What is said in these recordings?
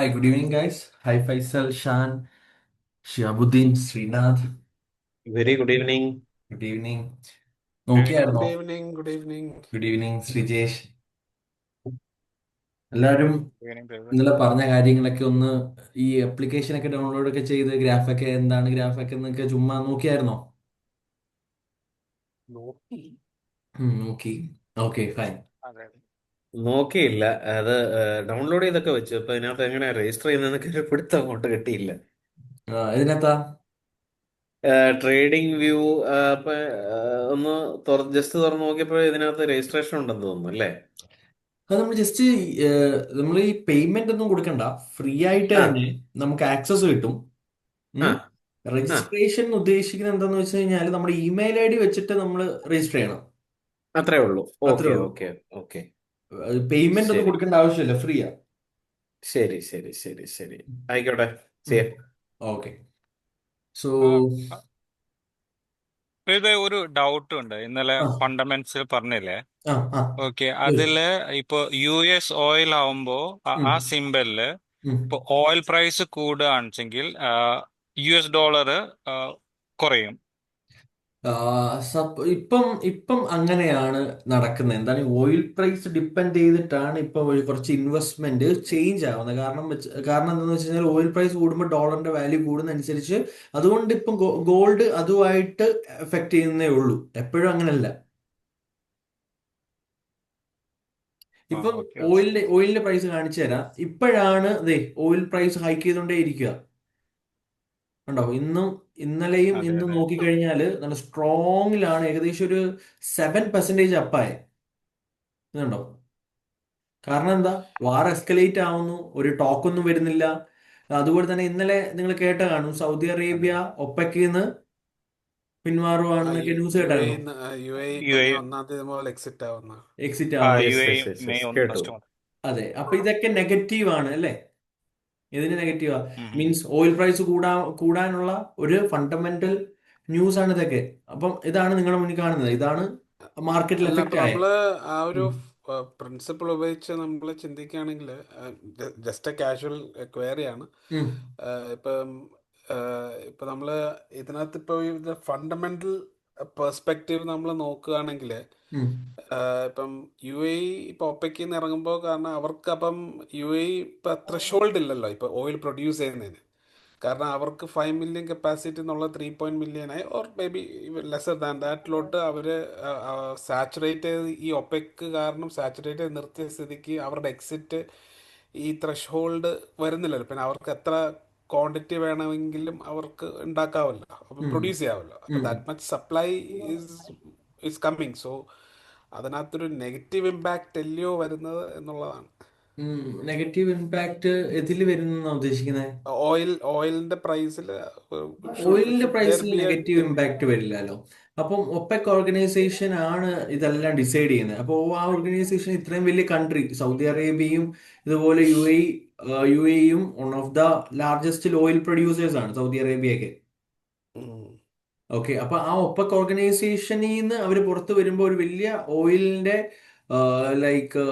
Hi, good evening, guys. Hi, Faisal, Shan, Shihabuddin, Srinath. Very good evening. Good evening. Good നോക്കിയായിരുന്നോ? evening, good evening. Good evening Sreejesh. എല്ലാവരും Evening, brother. ഇന്നലെ പറഞ്ഞ കാര്യങ്ങളൊക്കെ ഒന്ന് ഈ ആപ്ലിക്കേഷനൊക്കെ download ഒക്കെ ചെയ്ത് ഗ്രാഫൊക്കെ എന്താണ് ഗ്രാഫൊക്കെ എന്നൊക്കെ ചുമ്മാ നോക്കിയായിരുന്നോ? നോക്കി. നോക്കി. Okay, fine. അതെ. നോക്കിയില്ല. അത് ഡൗൺലോഡ് ചെയ്തൊക്കെ വെച്ചു. അപ്പൊ ഇതിനകത്ത് എങ്ങനെ രജിസ്റ്റർ ചെയ്യുന്നതെന്നൊക്കെ ഒരു പിടുത്തം അങ്ങോട്ട് കിട്ടിയില്ല. ഇതിനകത്താ ട്രേഡിംഗ് വ്യൂ അപ്പൊ ഒന്ന് ജസ്റ്റ് തുറന്ന് നോക്കിയപ്പോൾ ഇതിനകത്ത് രജിസ്ട്രേഷൻ ഉണ്ടെന്ന് തോന്നുന്നു അല്ലേ? അത് നമ്മൾ ജസ്റ്റ് നമ്മൾ ഈ പേയ്മെന്റ് ഒന്നും കൊടുക്കണ്ട, ഫ്രീ ആയിട്ട് ആ തന്നെ നമുക്ക് ആക്സസ് കിട്ടും. ആ ആ രജിസ്ട്രേഷൻ ഉദ്ദേശിക്കുന്നത് എന്താന്ന് വെച്ച് കഴിഞ്ഞാൽ നമ്മുടെ ഇമെയിൽ ഐ ഡി വെച്ചിട്ട് നമ്മൾ രജിസ്റ്റർ ചെയ്യണം. അത്രേ ഉള്ളൂ. അത്രേ ഓക്കെ ഉള്ളൂ. Okay okay. പേയ്മെന്റ് ഒന്നും ശരി കൊടുക്കേണ്ട ആവശ്യമില്ല, ഫ്രീയാ. ശരി ശരി ശരി ശരി. ആയിക്കോട്ടെ, ചെയ്യാം. ഓക്കെ. സോ ആ, ഇത് ഒരു ഡൗട്ട് ഉണ്ട്. ഇന്നലെ ആ ഫണ്ടമെന്റ്സിൽ പറഞ്ഞില്ലേ? ആ ആ ഓക്കെ, ചോദിച്ചോ. അതില് ഇപ്പൊ യു എസ് ഓയിൽ ആവുമ്പോ ഉം, ആ സിമ്പലില് ഉം. ഇപ്പൊ ഓയിൽ പ്രൈസ് കൂടുകയാണെങ്കിൽ യു എസ് ഡോളർ കുറയും. ആ, ഇപ്പം ഇപ്പം അങ്ങനെയാണ് നടക്കുന്നത്. എന്താണ്, ഓയിൽ പ്രൈസ് ഡിപ്പെൻഡ് ചെയ്തിട്ടാണ് ഇപ്പൊ കുറച്ച് ഇൻവെസ്റ്റ്മെന്റ് ചേഞ്ച് ആവുന്നത്. കാരണം എന്താണെന്ന് വെച്ച് കഴിഞ്ഞാൽ ഓയിൽ പ്രൈസ് കൂടുമ്പോൾ ഡോളറിന്റെ വാല്യൂ കൂടുന്നതനുസരിച്ച് അതുകൊണ്ട് ഇപ്പം ഗോൾഡ് അതുമായിട്ട് എഫക്ട് ചെയ്യുന്നേ ഉള്ളൂ. എപ്പോഴും അങ്ങനല്ല. ഇപ്പം ഓക്കെ ഓക്കെ. ഓയിലിന്റെ പ്രൈസ് കാണിച്ചു തരാം. ഇപ്പോഴാണ് ഓയിൽ പ്രൈസ് ഹൈക്ക് ചെയ്തുകൊണ്ടേ ഇരിക്കുക. ഉണ്ടോ? ഇന്നലെയും അതെ ഇന്നും അതെ. നോക്കിക്കഴിഞ്ഞാൽ നല്ല സ്ട്രോങ്ങിലാണ്, ഏകദേശം ഒരു 7% അപ്പായ. ഇതുണ്ടോ? കാരണം എന്താ, വാർ എസ്കലേറ്റ് ആവുന്നു, ഒരു ടോക്ക് ഒന്നും വരുന്നില്ല. അതുപോലെ തന്നെ ഇന്നലെ നിങ്ങൾ കേട്ട കാണും, സൗദി അതെ. അറേബ്യ ഒപ്പക്കിന്ന് പിന്മാറുവാണെന്നൊക്കെ ന്യൂസ് യു എ കേട്ടായിരുന്നു. U A U A May 1 മുതൽ എക്സിറ്റ് ആവുന്ന. എക്സിറ്റ് ആവുന്നു. U yes A yes yes yes, May കേട്ടു. ഫസ്റ്റ്. അതെ, അപ്പൊ ഇതൊക്കെ നെഗറ്റീവ് ആണ് അല്ലേ? ഇതിന് നെഗറ്റീവാ. ഉം. മീൻസ് ഓയിൽ പ്രൈസ് കൂടാനുള്ള ഒരു ഫണ്ടമെന്റൽ ന്യൂസ് ആണ് ഇതൊക്കെ. അപ്പം ഇതാണ് നിങ്ങളുടെ മുന്നിൽ കാണുന്നത്, ഇതാണ് മാർക്കറ്റിൽ അല്ല, അപ്പൊ എഫക്റ്റ് ആയ. നമ്മള് ആ ഒരു ഉം. പ്രിൻസിപ്പിൾ ഉപയോഗിച്ച് നമ്മൾ ചിന്തിക്കുകയാണെങ്കിൽ, ജസ്റ്റ് എ കാഷ്വൽ ക്വയറി ആണ്. ഉം. ഇപ്പം ഇപ്പൊ നമ്മള് ഇതിനകത്ത് ഇപ്പൊ ഫണ്ടമെന്റൽ പെർസ്പെക്റ്റീവ് നമ്മൾ നോക്കുകയാണെങ്കിൽ, ഉം. ഇപ്പം യു എ ഇപ്പൊ ഒപ്പയ്ക്ക് നിന്ന് ഇറങ്ങുമ്പോൾ, കാരണം അവർക്ക് അപ്പം യു എ ഇപ്പൊ ത്രഷോൾഡ് ഇല്ലല്ലോ ഇപ്പൊ ഓയിൽ പ്രൊഡ്യൂസ് ചെയ്യുന്നതിന്. കാരണം അവർക്ക് 5 മില്യൺ കപ്പാസിറ്റി എന്നുള്ള 3.1 മില്യനായി, or maybe lesser than ദാറ്റിലോട്ട് അവർ സാച്ചുറേറ്റ് ചെയ്ത്, ഈ ഒപെക്ക് കാരണം സാച്ചുറേറ്റ് ചെയ്ത് നിർത്തിയ സ്ഥിതിക്ക് അവരുടെ എക്സിറ്റ് ഈ ത്രഷ് ഹോൾഡ് വരുന്നില്ലല്ലോ. പിന്നെ അവർക്ക് എത്ര ക്വാണ്ടിറ്റി വേണമെങ്കിലും അവർക്ക് ഉണ്ടാക്കാമല്ലോ, അപ്പം ഉം. പ്രൊഡ്യൂസ് ചെയ്യാമല്ലോ. അപ്പം ഉം. That much supply is is coming. So അതിനകത്തൊരു നെഗറ്റീവ് ഇമ്പാക്റ്റ് അല്ലയോ വരുന്നത് എന്നുള്ളതാണ്. നെഗറ്റീവ് ഇമ്പാക്റ്റ് എതിൽ വരുന്ന ഉദ്ദേശിക്കുന്നത്? ഓയിലിന്റെ പ്രൈസിൽ ഓയിലിന്റെ ഷുഡ് ദർ പ്രൈസിൽ ബി എ നെഗറ്റീവ് ഇമ്പാക്റ്റ് വരില്ലല്ലോ. അപ്പം ഒപെക് ഓർഗനൈസേഷൻ ആണ് ഇതെല്ലാം ഡിസൈഡ് ചെയ്യുന്നത്. അപ്പോൾ ആ ഓർഗനൈസേഷൻ ഇത്രയും വലിയ കൺട്രി, സൗദി അറേബ്യയും ഇതുപോലെ യു എയും one of the largest oil producers ആണ് സൗദി അറേബ്യയൊക്കെ. ഓക്കെ, അപ്പൊ ആ ഒപെക് ഓർഗനൈസേഷനിൽ നിന്ന് അവർ പുറത്തു വരുമ്പോൾ ഒരു വലിയ ഓയിലിന്റെ ലൈക്ക്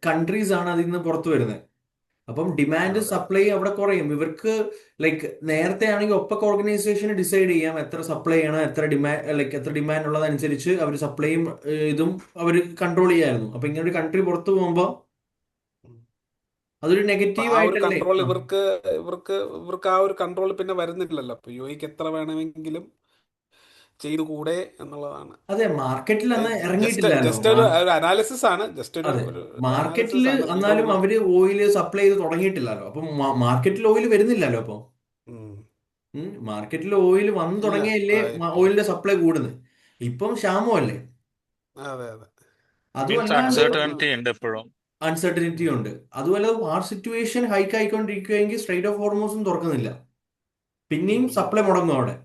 കൺട്രീസ് ആണ് അതിൽ നിന്ന് പുറത്തു വരുന്നത്. അപ്പം ഡിമാൻഡ് അതെ. സപ്ലൈ അവിടെ കുറയും. ഇവർക്ക് ലൈക്ക് നേരത്തെ ആണെങ്കിൽ ഒപ്പക് ഓർഗനൈസേഷന് ഡിസൈഡ് ചെയ്യാം എത്ര സപ്ലൈ ചെയ്യണം, എത്ര ഡിമാൻഡ് ഉള്ളതനുസരിച്ച് അവർ സപ്ലൈയും ഇതും അവർ കൺട്രോൾ ചെയ്യായിരുന്നു. അപ്പൊ ഇങ്ങനെ ഒരു കൺട്രി പുറത്തു പോകുമ്പോൾ അതൊരു അപ്പൊ നെഗറ്റീവ് ആ ഒരു ആയിട്ടല്ലേ? കൺട്രോൾ ഇവർക്ക് ആ ഒരു കൺട്രോൾ പിന്നെ വരുന്നില്ലല്ലോ. അപ്പൊ യു എക്ക് എത്ര വേണമെങ്കിലും ചെയ്തു കൂടെ എന്നുള്ളതാണ്. അതെ, മാർക്കറ്റിൽ അന്ന് ജസ്റ്റ് ഇറങ്ങിയിട്ടില്ലല്ലോ. ജസ്റ്റ് ഒരു അനാലിസിസ് ആണ്, ജസ്റ്റ് ഒരു അതെ, ഒരു മാർക്കറ്റിൽ അനാലിസിസ് ആണ് ഈ എന്നാലും പറഞ്ഞ. അവര് ഓയിൽ സപ്ലൈ ചെയ്ത് തുടങ്ങിയിട്ടില്ലല്ലോ. അപ്പം മാർക്കറ്റിൽ ഓയിൽ വരുന്നില്ലല്ലോ. അപ്പം ഉം. മാർക്കറ്റിൽ ഓയിൽ വന്നു ഇല്ല. തുടങ്ങിയല്ലേ ഇപ്പം ഓയിലിന്റെ സപ്ലൈ കൂടുന്നത്. ഇപ്പം ക്ഷാമമല്ലേ. അതെ അതെ. മീൻസ് അതുമല്ലാണ്ട് ഇപ്പം അൺസർട്ടനിറ്റി ഉണ്ട് എപ്പോഴും. അൺസർട്ടനിറ്റി ഉണ്ട്. അതുപോലെ war situation hike ആയിക്കൊണ്ടിരിക്കുകയെങ്കിൽ straight of ഹോർമോസും തുറക്കുന്നില്ല, പിന്നെയും സപ്ലൈ മുടങ്ങും അവിടെ.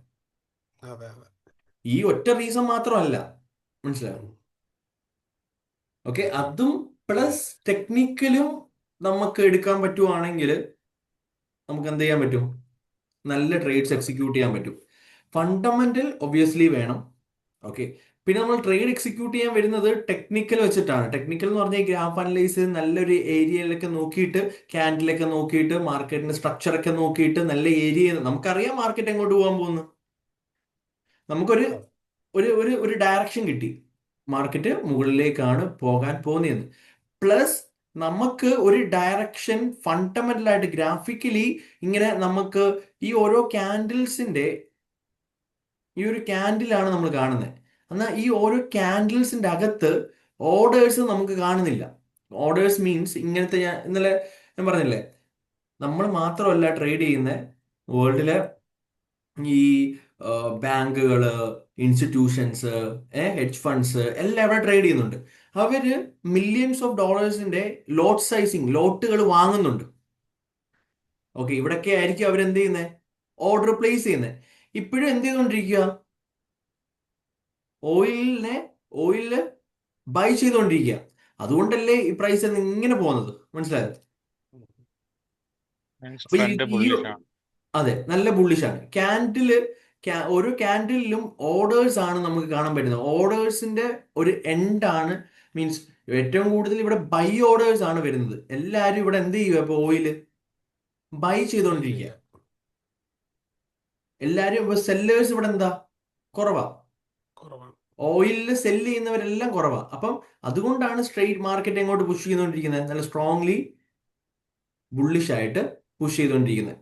അതെ അതെ. ഈ ഒറ്റ റീസൺ മാത്രമല്ല, മനസ്സിലായോ? ഉം. ഓക്കെ, അതും പ്ലസ് ടെക്നിക്കലും നമുക്ക് എടുക്കാൻ പറ്റുവാണെങ്കിൽ നമുക്ക് എന്ത് ചെയ്യാൻ പറ്റും? നല്ല ട്രേഡ്സ് അതെ. എക്സിക്യൂട്ട് ചെയ്യാൻ പറ്റും. ഫണ്ടമെന്റൽ ഒബ്വിയസ്ലി വേണം. ഓക്കെ, പിന്നെ നമ്മൾ ട്രേഡ് എക്സിക്യൂട്ട് ചെയ്യാൻ വരുന്നത് ടെക്നിക്കൽ വെച്ചിട്ടാണ്. ടെക്നിക്കൽ എന്ന് പറഞ്ഞാൽ ഗ്രാഫ് അനലൈസ് ചെയ്ത് നല്ലൊരു ഏരിയയിലൊക്കെ നോക്കിയിട്ട്, ക്യാൻഡിലൊക്കെ നോക്കിയിട്ട്, മാർക്കറ്റിന്റെ സ്ട്രക്ചർ ഒക്കെ നോക്കിയിട്ട്, നല്ല ഏരിയ നമുക്കറിയാം മാർക്കറ്റ് എങ്ങോട്ട് പോകാൻ പോകുന്നു. നമുക്കൊരു ഒരു ഒരു ഒരു ഡയറക്ഷൻ കിട്ടി, മാർക്കറ്റ് മുകളിലേക്കാണ് പോകാൻ പോകുന്നതെന്ന്. പ്ലസ് നമുക്ക് ഒരു ഡയറക്ഷൻ ഫണ്ടമെന്റൽ ആയിട്ട് ഗ്രാഫിക്കലി ഇങ്ങനെ നമുക്ക് ഈ ഓരോ ക്യാൻഡിൽസിന്റെ ഈ ഒരു ക്യാൻഡിലാണ് നമ്മൾ കാണുന്നത്. എന്നാൽ ഈ ഓരോ ക്യാൻഡിൽസിന്റെ അകത്ത് ഓർഡേഴ്സ് നമുക്ക് കാണുന്നില്ല. ഓർഡേഴ്സ് മീൻസ് ഇങ്ങനത്തെ, ഞാൻ ഇന്നലെ ഞാൻ പറഞ്ഞില്ലേ, നമ്മൾ മാത്രമല്ല ട്രേഡ് ചെയ്യുന്നത്, വേൾഡിലെ ഈ ബാങ്കുകള്, ഇൻസ്റ്റിറ്റ്യൂഷൻസ്, ഹെഡ്ജ് ഫണ്ട്സ് എല്ലാം ഇവിടെ ട്രേഡ് ചെയ്യുന്നുണ്ട്. അവര് മില്യൺസ് ഓഫ് ഡോളേഴ്സിന്റെ ലോട്ട് സൈസിങ്, ലോട്ടുകൾ വാങ്ങുന്നുണ്ട്. ഓക്കെ, ഇവിടൊക്കെ ആയിരിക്കും അവരെന്ത് ചെയ്യുന്നത്, ഓർഡർ പ്ലേസ് ചെയ്യുന്നത്. ഇപ്പോഴും എന്ത് ചെയ്തുകൊണ്ടിരിക്കുക, ഓയിലില് ബൈ ചെയ്തുകൊണ്ടിരിക്കുക. അതുകൊണ്ടല്ലേ ഈ പ്രൈസ് ഇങ്ങനെ പോകുന്നത്, മനസ്സിലായത്? അപ്പൊ ട്രെൻഡ് ബുള്ളിഷ് ആണ്. അതെ, നല്ല ബുള്ളിഷാണ്. ഓരോ ക്യാൻഡിലും ഓർഡേഴ്സ് ആണ് നമുക്ക് കാണാൻ പറ്റുന്നത്. ഓർഡേഴ്സിന്റെ ഒരു എൻഡ് ആണ്, മീൻസ് ഏറ്റവും കൂടുതൽ ഇവിടെ ബൈ ഓർഡേഴ്സ് ആണ് വരുന്നത്. എല്ലാരും ഇവിടെ എന്ത് ചെയ്യുക, ഇപ്പൊ ഓയില് ബൈ ചെയ്തുകൊണ്ടിരിക്കുക. എല്ലാരും ഇപ്പൊ സെല്ലേഴ്സ് ഇവിടെ എന്താ കുറവാ, കുറവാണ്. ഓയിലിൽ സെല്ല് ചെയ്യുന്നവരെല്ലാം കുറവാ. അപ്പം അതുകൊണ്ടാണ് സ്ട്രെയിറ്റ് മാർക്കറ്റ് എങ്ങോട്ട് പുഷ് ചെയ്തുകൊണ്ടിരിക്കുന്നത്, നല്ല സ്ട്രോങ്ലി ബുള്ളിഷ് ആയിട്ട് പുഷ് ചെയ്തുകൊണ്ടിരിക്കുന്നത്.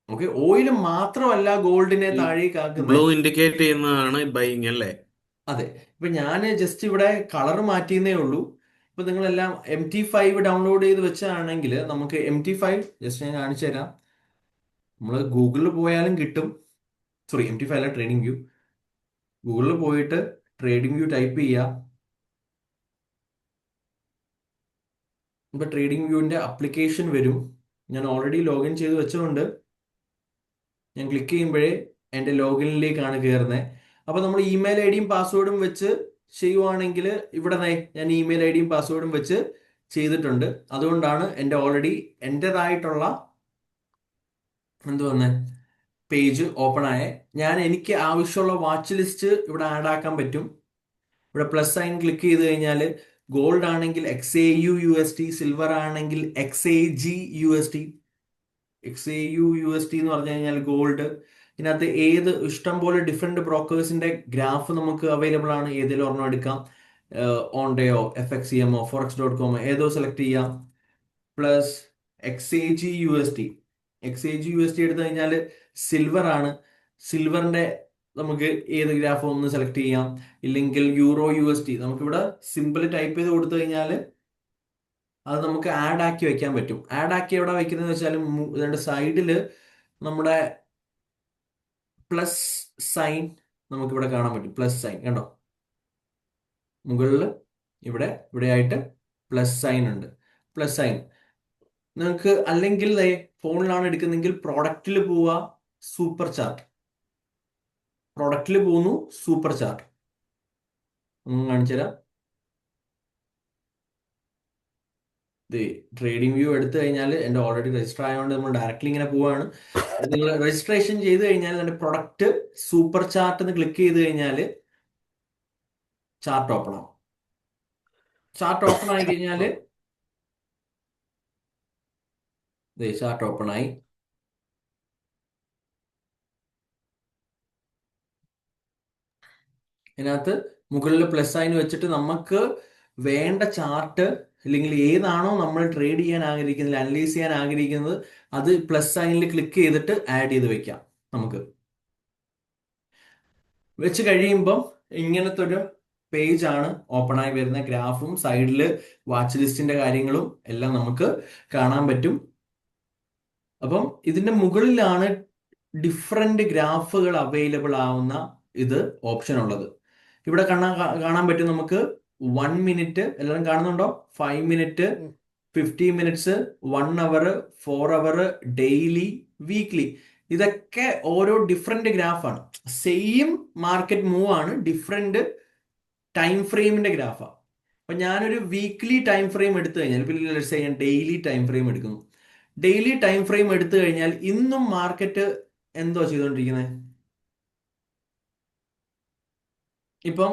ഓക്കെ, ഓയിൽ മാത്രമല്ല ഗോൾഡിനെ ഈ താഴേക്ക് ആക്കുന്നത്. ബ്ലൂ ഇൻഡിക്കേറ്റ് ചെയ്യുന്നതാണ് ബൈയിങ് അല്ലേ? അതെ, ഇപ്പൊ ഞാൻ ജസ്റ്റ് ഇവിടെ കളർ മാറ്റിയെന്നേ ഉള്ളൂ. ഇപ്പൊ നിങ്ങളെല്ലാം MT5 ഡൗൺലോഡ് ചെയ്ത് വെച്ചാണെങ്കിൽ നമുക്ക് MT5 ജസ്റ്റ് ഞാൻ കാണിച്ചു തരാം. നമ്മൾ ഗൂഗിളിൽ പോയാലും കിട്ടും. സോറി, MT5 അല്ല, ട്രേഡിംഗ് വ്യൂ. ഗൂഗിളിൽ പോയിട്ട് ട്രേഡിംഗ് വ്യൂ ടൈപ്പ് ചെയ്യുക. ഇപ്പൊ ട്രേഡിംഗ് വ്യൂവിന്റെ അപ്ലിക്കേഷൻ വരും. ഞാൻ ഓൾറെഡി ലോഗിൻ ചെയ്ത് വെച്ചുകൊണ്ട് ഞാൻ ക്ലിക്ക് ചെയ്യുമ്പോഴേ എൻ്റെ ലോഗിനിലേക്കാണ് കയറുന്നത്. അപ്പൊ നമ്മൾ ഇമെയിൽ ഐ ഡിയും പാസ്വേഡും വെച്ച് ചെയ്യുവാണെങ്കിൽ ഇവിടെ ഞാൻ ഇമെയിൽ ഐ ഡിയും പാസ്വേഡും വെച്ച് ചെയ്തിട്ടുണ്ട്. അതുകൊണ്ടാണ് എൻ്റെ ഓൾറെഡി എൻ്റെതായിട്ടുള്ള എന്തുവന്നെ പേജ് ഓപ്പൺ ആയ. എനിക്ക് ആവശ്യമുള്ള വാച്ച് ലിസ്റ്റ് ഇവിടെ ആഡ് ആക്കാൻ പറ്റും. ഇവിടെ പ്ലസ് സൈൻ ക്ലിക്ക് ചെയ്ത് കഴിഞ്ഞാൽ ഗോൾഡ് ആണെങ്കിൽ XAU USD, സിൽവർ ആണെങ്കിൽ XAG USD. XAU USD എന്ന് പറഞ്ഞു കഴിഞ്ഞാൽ ഗോൾഡ്. ഇതിനകത്ത് ഇഷ്ടം പോലെ ഡിഫറെന്റ് ബ്രോക്കേഴ്സിന്റെ ഗ്രാഫ് നമുക്ക് അവൈലബിൾ ആണ്. ഏതെങ്കിലും ഒരെണ്ണം എടുക്കാം. ഓൺഡേയോ, FXCMO, Forex.com ഏതോ സെലക്ട് ചെയ്യാം. പ്ലസ് XAG USD എടുത്തു കഴിഞ്ഞാൽ സിൽവർ ആണ്. സിൽവറിന്റെ നമുക്ക് ഏത് ഗ്രാഫ് ഒന്ന് സെലക്ട് ചെയ്യാം. ഇല്ലെങ്കിൽ EURO USD നമുക്കിവിടെ സിമ്പിൾ ടൈപ്പ് ചെയ്ത് കൊടുത്തു കഴിഞ്ഞാൽ അത് നമുക്ക് ആഡ് ആക്കി വെക്കാൻ പറ്റും. ആഡ് ആക്കി എവിടെ വെക്കുന്നത് വെച്ചാൽ ഇതിന്റെ സൈഡിൽ നമ്മുടെ പ്ലസ് സൈൻ നമുക്കിവിടെ കാണാൻ പറ്റും. പ്ലസ് സൈൻ കണ്ടോ, മുകളിൽ ഇവിടെയായിട്ട് പ്ലസ് സൈൻ ഉണ്ട്. പ്ലസ് സൈൻ നിങ്ങൾക്ക് അല്ലെങ്കിൽ ഫോണിലാണ് എടുക്കുന്നെങ്കിൽ പ്രോഡക്റ്റിൽ പോവുക, സൂപ്പർ ചാർട്ട്. പ്രോഡക്റ്റിൽ പോകുന്നു, സൂപ്പർ ചാർട്ട് കാണിച്ചു തരാം. ട്രേഡിംഗ് വ്യൂ എടുത്തു കഴിഞ്ഞാൽ എൻ്റെ ഓൾറെഡി രജിസ്റ്റർ ആയതുകൊണ്ട് നമ്മൾ ഡയറക്റ്റ്ലി ഇങ്ങനെ പോവാണ്. നിങ്ങൾ രജിസ്ട്രേഷൻ ചെയ്ത് കഴിഞ്ഞാൽ എൻ്റെ പ്രൊഡക്റ്റ് സൂപ്പർ ചാർട്ട് എന്ന് ക്ലിക്ക് ചെയ്ത് കഴിഞ്ഞാൽ ചാർട്ട് ഓപ്പൺ ആവും. ചാർട്ട് ഓപ്പൺ ആയി കഴിഞ്ഞാൽ ചാർട്ട് ഓപ്പൺ ആയി. ഇതിനകത്ത് മുകളിൽ പ്ലസ് സൈൻ വെച്ചിട്ട് നമുക്ക് വേണ്ട ചാർട്ട് അല്ലെങ്കിൽ ഏതാണോ നമ്മൾ ട്രേഡ് ചെയ്യാൻ ആഗ്രഹിക്കുന്നത്, അനലൈസ് ചെയ്യാൻ ആഗ്രഹിക്കുന്നത്, അത് പ്ലസ് സൈനിൽ ക്ലിക്ക് ചെയ്തിട്ട് ആഡ് ചെയ്ത് വെക്കാം. നമുക്ക് വെച്ച് കഴിയുമ്പം ഇങ്ങനത്തെ ഒരു പേജ് ആണ് ഓപ്പൺ ആയി വരുന്ന. ഗ്രാഫും സൈഡിൽ വാച്ച് ലിസ്റ്റിന്റെ കാര്യങ്ങളും എല്ലാം നമുക്ക് കാണാൻ പറ്റും. അപ്പം ഇതിന്റെ മുകളിലാണ് ഡിഫറെന്റ് ഗ്രാഫുകൾ അവൈലബിൾ ആവുന്ന ഓപ്ഷൻ ഉള്ളത്. ഇവിടെ കാണാൻ പറ്റും നമുക്ക് 1 മിനിറ്റ്, എല്ലാവരും കാണുന്നുണ്ടോ? 5 minute, 50 minutes, 1 hour, 4 hour, daily, weekly. ഇതൊക്കെ ഓരോ ഡിഫറെന്റ് ഗ്രാഫാണ്. സെയിം മാർക്കറ്റ് മൂവ് ആണ്, ഡിഫറെന്റ് ടൈം ഫ്രെയിമിന്റെ ഗ്രാഫാണ്. അപ്പൊ ഞാനൊരു വീക്ക്ലി ടൈം ഫ്രെയിം എടുത്തു കഴിഞ്ഞാൽ, ഇപ്പോൾ ഞാൻ ഡെയിലി ടൈം ഫ്രെയിം എടുക്കുന്നു. ഡെയിലി ടൈം ഫ്രെയിം എടുത്തു കഴിഞ്ഞാൽ ഇന്നും മാർക്കറ്റ് എന്തോ ചെയ്തുകൊണ്ടിരിക്കുന്നത്. ഇപ്പം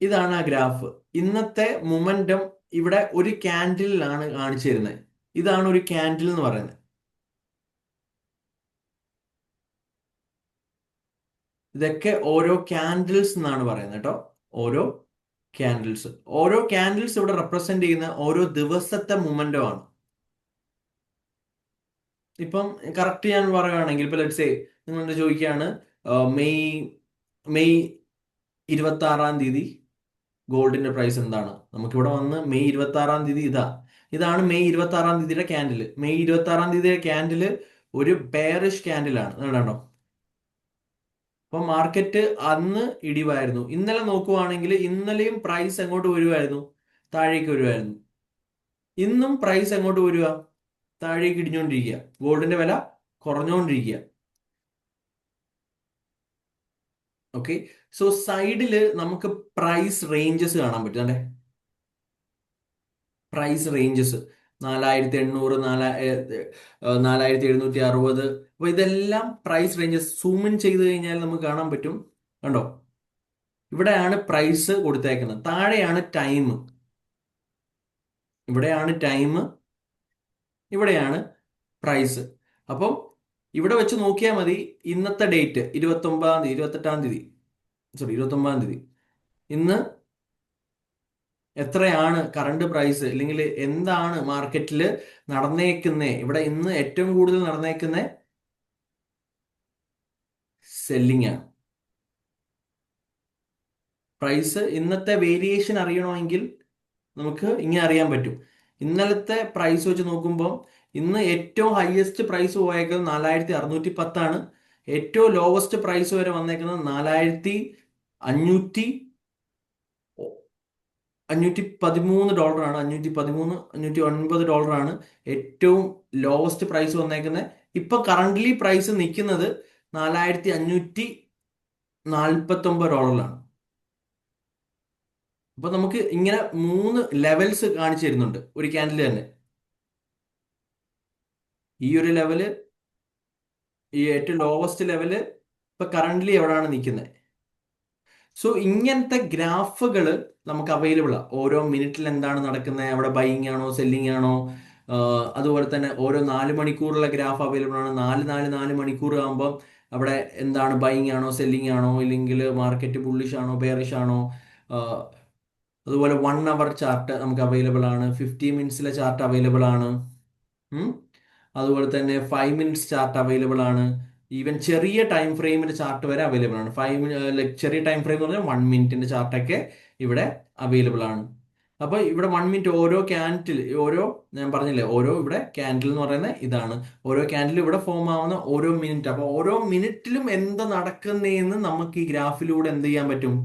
ഇതാണ് ആ ഗ്രാഫ്. ഇന്നത്തെ മൊമെന്റം ഇവിടെ ഒരു ക്യാൻഡിലാണ് കാണിച്ചു തരുന്നത്. ഇതാണ് ഒരു ക്യാൻഡിൽ എന്ന് പറയുന്നത്. ഇതൊക്കെ ഓരോ ക്യാൻഡിൽസ് എന്നാണ് പറയുന്നത് കേട്ടോ. ഓരോ ക്യാൻഡിൽസ് ഇവിടെ റെപ്രസെന്റ് ചെയ്യുന്ന ഓരോ ദിവസത്തെ മൊമെന്റം ആണ്. ഇപ്പം കറക്റ്റ് ഞാൻ പറയുകയാണെങ്കിൽ ഇപ്പൊ ലെറ്റ്സ് സേ നിങ്ങൾ ചോദിക്കുകയാണ് മെയ് മെയ് 26 ഗോൾഡിന്റെ പ്രൈസ് എന്താണ്. നമുക്കിവിടെ വന്ന് മെയ് 26 ഇതാണ് മെയ് 26 ക്യാൻഡില്. മെയ് 26 ക്യാൻഡില് ഒരു ബെയറിഷ് ക്യാൻഡിലാണ്. കണ്ടോ? അപ്പൊ മാർക്കറ്റ് അന്ന് ഇടിവായിരുന്നു. ഇന്നലെ നോക്കുവാണെങ്കിൽ ഇന്നലെയും പ്രൈസ് എങ്ങോട്ട് വരുമായിരുന്നു? താഴേക്ക് വരുമായിരുന്നു. ഇന്നും പ്രൈസ് എങ്ങോട്ട് വരിക? താഴേക്ക് ഇടിഞ്ഞുകൊണ്ടിരിക്കുക. ഗോൾഡിന്റെ വില കുറഞ്ഞുകൊണ്ടിരിക്കുക. ഓക്കെ, സോ സൈഡില് നമുക്ക് പ്രൈസ് റേഞ്ചസ് കാണാൻ പറ്റും. അല്ലെ, പ്രൈസ് റേഞ്ചസ് 4800, 4760. അപ്പൊ ഇതെല്ലാം പ്രൈസ് റേഞ്ചസ്. സൂം ഇൻ ചെയ്ത് കഴിഞ്ഞാൽ നമുക്ക് കാണാൻ പറ്റും. കണ്ടോ? ഇവിടെയാണ് പ്രൈസ് കൊടുത്തേക്കുന്നത്, താഴെയാണ് ടൈം. ഇവിടെയാണ് ടൈം, ഇവിടെയാണ് പ്രൈസ്. അപ്പം ഇവിടെ വെച്ച് നോക്കിയാൽ മതി. ഇന്നത്തെ ഡേറ്റ് 29 ഇന്ന് എത്രയാണ് കറണ്ട് പ്രൈസ്, അല്ലെങ്കിൽ എന്താണ് മാർക്കറ്റിൽ നടന്നേക്കുന്നേ? ഇവിടെ ഇന്ന് ഏറ്റവും കൂടുതൽ നടന്നേക്കുന്ന സെല്ലിംഗ് ആണ്. പ്രൈസ് ഇന്നത്തെ വേരിയേഷൻ അറിയണമെങ്കിൽ നമുക്ക് ഇങ്ങനെ അറിയാൻ പറ്റും. ഇന്നലത്തെ പ്രൈസ് വെച്ച് നോക്കുമ്പോൾ ഇന്ന് ഏറ്റവും ഹയസ്റ്റ് പ്രൈസ് പോയേക്കുന്നത് 4610 ഏറ്റവും ലോവസ്റ്റ് പ്രൈസ് വരെ വന്നേക്കുന്നത് 4513 $509. 509 ഏറ്റവും ലോവസ്റ്റ് പ്രൈസ് വന്നേക്കുന്നത്. ഇപ്പൊ കറന്റ്ലി പ്രൈസ് നിൽക്കുന്നത് $4549. അപ്പൊ നമുക്ക് ഇങ്ങനെ 3 ലെവൽസ് കാണിച്ചു തരുന്നുണ്ട് ഒരു ക്യാൻഡിൽ തന്നെ. ഈ ഒരു ലെവല്, ഈ ഏറ്റവും ലോവസ്റ്റ് ലെവല് ഇപ്പൊ കറന്റ്ലി എവിടെയാണ് നിൽക്കുന്നത്. സോ ഇങ്ങനത്തെ ഗ്രാഫുകൾ നമുക്ക് അവൈലബിൾ ആണ്. ഓരോ മിനിറ്റിൽ എന്താണ് നടക്കുന്നത്, അവിടെ ബൈയിങ് ആണോ സെല്ലിംഗ് ആണോ. അതുപോലെ തന്നെ ഓരോ 4 മണിക്കൂറുള്ള ഗ്രാഫ് അവൈലബിൾ ആണ്. 4 മണിക്കൂർ ആകുമ്പോൾ അവിടെ എന്താണ് ബൈയിങ് ആണോ സെല്ലിംഗ് ആണോ, ഇല്ലെങ്കിൽ മാർക്കറ്റ് ബുള്ളിഷ് ആണോ ബെയറിഷ് ആണോ. അതുപോലെ 1 അവർ ചാർട്ട് നമുക്ക് അവൈലബിൾ ആണ്. 50 മിനിറ്റ്സിലെ ചാർട്ട് അവൈലബിൾ ആണ്. അതുപോലെ തന്നെ 5 മിനിറ്റ്സ് ചാർട്ട് അവൈലബിൾ ആണ്. ഈവൻ ചെറിയ ടൈം ഫ്രെയിമിന്റെ ചാർട്ട് വരെ അവൈലബിൾ ആണ്. ചെറിയ ടൈം ഫ്രെയിം എന്ന് പറഞ്ഞാൽ 1 മിനിറ്റിന്റെ ചാർട്ടൊക്കെ ഇവിടെ അവൈലബിൾ ആണ്. അപ്പൊ ഇവിടെ 1 മിനിറ്റ് ഓരോ ക്യാൻഡിൽ, ഞാൻ പറഞ്ഞില്ലേ, ഇവിടെ ക്യാൻഡിൽ എന്ന് പറയുന്നത് ഇതാണ്. ഓരോ ക്യാൻഡിൽ ഇവിടെ ഫോം ആവുന്ന ഓരോ മിനിറ്റ്. അപ്പൊ ഓരോ മിനിറ്റിലും എന്താ നടക്കുന്നതെന്ന് നമുക്ക് ഈ ഗ്രാഫിലൂടെ എന്ത് ചെയ്യാൻ പറ്റും?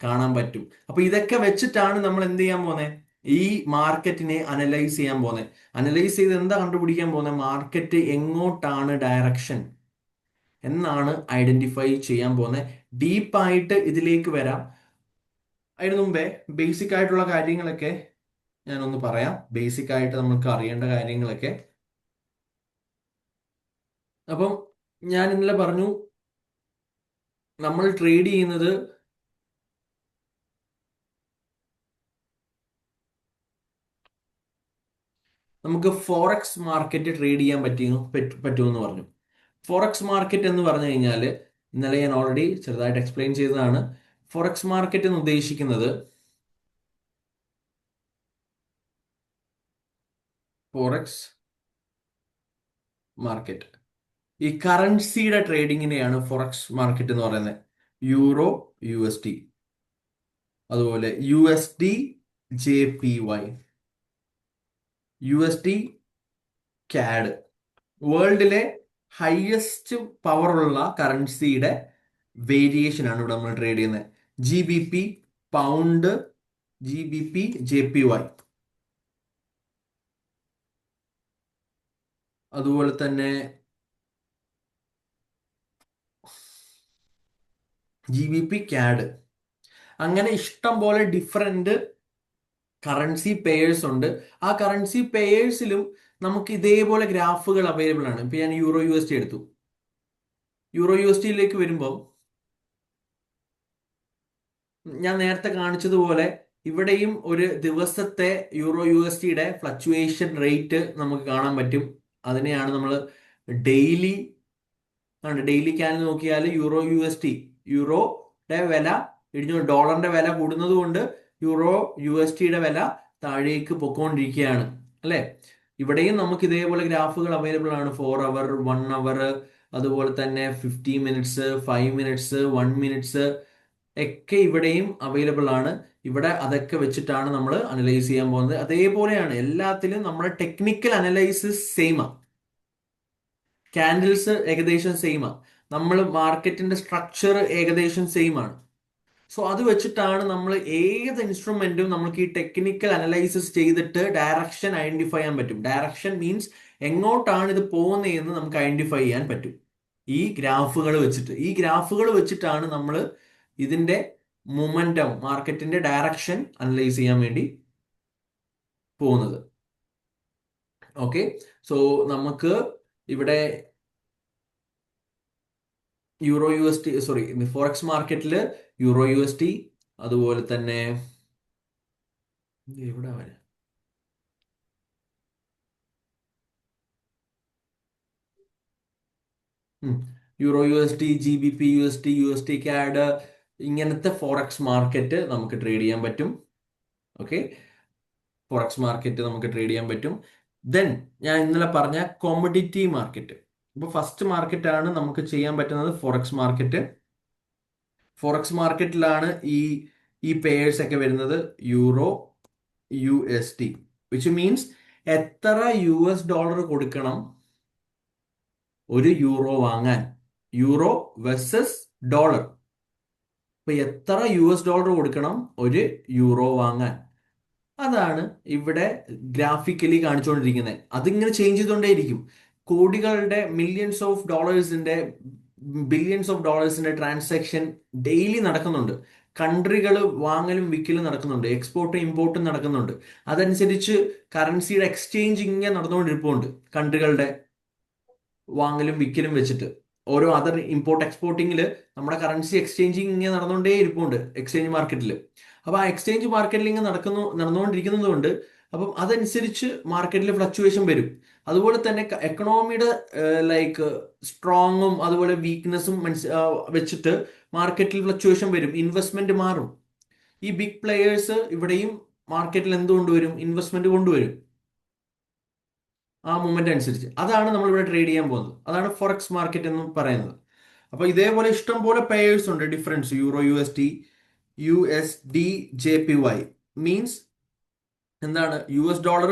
കാണാൻ പറ്റും. അപ്പൊ ഇതൊക്കെ വെച്ചിട്ടാണ് നമ്മൾ എന്ത് ചെയ്യാൻ പോകുന്നത്? ഈ മാർക്കറ്റിനെ അനലൈസ് ചെയ്യാൻ പോകുന്നത്. അനലൈസ് ചെയ്ത് എന്താ കണ്ടുപിടിക്കാൻ പോകുന്നത്? മാർക്കറ്റ് എങ്ങോട്ടാണ് ഡയറക്ഷൻ എന്നാണ് ഐഡന്റിഫൈ ചെയ്യാൻ പോകുന്നത്. ഡീപ്പായിട്ട് ഇതിലേക്ക് വരാം. അതിനു മുമ്പേ ബേസിക് ആയിട്ടുള്ള കാര്യങ്ങളൊക്കെ ഞാനൊന്ന് പറയാം. ബേസിക് ആയിട്ട് നമുക്ക് അറിയേണ്ട കാര്യങ്ങളൊക്കെ. അപ്പം ഞാൻ ഇന്നലെ പറഞ്ഞു, നമ്മൾ ട്രേഡ് ചെയ്യുന്നത് നമുക്ക് ഫോറക്സ് മാർക്കറ്റ് ട്രേഡ് ചെയ്യാൻ പറ്റുമെന്ന് പറഞ്ഞു. ഫോറക്സ് മാർക്കറ്റ് എന്ന് പറഞ്ഞു കഴിഞ്ഞാൽ ഇന്നലെ ഞാൻ ഓൾറെഡി ചെറുതായിട്ട് എക്സ്പ്ലെയിൻ ചെയ്തതാണ്. ഫോറക്സ് മാർക്കറ്റ് എന്ന് ഉദ്ദേശിക്കുന്നത് ഫോറക്സ് മാർക്കറ്റ് ഈ കറൻസിയുടെ ട്രേഡിങ്ങിനെയാണ് ഫോറക്സ് മാർക്കറ്റ് എന്ന് പറയുന്നത്. യൂറോ USD, അതുപോലെ USD JPY, USD CAD. വേൾഡിലെ ഹയസ്റ്റ് പവറുള്ള കറൻസിയുടെ വേരിയേഷൻ ആണ് ഇവിടെ നമ്മൾ ട്രേഡ് ചെയ്യുന്നത്. GBP പൗണ്ട്, GBP JPY, അതുപോലെ തന്നെ GBP CAD. അങ്ങനെ ഇഷ്ടം പോലെ ഡിഫറെന്റ് കറൻസി പെയേഴ്സ് ഉണ്ട്. ആ കറൻസി പെയേഴ്സിലും നമുക്ക് ഇതേപോലെ ഗ്രാഫുകൾ അവൈലബിൾ ആണ്. ഇപ്പൊ ഞാൻ യൂറോ USD എടുത്തു. യൂറോ USDയിലേക്ക് വരുമ്പോൾ ഞാൻ നേരത്തെ കാണിച്ചതുപോലെ ഇവിടെയും ഒരു ദിവസത്തെ യൂറോ യു എസ് ടിയുടെ ഫ്ലക്ച്വേഷൻ റേറ്റ് നമുക്ക് കാണാൻ പറ്റും. അതിനെയാണ് നമ്മൾ ഡെയിലി ഡെയിലി ക്യാനൽ നോക്കിയാൽ യൂറോ യു എസ് ടി, യൂറോയുടെ വില ഇടിഞ്ഞു, ഡോളറിന്റെ വില കൂടുന്നത് കൊണ്ട് യൂറോ യു എസ് ടിയുടെ വില താഴേക്ക് പൊക്കോണ്ടിരിക്കുകയാണ് അല്ലേ. ഇവിടെയും നമുക്ക് ഇതേപോലെ ഗ്രാഫുകൾ അവൈലബിൾ ആണ്. 4 അവർ, 1 അവർ, അതുപോലെ തന്നെ 50 മിനിറ്റ്സ്, 5 മിനിറ്റ്സ്, 1 മിനിറ്റ്സ് ഒക്കെ ഇവിടെയും അവൈലബിൾ ആണ്. ഇവിടെ അതൊക്കെ വെച്ചിട്ടാണ് നമ്മൾ അനലൈസ് ചെയ്യാൻ പോകുന്നത്. അതേപോലെയാണ് എല്ലാത്തിലും നമ്മുടെ ടെക്നിക്കൽ അനലൈസിസ് സെയിമാണ്. ക്യാൻഡിൽസ് ഏകദേശം സെയിമാണ്. നമ്മൾ മാർക്കറ്റിന്റെ സ്ട്രക്ചർ ഏകദേശം സെയിം ആണ്. സോ അത് വെച്ചിട്ടാണ് നമ്മൾ ഏത് ഇൻസ്ട്രുമെന്റും നമുക്ക് ഈ ടെക്നിക്കൽ അനലൈസിസ് ചെയ്തിട്ട് ഡയറക്ഷൻ ഐഡന്റിഫൈ ചെയ്യാൻ പറ്റും. ഡയറക്ഷൻ മീൻസ് എങ്ങോട്ടാണ് ഇത് പോകുന്നതെന്ന് നമുക്ക് ഐഡന്റിഫൈ ചെയ്യാൻ പറ്റും ഈ ഗ്രാഫുകൾ വെച്ചിട്ട്. ഈ ഗ്രാഫുകൾ വെച്ചിട്ടാണ് നമ്മൾ ഇതിന്റെ മൊമെന്റം, മാർക്കറ്റിന്റെ ഡയറക്ഷൻ അനലൈസ് ചെയ്യാൻ വേണ്ടി പോകുന്നത്. ഓക്കെ, സോ നമുക്ക് ഇവിടെ euro U S T, sorry, forex മാർക്കറ്റിൽ യൂറോ യു എസ് ടി, അതുപോലെ തന്നെ എവിടെ വരെ euro U S T, GBP USD, USD CAD, ഇങ്ങനത്തെ ഫോറക്സ് മാർക്കറ്റ് നമുക്ക് ട്രേഡ് ചെയ്യാൻ പറ്റും. ഓക്കെ, ഫോറക്സ് മാർക്കറ്റ് നമുക്ക് ട്രേഡ് ചെയ്യാൻ പറ്റും. ദെൻ ഞാൻ ഇന്നലെ പറഞ്ഞ കോമഡിറ്റി മാർക്കറ്റ്. ഇപ്പൊ ഫസ്റ്റ് മാർക്കറ്റ് ആണ് നമുക്ക് ചെയ്യാൻ പറ്റുന്നത് ഫോറക്സ് മാർക്കറ്റ്. ഫോറക്സ് മാർക്കറ്റിലാണ് ഈ പേഴ്സ് ഒക്കെ വരുന്നത്. യൂറോ USD, വിച്ച് മീൻസ് എത്ര US$ കൊടുക്കണം ഒരു യൂറോ വാങ്ങാൻ. Euro versus dollar. ഇപ്പൊ എത്ര US$ കൊടുക്കണം ഒരു യൂറോ വാങ്ങാൻ. അതാണ് ഇവിടെ ഗ്രാഫിക്കലി കാണിച്ചുകൊണ്ടിരിക്കുന്നത്. അതിങ്ങനെ ചേഞ്ച് ചെയ്തുകൊണ്ടേയിരിക്കും. കോടികളുടെ, മില്യൺസ് ഓഫ് ഡോളേഴ്സിന്റെ, ബില്യൺസ് ഓഫ് ഡോളേഴ്സിന്റെ ട്രാൻസാക്ഷൻ ഡെയിലി നടക്കുന്നുണ്ട്. കൺട്രികൾ വാങ്ങലും വിക്കലും നടക്കുന്നുണ്ട്, എക്സ്പോർട്ടും ഇമ്പോർട്ടും നടക്കുന്നുണ്ട്. അതനുസരിച്ച് കറൻസിയുടെ എക്സ്ചേഞ്ച് ഇങ്ങനെ നടന്നുകൊണ്ടിരിപ്പുണ്ട്. കൺട്രികളുടെ വാങ്ങലും വിക്കലും വെച്ചിട്ട് ഓരോ അതർ ഇമ്പോർട്ട് എക്സ്പോർട്ടിങ്ങിൽ നമ്മുടെ കറൻസി എക്സ്ചേഞ്ചിങ് ഇങ്ങനെ നടന്നുകൊണ്ടേ ഇരിപ്പുണ്ട് എക്സ്ചേഞ്ച് മാർക്കറ്റിൽ. അപ്പൊ ആ എക്സ്ചേഞ്ച് മാർക്കറ്റിൽ ഇങ്ങനെ നടന്നുകൊണ്ടിരിക്കുന്നത് കൊണ്ട് അപ്പം അതനുസരിച്ച് മാർക്കറ്റിൽ ഫ്ലക്ച്വേഷൻ വരും. അതുപോലെ തന്നെ എക്കണോമിയുടെ ലൈക്ക് സ്ട്രോങ്ങും അതുപോലെ വീക്ക്നെസ്സും വെച്ചിട്ട് മാർക്കറ്റിൽ ഫ്ലക്ച്വേഷൻ വരും, ഇൻവെസ്റ്റ്മെന്റ് മാറും. ഈ ബിഗ് പ്ലെയേഴ്സ് ഇവിടെയും മാർക്കറ്റിൽ എന്തുകൊണ്ടുവരും? ഇൻവെസ്റ്റ്മെന്റ് കൊണ്ടുവരും ആ മൂവ്മെന്റ് അനുസരിച്ച്. അതാണ് നമ്മൾ ഇവിടെ ട്രേഡ് ചെയ്യാൻ പോകുന്നത്. അതാണ് ഫോറക്സ് മാർക്കറ്റ് എന്ന് പറയുന്നത്. അപ്പൊ ഇതേപോലെ ഇഷ്ടം പോലെ പെയേഴ്സ് ഉണ്ട് difference. Euro USD, USD JPY means എന്താണ്? US$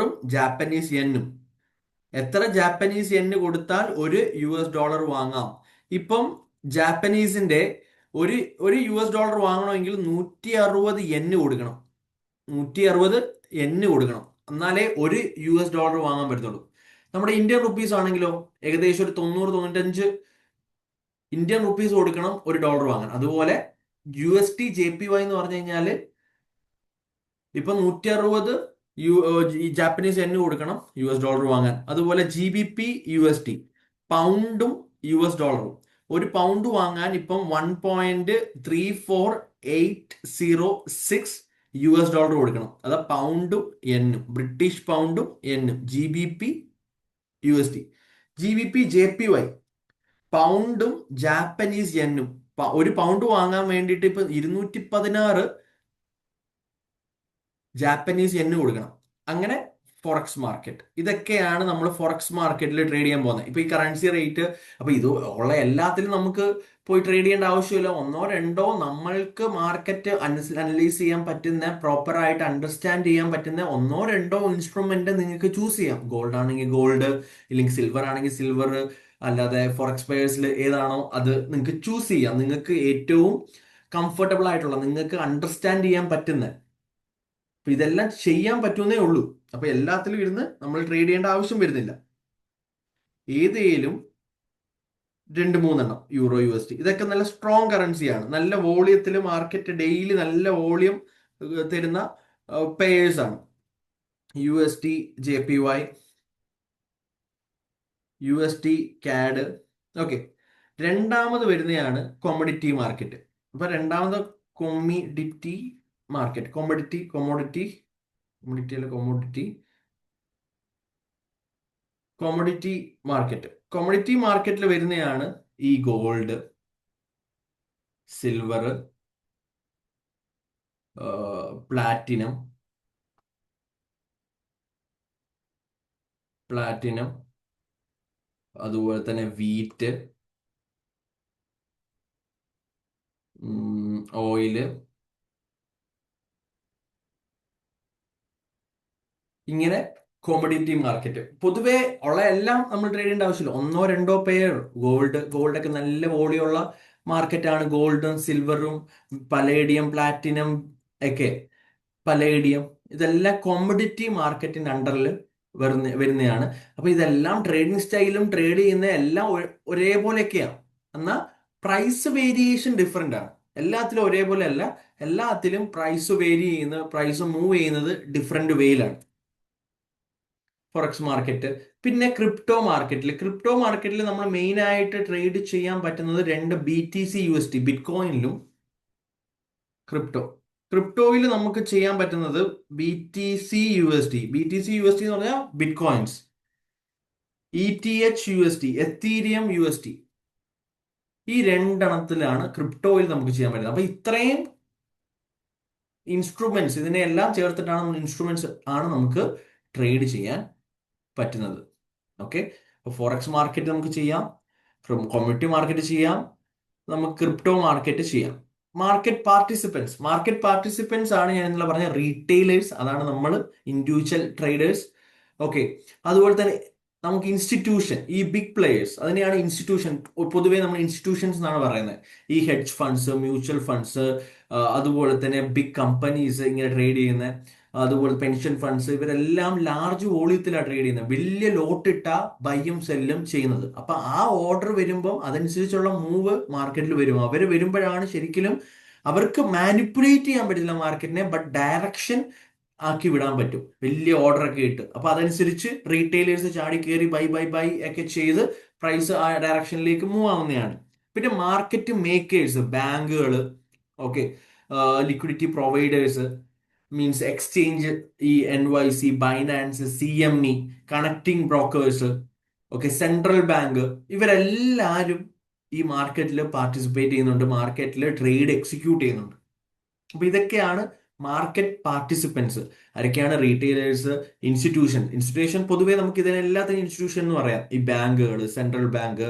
ജാപ്പനീസ് യെന്നും. എത്ര ജാപ്പനീസ് യെന്ന് കൊടുത്താൽ ഒരു US$ വാങ്ങാം. ഇപ്പം ജാപ്പനീസിന്റെ ഒരു US$ വാങ്ങണമെങ്കിൽ 160 യെന്ന് കൊടുക്കണം. 160 യെന്ന് കൊടുക്കണം, എന്നാലേ ഒരു US$ വാങ്ങാൻ പറ്റത്തുള്ളൂ. നമ്മുടെ ഇന്ത്യൻ റുപ്പീസ് ആണെങ്കിലോ ഏകദേശം ഒരു 90-95 ഇന്ത്യൻ റുപ്പീസ് കൊടുക്കണം ഒരു ഡോളർ വാങ്ങാൻ. അതുപോലെ USD JPY എന്ന് പറഞ്ഞു കഴിഞ്ഞാല് ഇപ്പൊ 160 ജാപ്പനീസ് യെന്ന് കൊടുക്കണം US$ വാങ്ങാൻ. അതുപോലെ GBP USD, പൗണ്ടും US$ഉം. ഒരു പൗണ്ട് വാങ്ങാൻ ഇപ്പം 1.34806 US$ കൊടുക്കണം. അതാ പൗണ്ടും യെന്നും, ബ്രിട്ടീഷ് പൗണ്ടും യെന്നും. GBP USD, GBP JPY, പൗണ്ടും ജാപ്പനീസ് യെന്നും. ഒരു പൗണ്ട് വാങ്ങാൻ വേണ്ടിയിട്ട് ഇപ്പൊ 216 ജാപ്പനീസ് യെന്ന് കൊടുക്കണം. അങ്ങനെ ഫോറക്സ് മാർക്കറ്റ്. ഇതൊക്കെയാണ് നമ്മൾ ഫോറക്സ് മാർക്കറ്റിൽ ട്രേഡ് ചെയ്യാൻ പോകുന്നത്. ഇപ്പൊ ഈ കറൻസി റേറ്റ്, അപ്പൊ ഇത് ഉള്ള എല്ലാത്തിലും നമുക്ക് പോയി ട്രേഡ് ചെയ്യേണ്ട ആവശ്യമില്ല. ഒന്നോ രണ്ടോ നമ്മൾക്ക് മാർക്കറ്റ് അനലൈസ് ചെയ്യാൻ പറ്റുന്ന, പ്രോപ്പർ ആയിട്ട് അണ്ടർസ്റ്റാൻഡ് ചെയ്യാൻ പറ്റുന്ന ഒന്നോ രണ്ടോ ഇൻസ്ട്രുമെന്റ് നിങ്ങൾക്ക് ചൂസ് ചെയ്യാം. ഗോൾഡ് ആണെങ്കിൽ ഗോൾഡ്, ഇല്ലെങ്കിൽ സിൽവർ ആണെങ്കിൽ സിൽവർ, അല്ലാതെ ഫോറക്സ് പെയേഴ്സിൽ ഏതാണോ അത് നിങ്ങൾക്ക് ചൂസ് ചെയ്യാം. നിങ്ങൾക്ക് ഏറ്റവും കംഫർട്ടബിൾ ആയിട്ടുള്ള, നിങ്ങൾക്ക് അണ്ടർസ്റ്റാൻഡ് ചെയ്യാൻ പറ്റുന്ന. അപ്പൊ ഇതെല്ലാം ചെയ്യാൻ പറ്റുന്നേ ഉള്ളൂ. അപ്പൊ എല്ലാത്തിലും ഇരുന്ന് നമ്മൾ ട്രേഡ് ചെയ്യേണ്ട ആവശ്യം വരുന്നില്ല. ഏതേലും 2-3 യൂറോ USD, ഇതൊക്കെ നല്ല സ്ട്രോങ് കറൻസിയാണ്. നല്ല വോളിയത്തിൽ മാർക്കറ്റ് ഡെയിലി നല്ല വോളിയം തരുന്ന പെയേഴ്സ് ആണ്. USD JPY, USD CAD. Okay, രണ്ടാമത് വരുന്നതാണ് കോമഡിറ്റി മാർക്കറ്റ്. അപ്പൊ രണ്ടാമത് കൊമ്മിഡിറ്റി മാർക്കറ്റ്, കൊമോഡിറ്റി അല്ല കൊമോഡിറ്റി മാർക്കറ്റിൽ വരുന്നതാണ് ഈ ഗോൾഡ്, സിൽവർ, പ്ലാറ്റിനം, അതുപോലെ തന്നെ വീറ്റ്, ഓയില്, ഇങ്ങനെ കോമഡിറ്റി മാർക്കറ്റ്. പൊതുവെ ഉള്ള എല്ലാം നമ്മൾ ട്രേഡ് ചെയ്യേണ്ട ആവശ്യമില്ല. 1-2 പെയർ ഗോൾഡൊക്കെ നല്ല വോളിയുള്ള മാർക്കറ്റാണ്. ഗോൾഡും സിൽവറും പലേഡിയം, പ്ലാറ്റിനം ഒക്കെ, പലേഡിയം, ഇതെല്ലാം കോമഡിറ്റി മാർക്കറ്റിന്റെ അണ്ടറിൽ വരുന്നതാണ്. അപ്പൊ ഇതെല്ലാം ട്രേഡിംഗ് സ്റ്റൈലും ട്രേഡ് ചെയ്യുന്ന എല്ലാം ഒരേപോലെയൊക്കെയാണ്. എന്നാൽ പ്രൈസ് വേരിയേഷൻ ഡിഫറെന്റ് ആണ്. എല്ലാത്തിലും ഒരേപോലെ അല്ല, എല്ലാത്തിലും പ്രൈസ് പ്രൈസ് മൂവ് ചെയ്യുന്നത് ഡിഫറെന്റ് വേയിലാണ്. Forex market. പിന്നെ ക്രിപ്റ്റോ മാർക്കറ്റിൽ നമ്മൾ മെയിൻ ആയിട്ട് ട്രേഡ് ചെയ്യാൻ പറ്റുന്നത് 2 BTC USD, ബിറ്റ്കോയിനിലും ക്രിപ്റ്റോയിൽ നമുക്ക് ചെയ്യാൻ പറ്റുന്നത് BTC USD എന്ന് പറഞ്ഞാൽ bitcoins, ETH USD, Ethereum USD, ഈ 2 എണ്ണത്തിലാണ് ക്രിപ്റ്റോയിൽ നമുക്ക് ചെയ്യാൻ പറ്റുന്നത്. അപ്പൊ ഇത്രയും ഇൻസ്ട്രുമെന്റ്സ്, ഇതിനെല്ലാം ചേർത്തിട്ടാണ് ഇൻസ്ട്രുമെന്റ്സ് ആണ് നമുക്ക് ട്രേഡ് ചെയ്യാൻ പറ്റുന്നത്. ഓക്കെ, അപ്പോൾ ഫോറക്സ് മാർക്കറ്റ് നമുക്ക് ചെയ്യാം, കമ്മ്യൂണിറ്റി മാർക്കറ്റ് ചെയ്യാം, നമുക്ക് ക്രിപ്റ്റോ മാർക്കറ്റ് ചെയ്യാം. മാർക്കറ്റ് പാർട്ടിസിപ്പൻസ് ആണ് ഞാൻ ഇന്നലെ പറഞ്ഞ റീറ്റെയിലേഴ്സ്, അതാണ് നമ്മൾ ഇൻഡിവിജ്വൽ ട്രേഡേഴ്സ്. ഓക്കെ, അതുപോലെ തന്നെ നമുക്ക് ഇൻസ്റ്റിറ്റ്യൂഷൻ, ഈ ബിഗ് പ്ലേയേഴ്സ്, അതിനെയാണ് ഇൻസ്റ്റിറ്റ്യൂഷൻ, പൊതുവേ നമ്മൾ ഇൻസ്റ്റിറ്റ്യൂഷൻസ് എന്നാണ് പറയുന്നത്. ഈ ഹെഡ്ജ് ഫണ്ട്സ്, മ്യൂച്വൽ ഫണ്ട്സ്, അതുപോലെ തന്നെ ബിഗ് കമ്പനീസ് ഇങ്ങനെ ട്രേഡ് ചെയ്യുന്ന, അതുപോലെ പെൻഷൻ ഫണ്ട്സ്, ഇവരെല്ലാം ലാർജ് വോളിയത്തിലാണ് ട്രേഡ് ചെയ്യുന്നത്, വലിയ ലോട്ടിട്ട ബൈയും സെല്ലും ചെയ്യുന്നത്. അപ്പൊ ആ ഓർഡർ വരുമ്പോൾ അതനുസരിച്ചുള്ള മൂവ് മാർക്കറ്റിൽ വരും. അവർ വരുമ്പോഴാണ് ശരിക്കും അവർക്ക് മാനിപ്പുലേറ്റ് ചെയ്യാൻ പറ്റില്ല മാർക്കറ്റിനെ, ബട്ട് ഡയറക്ഷൻ ആക്കി വിടാൻ പറ്റും, വലിയ ഓർഡർ ഒക്കെ ഇട്ട്. അപ്പൊ അതനുസരിച്ച് റീറ്റെയിലേഴ്സ് ചാടി കയറി ബൈ ഒക്കെ ചെയ്ത് പ്രൈസ് ആ ഡയറക്ഷനിലേക്ക് മൂവ് ആവുന്നതാണ്. പിന്നെ മാർക്കറ്റ് മേക്കേഴ്സ്, ബാങ്കുകൾ, okay, liquidity providers, means exchange, ഈ NYC, Binance, CME, connecting brokers, okay, central bank, ഇവരെല്ലാവരും ഈ മാർക്കറ്റിൽ പാർട്ടിസിപ്പേറ്റ് ചെയ്യുന്നുണ്ട്, മാർക്കറ്റിൽ ട്രേഡ് എക്സിക്യൂട്ട് ചെയ്യുന്നുണ്ട്. അപ്പൊ ഇതൊക്കെയാണ് മാർക്കറ്റ് പാർട്ടിസിപ്പൻസ്. ആരൊക്കെയാണ്? റീറ്റെയിലേഴ്സ്, ഇൻസ്റ്റിറ്റ്യൂഷൻ പൊതുവേ നമുക്ക് ഇതിനെല്ലാത്തിനും ഇൻസ്റ്റിറ്റ്യൂഷൻ എന്ന് പറയാം. ഈ ബാങ്കുകൾ, സെൻട്രൽ ബാങ്ക്,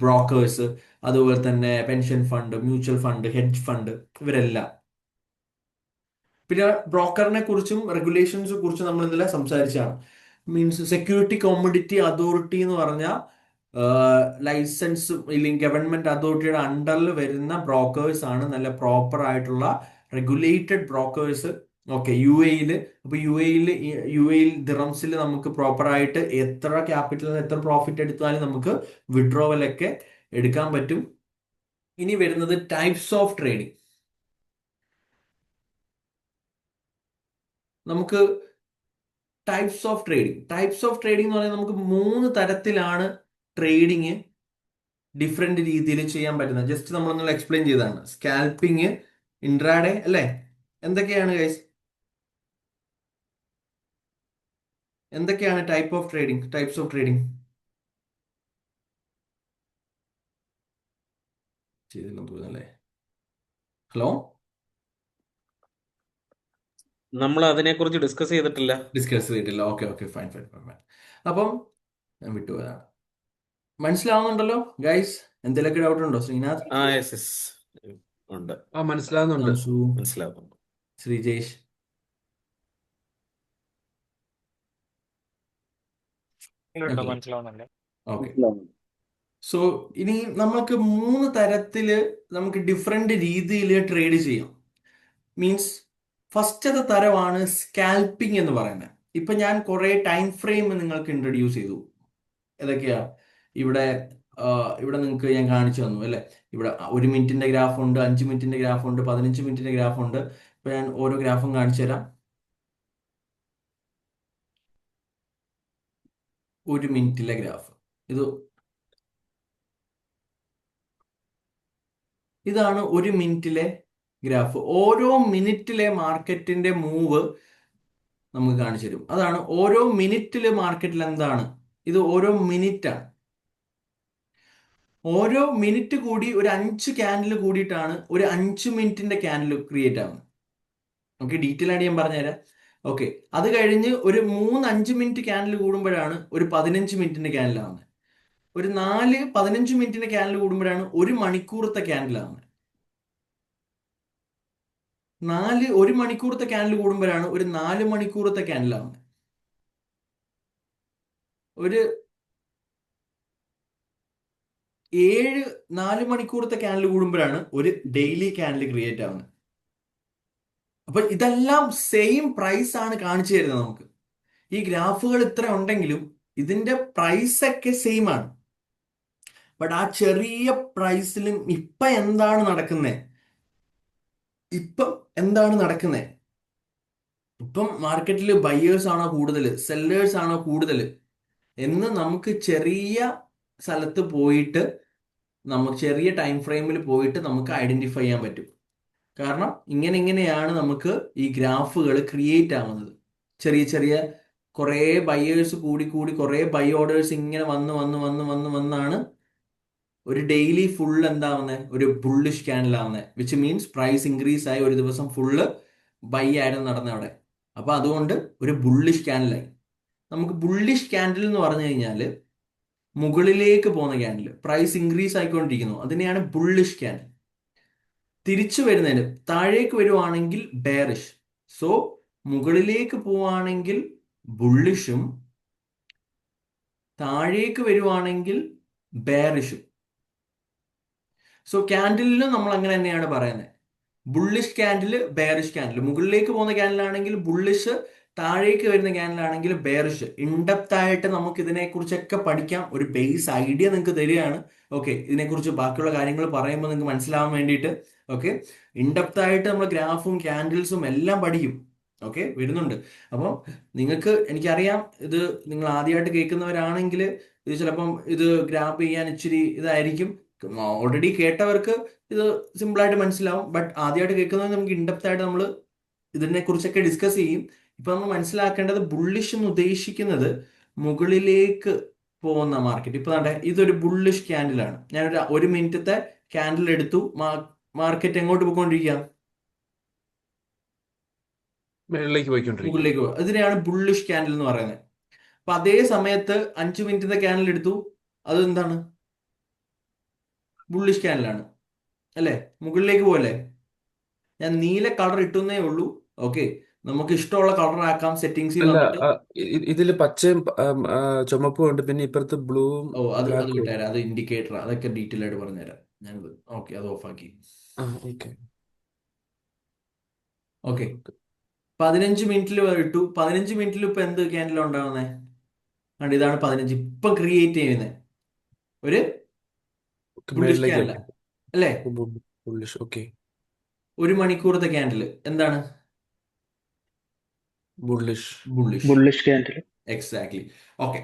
ബ്രോക്കേഴ്സ്, അതുപോലെ തന്നെ pension fund, mutual fund, hedge fund, ഇവരെല്ലാം. പിന്നെ ബ്രോക്കറിനെ കുറിച്ചും റെഗുലേഷൻസ് കുറിച്ചും നമ്മൾ ഇന്നലെ സംസാരിച്ചാണ്. മീൻസ് സെക്യൂരിറ്റി കമ്മോഡിറ്റി അതോറിറ്റി എന്ന് പറഞ്ഞാൽ ലൈസൻസ് ഇല്ലെങ്കിൽ ഗവൺമെന്റ് അതോറിറ്റിയുടെ അണ്ടറിൽ വരുന്ന ബ്രോക്കേഴ്സ് ആണ് നല്ല പ്രോപ്പർ ആയിട്ടുള്ള റെഗുലേറ്റഡ് ബ്രോക്കേഴ്സ്. ഓക്കെ, അപ്പൊ യു എയിൽ ദിറംസിൽ നമുക്ക് പ്രോപ്പർ ആയിട്ട് എത്ര ക്യാപിറ്റൽ, എത്ര പ്രോഫിറ്റ് എടുത്താലും നമുക്ക് വിഡ്രോവലൊക്കെ എടുക്കാൻ പറ്റും. ഇനി വരുന്നത് ടൈപ്സ് ഓഫ് ട്രേഡിംഗ്. നമുക്ക് ടൈപ്സ് ഓഫ് ട്രേഡിംഗ് എന്ന് പറയുന്നത് നമുക്ക് 3 തരത്തിലാണ് ട്രേഡിങ് ഡിഫറെന്റ് രീതിയിൽ ചെയ്യാൻ പറ്റുന്നത്. ജസ്റ്റ് നമ്മളൊന്ന് എക്സ്പ്ലെയിൻ ചെയ്തതാണ്. സ്കാൽപ്പിംഗ്, ഇൻട്രാഡേ, അല്ലേ? എന്തൊക്കെയാണ് ഗൈസ്? എന്തൊക്കെയാണ് ടൈപ്സ് ഓഫ് ട്രേഡിംഗ്? ചെയ്തില്ലെന്ന് തോന്നുന്നല്ലേ? ഹലോ, നമ്മൾ അതിനെക്കുറിച്ച് ഡിസ്കസ് ചെയ്തിട്ടില്ല. Okay, fine. അപ്പം ഞാൻ വിട്ടുപോയതാണ്. മനസ്സിലാവുന്നുണ്ടല്ലോ ഗൈസ്? എന്തെങ്കിലുമൊക്കെ ഡൗട്ട് ഉണ്ടോ? ശ്രീനാഥ്, യെസ് ഉണ്ട്, മനസ്സിലാവുന്നുണ്ട്. മനസ്സിലാവുന്നുണ്ട്. ശ്രീജേഷ്, മനസ്സിലാവുന്നുണ്ട്. ഓക്കെ. സോ ഇനി നമുക്ക് 3 തരത്തില് നമുക്ക് ഡിഫറെന്റ് രീതിയിൽ ട്രേഡ് ചെയ്യാം. മീൻസ് ഫസ്റ്റത്തെ തരമാണ് സ്കാൽപ്പിംഗ് എന്ന് പറയുന്നത്. ഇപ്പൊ ഞാൻ കുറെ ടൈം ഫ്രെയിം നിങ്ങൾക്ക് ഇൻട്രൊഡ്യൂസ് ചെയ്തു. ഏതൊക്കെയാ? ഇവിടെ നിങ്ങൾക്ക് ഞാൻ കാണിച്ചു തന്നു, അല്ലെ? ഇവിടെ 1 മിനിറ്റിന്റെ ഗ്രാഫ് ഉണ്ട്, 5 മിനിറ്റിന്റെ ഗ്രാഫ് ഉണ്ട്, 15 മിനിറ്റിന്റെ ഗ്രാഫ് ഉണ്ട്. ഇപ്പൊ ഞാൻ ഓരോ ഗ്രാഫും കാണിച്ചു തരാം. 1 മിനിറ്റിലെ ഗ്രാഫ് ഇതാണ് 1 മിനിറ്റിലെ ഗ്രാഫ് ഓരോ മിനിറ്റിലെ മാർക്കറ്റിന്റെ മൂവ് നമുക്ക് കാണിച്ചു തരും. അതാണ് ഓരോ മിനിറ്റില് മാർക്കറ്റിൽ എന്താണ്, ഇത് ഓരോ മിനിറ്റ് ആണ്. ഓരോ മിനിറ്റ് കൂടി ഒരു 5 ക്യാൻഡിൽ കൂടിയിട്ടാണ് ഒരു 5 മിനിറ്റിന്റെ ക്യാൻഡിൽ ക്രിയേറ്റ് ആവുന്നത്. ഓക്കെ, ഡീറ്റെയിൽ ആയിട്ട് ഞാൻ പറഞ്ഞുതരാം. ഓക്കെ, അത് കഴിഞ്ഞ് ഒരു 3-5 മിനിറ്റ് ക്യാൻഡിൽ കൂടുമ്പോഴാണ് ഒരു 15 മിനിറ്റിന്റെ ക്യാൻഡിൽ ആവുന്നത്. ഒരു 4-15 മിനിറ്റിന്റെ ക്യാൻഡിൽ കൂടുമ്പോഴാണ് ഒരു മണിക്കൂറത്തെ ക്യാൻഡിൽ ആവുന്നത്. 1 മണിക്കൂറത്തെ ക്യാൻഡിൽ കൂടുമ്പോഴാണ് ഒരു 4 മണിക്കൂറത്തെ ക്യാൻഡിൽ ആവുന്നത്. ഒരു 4 മണിക്കൂറത്തെ ക്യാൻഡിൽ കൂടുമ്പോഴാണ് ഒരു ഡെയിലി ക്യാൻഡിൽ ക്രിയേറ്റ് ആവുന്നത്. അപ്പൊ ഇതെല്ലാം സെയിം പ്രൈസ് ആണ് കാണിച്ചു തരുന്നത് നമുക്ക്. ഈ ഗ്രാഫുകൾ ഇത്ര ഉണ്ടെങ്കിലും ഇതിന്റെ പ്രൈസ് ഒക്കെ സെയിം ആണ്. ബട്ട് ആ ചെറിയ പ്രൈസിലും ഇപ്പം എന്താണ് നടക്കുന്നത്, ഇപ്പം മാർക്കറ്റിൽ ബയേഴ്സ് ആണോ കൂടുതൽ, സെല്ലേഴ്സ് ആണോ കൂടുതൽ എന്ന് നമുക്ക് ചെറിയ സ്ഥലത്ത് പോയിട്ട്, നമുക്ക് ചെറിയ ടൈം ഫ്രെയിമിൽ പോയിട്ട് നമുക്ക് ഐഡന്റിഫൈ ചെയ്യാൻ പറ്റും. കാരണം ഇങ്ങനെയാണ് നമുക്ക് ഈ ഗ്രാഫുകൾ ക്രിയേറ്റ് ആവുന്നത്. ചെറിയ ചെറിയ കുറേ ബയേഴ്സ് കൂടി കുറേ ബൈ ഓർഡേഴ്സ് ഇങ്ങനെ വന്നാണ് ഒരു ഡെയിലി ഫുൾ എന്താവുന്നത്, ഒരു ബുള്ളിഷ് ക്യാൻഡിൽ ആവുന്നത്. വിച്ച് മീൻസ് പ്രൈസ് ഇൻക്രീസ് ആയി ഒരു ദിവസം ഫുള്ള് ബൈ ആയിരുന്നു നടന്നത് അവിടെ. അപ്പൊ അതുകൊണ്ട് ഒരു ബുള്ളിഷ് ക്യാൻഡിലായി. നമുക്ക് ബുള്ളിഷ് ക്യാൻഡിൽ എന്ന് പറഞ്ഞു കഴിഞ്ഞാൽ മുകളിലേക്ക് പോകുന്ന ക്യാൻഡിൽ, പ്രൈസ് ഇൻക്രീസ് ആയിക്കൊണ്ടിരിക്കുന്നു, അതിനെയാണ് ബുള്ളിഷ് ക്യാൻഡിൽ. തിരിച്ചു വരുന്നതിന് താഴേക്ക് വരുവാണെങ്കിൽ ബെയറിഷ്. സോ മുകളിലേക്ക് പോവാണെങ്കിൽ ബുള്ളിഷും താഴേക്ക് വരുവാണെങ്കിൽ ബെയറിഷും. സോ ക്യാൻഡിലിനും നമ്മൾ അങ്ങനെ തന്നെയാണ് പറയുന്നത്. Bullish candle, bearish candle. മുകളിലേക്ക് പോകുന്ന ക്യാൻഡിലാണെങ്കിൽ ബുള്ളിഷ്, താഴേക്ക് വരുന്ന ക്യാൻഡിലാണെങ്കിൽ ബെയറിഷ്. ഇൻഡെപ്ത് ആയിട്ട് നമുക്ക് ഇതിനെക്കുറിച്ചൊക്കെ പഠിക്കാം. ഒരു ബേസ് ഐഡിയ നിങ്ങൾക്ക് തരികയാണ്. ഓക്കെ, ഇതിനെക്കുറിച്ച് ബാക്കിയുള്ള കാര്യങ്ങൾ പറയുമ്പോൾ നിങ്ങൾക്ക് മനസ്സിലാവാൻ വേണ്ടിയിട്ട്. ഓക്കെ, ഇൻഡെപ്ത് ആയിട്ട് നമ്മൾ ഗ്രാഫും ക്യാൻഡിൽസും എല്ലാം പഠിക്കും. ഓക്കെ, വരുന്നുണ്ട്. അപ്പം നിങ്ങൾക്ക്, എനിക്കറിയാം ഇത് നിങ്ങൾ ആദ്യമായിട്ട് കേൾക്കുന്നവരാണെങ്കിൽ ഇത് ചിലപ്പം ഇത് ഗ്രാഫ് ചെയ്യാൻ ഇച്ചിരി ഇതായിരിക്കും. ഓൾറെഡി കേട്ടവർക്ക് ഇത് സിമ്പിളായിട്ട് മനസ്സിലാവും. ബട്ട് ആദ്യമായിട്ട് കേൾക്കുന്നത് നമുക്ക് ഇൻഡെപ്ത് ആയിട്ട് നമ്മൾ ഇതിനെ കുറിച്ചൊക്കെ ഡിസ്കസ് ചെയ്യും. ഇപ്പൊ നമ്മൾ മനസ്സിലാക്കേണ്ടത് ബുള്ളിഷ് എന്ന് ഉദ്ദേശിക്കുന്നത് മുകളിലേക്ക് പോകുന്ന മാർക്കറ്റ്. ഇപ്പൊ ഇതൊരു ബുള്ളിഷ് ക്യാൻഡിലാണ്. ഞാനൊരു 1 മിനിറ്റത്തെ ക്യാൻഡിൽ എടുത്തു. മാർക്കറ്റ് എങ്ങോട്ട് പോയിക്കൊണ്ടിരിക്കുക? മുകളിലേക്ക് പോയിക്കൊണ്ടിരിക്കുക. മുകളിലേക്ക് പോകുക. ഇതിനെയാണ് ബുള്ളിഷ് ക്യാൻഡിൽ എന്ന് പറയുന്നത്. അപ്പൊ അതേ സമയത്ത് 5 മിനിറ്റത്തെ ക്യാൻഡിൽ എടുത്തു, അത് എന്താണ്? ബുള്ളിഷ് ക്യാൻഡിലാണ് അല്ലേ? മുകളിലേക്ക് പോകല്ലേ? ഞാൻ നീല കളർ ഇട്ടുന്നേ ഉള്ളൂ. ഓക്കെ, നമുക്ക് ഇഷ്ടമുള്ള കളർ ആക്കാം. സെറ്റിംഗ്സിൽ അല്ല, വന്നിട്ട് ഇതില് പച്ചയും ചുമപ്പും ഉണ്ട്, പിന്നെ ഇപ്പുറത്ത് ബ്ലൂവും അത് ബ്ലാക്കും ഉണ്ട്. വിട്ടുതരാം. അത് ഇൻഡിക്കേറ്റർ, അതൊക്കെ ഡീറ്റെയിൽ ആയിട്ട് പറഞ്ഞുതരാം ഞാനത്. ഓക്കെ, അത് ഓഫാക്കി. ഓക്കെ. ഓക്കെ, 15 മിനിറ്റിൽ ഇട്ടു. 15 മിനിറ്റിൽ ഇപ്പൊ എന്ത് ക്യാൻഡിൽ ഉണ്ടാവുന്നേ? ഇതാണ് 15 ഇപ്പൊ ക്രിയേറ്റ് ചെയ്യുന്നത് ഒരു ബുള്ളിഷ് മേളിലേക്ക് ക്യാൻഡിൽ അല്ലേ? ബുള്ളിഷ്. ഓക്കെ, 1 മണിക്കൂറത്തെ ക്യാൻഡിൽ എന്താണ്? Bullish. Bullish candle. Exactly. Okay,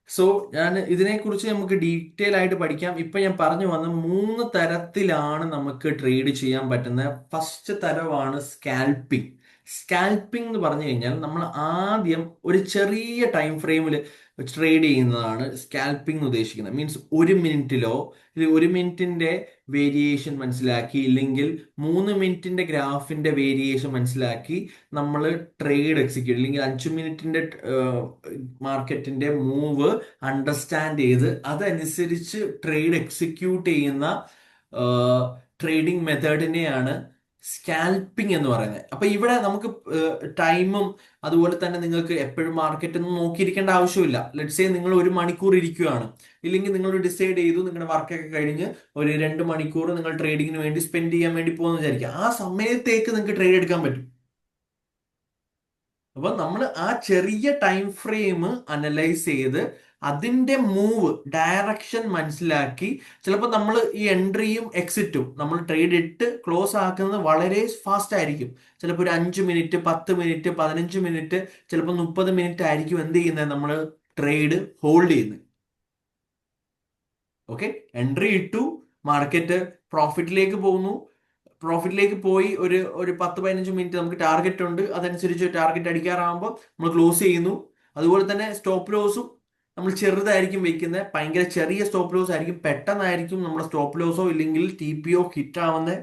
so ഞാൻ ഇതിനെക്കുറിച്ച് നമുക്ക് ഡീറ്റെയിൽ ആയിട്ട് പഠിക്കാം. ഇപ്പൊ ഞാൻ പറഞ്ഞു വന്ന 3 തരത്തിലാണ് നമുക്ക് ട്രേഡ് ചെയ്യാൻ പറ്റുന്ന. ഫസ്റ്റ് തരമാണ് സ്കാൽപ്പിംഗ്. സ്കാൽപ്പിംഗ് എന്ന് പറഞ്ഞു കഴിഞ്ഞാൽ നമ്മൾ ആദ്യം ഒരു ചെറിയ ടൈം ഫ്രെയിമിൽ ട്രേഡ് ചെയ്യുന്നതാണ് സ്കാൽപ്പിംഗ് എന്ന് ഉദ്ദേശിക്കുന്നത്. മീൻസ് 1 മിനിറ്റിലോ, 1 മിനിറ്റിന്റെ വേരിയേഷൻ മനസ്സിലാക്കി, ഇല്ലെങ്കിൽ 3 മിനിറ്റിന്റെ ഗ്രാഫിന്റെ വേരിയേഷൻ മനസ്സിലാക്കി നമ്മൾ ട്രേഡ് എക്സിക്യൂട്ട്, അല്ലെങ്കിൽ 5 മിനിറ്റിന്റെ മാർക്കറ്റിന്റെ മൂവ് അണ്ടർസ്റ്റാൻഡ് ചെയ്ത് അതനുസരിച്ച് ട്രേഡ് എക്സിക്യൂട്ട് ചെയ്യുന്ന ട്രേഡിംഗ് മെത്തേഡിനെയാണ് സ്കാൽപ്പിംഗ് എന്ന് പറയുന്നത്. അപ്പൊ ഇവിടെ നമുക്ക് ടൈമും അതുപോലെ തന്നെ നിങ്ങൾക്ക് എപ്പോഴും മാർക്കറ്റ് ഒന്നും നോക്കിയിരിക്കേണ്ട ആവശ്യമില്ല. ലെറ്റ്സ് സേ നിങ്ങൾ 1 മണിക്കൂർ ഇരിക്കുകയാണ്, ഇല്ലെങ്കിൽ നിങ്ങൾ ഡിസൈഡ് ചെയ്തു നിങ്ങളുടെ വർക്കൊക്കെ കഴിഞ്ഞ് ഒരു 2 മണിക്കൂർ നിങ്ങൾ ട്രേഡിങ്ങിന് വേണ്ടി സ്പെൻഡ് ചെയ്യാൻ വേണ്ടി പോകുന്ന വിചാരിക്കുക. ആ സമയത്തേക്ക് നിങ്ങൾക്ക് ട്രേഡ് എടുക്കാൻ പറ്റും. അപ്പൊ നമ്മൾ ആ ചെറിയ ടൈം ഫ്രെയിം അനലൈസ് ചെയ്ത് അതിന്റെ മൂവ് ഡയറക്ഷൻ മനസ്സിലാക്കി, ചിലപ്പോൾ നമ്മൾ ഈ എൻട്രിയും എക്സിറ്റും നമ്മൾ ട്രേഡ് ഇട്ട് ക്ലോസ് ആക്കുന്നത് വളരെ ഫാസ്റ്റ് ആയിരിക്കും. ചിലപ്പോൾ ഒരു 5 മിനിറ്റ്, 10 മിനിറ്റ്, 15 മിനിറ്റ്, ചിലപ്പോൾ 30 മിനിറ്റ് ആയിരിക്കും എന്ത് ചെയ്യുന്നത്, നമ്മൾ ട്രേഡ് ഹോൾഡ് ചെയ്യുന്നത്. ഓക്കെ, എൻട്രി ഇട്ടു, മാർക്കറ്റ് പ്രോഫിറ്റിലേക്ക് പോകുന്നു, പ്രോഫിറ്റിലേക്ക് പോയി ഒരു 10-15 മിനിറ്റ് നമുക്ക് ടാർഗറ്റ് ഉണ്ട്, അതനുസരിച്ച് ടാർഗറ്റ് അടിക്കാറാകുമ്പോൾ നമ്മൾ ക്ലോസ് ചെയ്യുന്നു. അതുപോലെ തന്നെ സ്റ്റോപ്പ് ലോസും നമ്മൾ ചെറുതായിരിക്കും വെക്കുന്നത്, ഭയങ്കര ചെറിയ സ്റ്റോപ്പ് ലോസ് ആയിരിക്കും, പെട്ടെന്നായിരിക്കും നമ്മുടെ സ്റ്റോപ്പ് ലോസോ ഇല്ലെങ്കിൽ TPO ഹിറ്റ് ആവുന്നത്.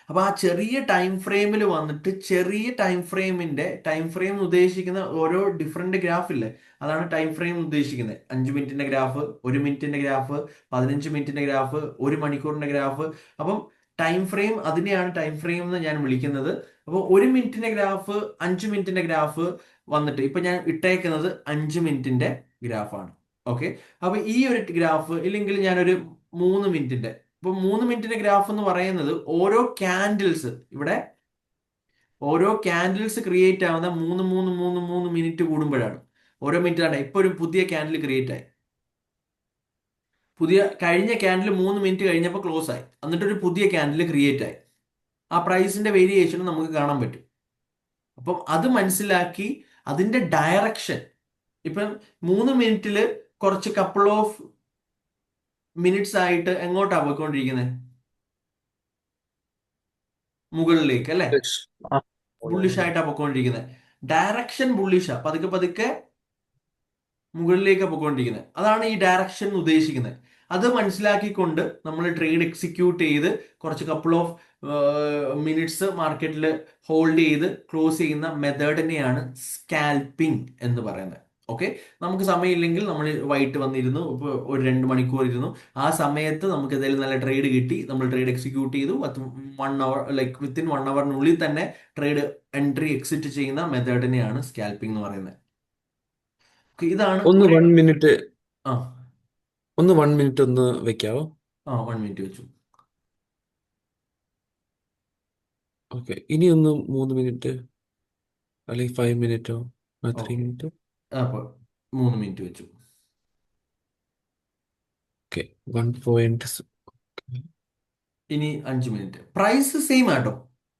അപ്പൊ ആ ചെറിയ ടൈം ഫ്രെയിമിൽ വന്നിട്ട് ചെറിയ ടൈം ഫ്രെയിം ഉദ്ദേശിക്കുന്ന ഓരോ ഡിഫറെന്റ് ഗ്രാഫ് ഇല്ലേ, അതാണ് ടൈം ഫ്രെയിം ഉദ്ദേശിക്കുന്നത്. 5 മിനിറ്റിന്റെ ഗ്രാഫ്, 1 മിനിറ്റിന്റെ ഗ്രാഫ്, 15 മിനിറ്റിന്റെ ഗ്രാഫ്, 1 മണിക്കൂറിന്റെ ഗ്രാഫ്. അപ്പം ടൈം ഫ്രെയിം, അതിനെയാണ് ടൈം ഫ്രെയിം എന്ന് ഞാൻ വിളിക്കുന്നത്. അപ്പോൾ 1 മിനിറ്റിന്റെ ഗ്രാഫ്, 5 മിനിറ്റിന്റെ ഗ്രാഫ് വന്നിട്ട് ഇപ്പൊ ഞാൻ ഇട്ടേക്കുന്നത് 5 മിനിറ്റിന്റെ ഗ്രാഫാണ്. ഓക്കെ, അപ്പൊ ഈ ഒരു ഗ്രാഫ് ഇല്ലെങ്കിൽ ഞാനൊരു 3 മിനിറ്റിന്റെ, ഇപ്പൊ 3 മിനിറ്റിന്റെ ഗ്രാഫ് എന്ന് പറയുന്നത് ഓരോ ക്യാൻഡിൽസ് ക്രിയേറ്റ് ആവുന്ന 3 കൂടുമ്പോഴാണ്. ഓരോ മിനിറ്റ് ആണ്. ഇപ്പൊ ഒരു പുതിയ ക്യാൻഡിൽ ക്രിയേറ്റ് ആയി, കഴിഞ്ഞ ക്യാൻഡിൽ 3 മിനിറ്റ് കഴിഞ്ഞപ്പോൾ ക്ലോസ് ആയി, എന്നിട്ടൊരു പുതിയ ക്യാൻഡിൽ ക്രിയേറ്റ് ആയി. ആ പ്രൈസിന്റെ വേരിയേഷൻ നമുക്ക് കാണാൻ പറ്റും. അപ്പം അത് മനസ്സിലാക്കി അതിന്റെ ഡയറക്ഷൻ, ഇപ്പം 3 മിനിറ്റിൽ കുറച്ച് കപ്പിൾ ഓഫ് മിനിറ്റ്സ് ആയിട്ട് എങ്ങോട്ടാ പോയിക്കൊണ്ടിരിക്കുന്നത്? മുകളിലേക്ക് അല്ലെ, ആ, ബുള്ളിഷ് ആയിട്ടാ പോയിക്കൊണ്ടിരിക്കുന്നത്. ഡയറക്ഷൻ ബുള്ളിഷാ, പതുക്കെ പതുക്കെ മുകളിലേക്ക് പോയിക്കൊണ്ടിരിക്കുന്നത്. അതാണ് ഈ ഡയറക്ഷൻ ഉദ്ദേശിക്കുന്നത്. അത് മനസ്സിലാക്കിക്കൊണ്ട് നമ്മൾ ട്രേഡ് എക്സിക്യൂട്ട് ചെയ്ത് കുറച്ച് കപ്പിൾ ഓഫ് മിനിറ്റ്സ് മാർക്കറ്റിൽ ഹോൾഡ് ചെയ്ത് ക്ലോസ് ചെയ്യുന്ന മെത്തേഡിനെയാണ് സ്കാൽപ്പിംഗ് എന്ന് പറയുന്നത്. ഓക്കെ, നമുക്ക് സമയമില്ലെങ്കിൽ നമ്മൾ വൈകിട്ട് വന്നിരുന്നു, ഇപ്പോൾ ഒരു 2 മണിക്കൂർ ഇരുന്നു, ആ സമയത്ത് നമുക്ക് എന്തെങ്കിലും നല്ല ട്രേഡ് കിട്ടി, നമ്മൾ ട്രേഡ് എക്സിക്യൂട്ട് ചെയ്തു. 1 അവർ, ലൈക്ക് വിത്തിൻ 1 അവറിനുള്ളിൽ തന്നെ ട്രേഡ് എൻട്രി എക്സിറ്റ് ചെയ്യുന്ന മെത്തേഡിനെയാണ് സ്കാൽപ്പിംഗ് എന്ന് പറയുന്നത്. ഇതാണ് ഒന്ന് 1 മിനിറ്റ് ആ ഒന്ന് 1 മിനിറ്റ് ഒന്ന് വെക്കാവോ? 1 മിനിറ്റ് വെച്ചു. ഓക്കെ, ഇനി ഒന്ന് 3 മിനിറ്റ് അല്ലെങ്കിൽ 5 മിനിറ്റോ 3 ഓക്കെ, മിനിറ്റ് അപ്പോൾ 3 മിനിറ്റ് വെച്ചു. Okay, 1 point. ഇനി 5 മിനിറ്റ്. പ്രൈസ് സെയിം ആട്ടോ,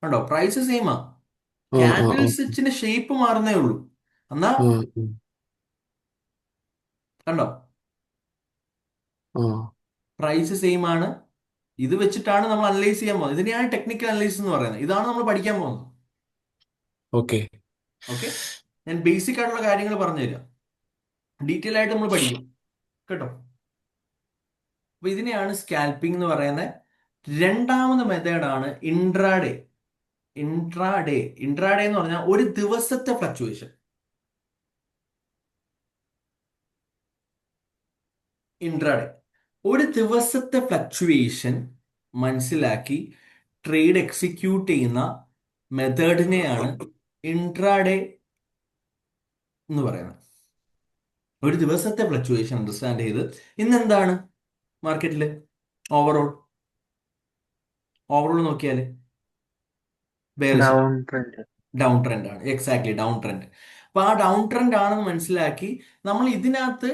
കണ്ടോ? പ്രൈസ് സെയിം ആ, ആ ആ ആ ക്യാൻഡിൽസിന്റെ ഷേപ്പ് മാറുന്നേ ഉള്ളൂ. എന്നാ ആ കണ്ടോ, ആ പ്രൈസ് സെയിം ആണ്. ഇത് വെച്ചിട്ടാണ് നമ്മൾ അനലൈസ് ചെയ്യാൻ പോകുന്നത്. ഇതിനെയാണ് ടെക്നിക്കൽ അനലൈസിസ് എന്ന് പറയുന്നത്. ഇതാണ് നമ്മൾ പഠിക്കാൻ പോകുന്നത്. ഓക്കെ. ഓക്കെ, ഞാൻ ബേസിക് ആയിട്ടുള്ള കാര്യങ്ങൾ പറഞ്ഞു തരാം, ഡീറ്റെയിൽ ആയിട്ട് നമ്മൾ പഠിക്കും കേട്ടോ. അപ്പൊ ഇതിനെയാണ് സ്കാൽപ്പിംഗ് എന്ന് പറയുന്നത്. രണ്ടാമത് മെത്തേഡാണ് ഇൻട്രാഡേ. ഇൻട്രാഡേ എന്ന് പറഞ്ഞാൽ ഒരു ദിവസത്തെ ഫ്ലക്ച്വേഷൻ. ഇൻട്രാഡേ ഒരു ദിവസത്തെ ഫ്ലക്ച്വേഷൻ മനസ്സിലാക്കി ട്രേഡ് എക്സിക്യൂട്ട് ചെയ്യുന്ന മെത്തേഡിനെയാണ് ഇൻട്രാഡേ എന്ന് പറയുന്നത്. ഒരു ദിവസത്തെ ഫ്ലക്ച്വേഷൻ അണ്ടർസ്റ്റാൻഡ് ചെയ്ത് ഇന്നെന്താണ് മാർക്കറ്റിൽ ഓവറോൾ നോക്കിയാൽ bearish, down trend. Down trend ആണ്. Exactly, down trend. അപ്പൊ ആ ഡൗൺ ട്രെൻഡ് ആണെന്ന് മനസ്സിലാക്കി നമ്മൾ ഇതിനകത്ത്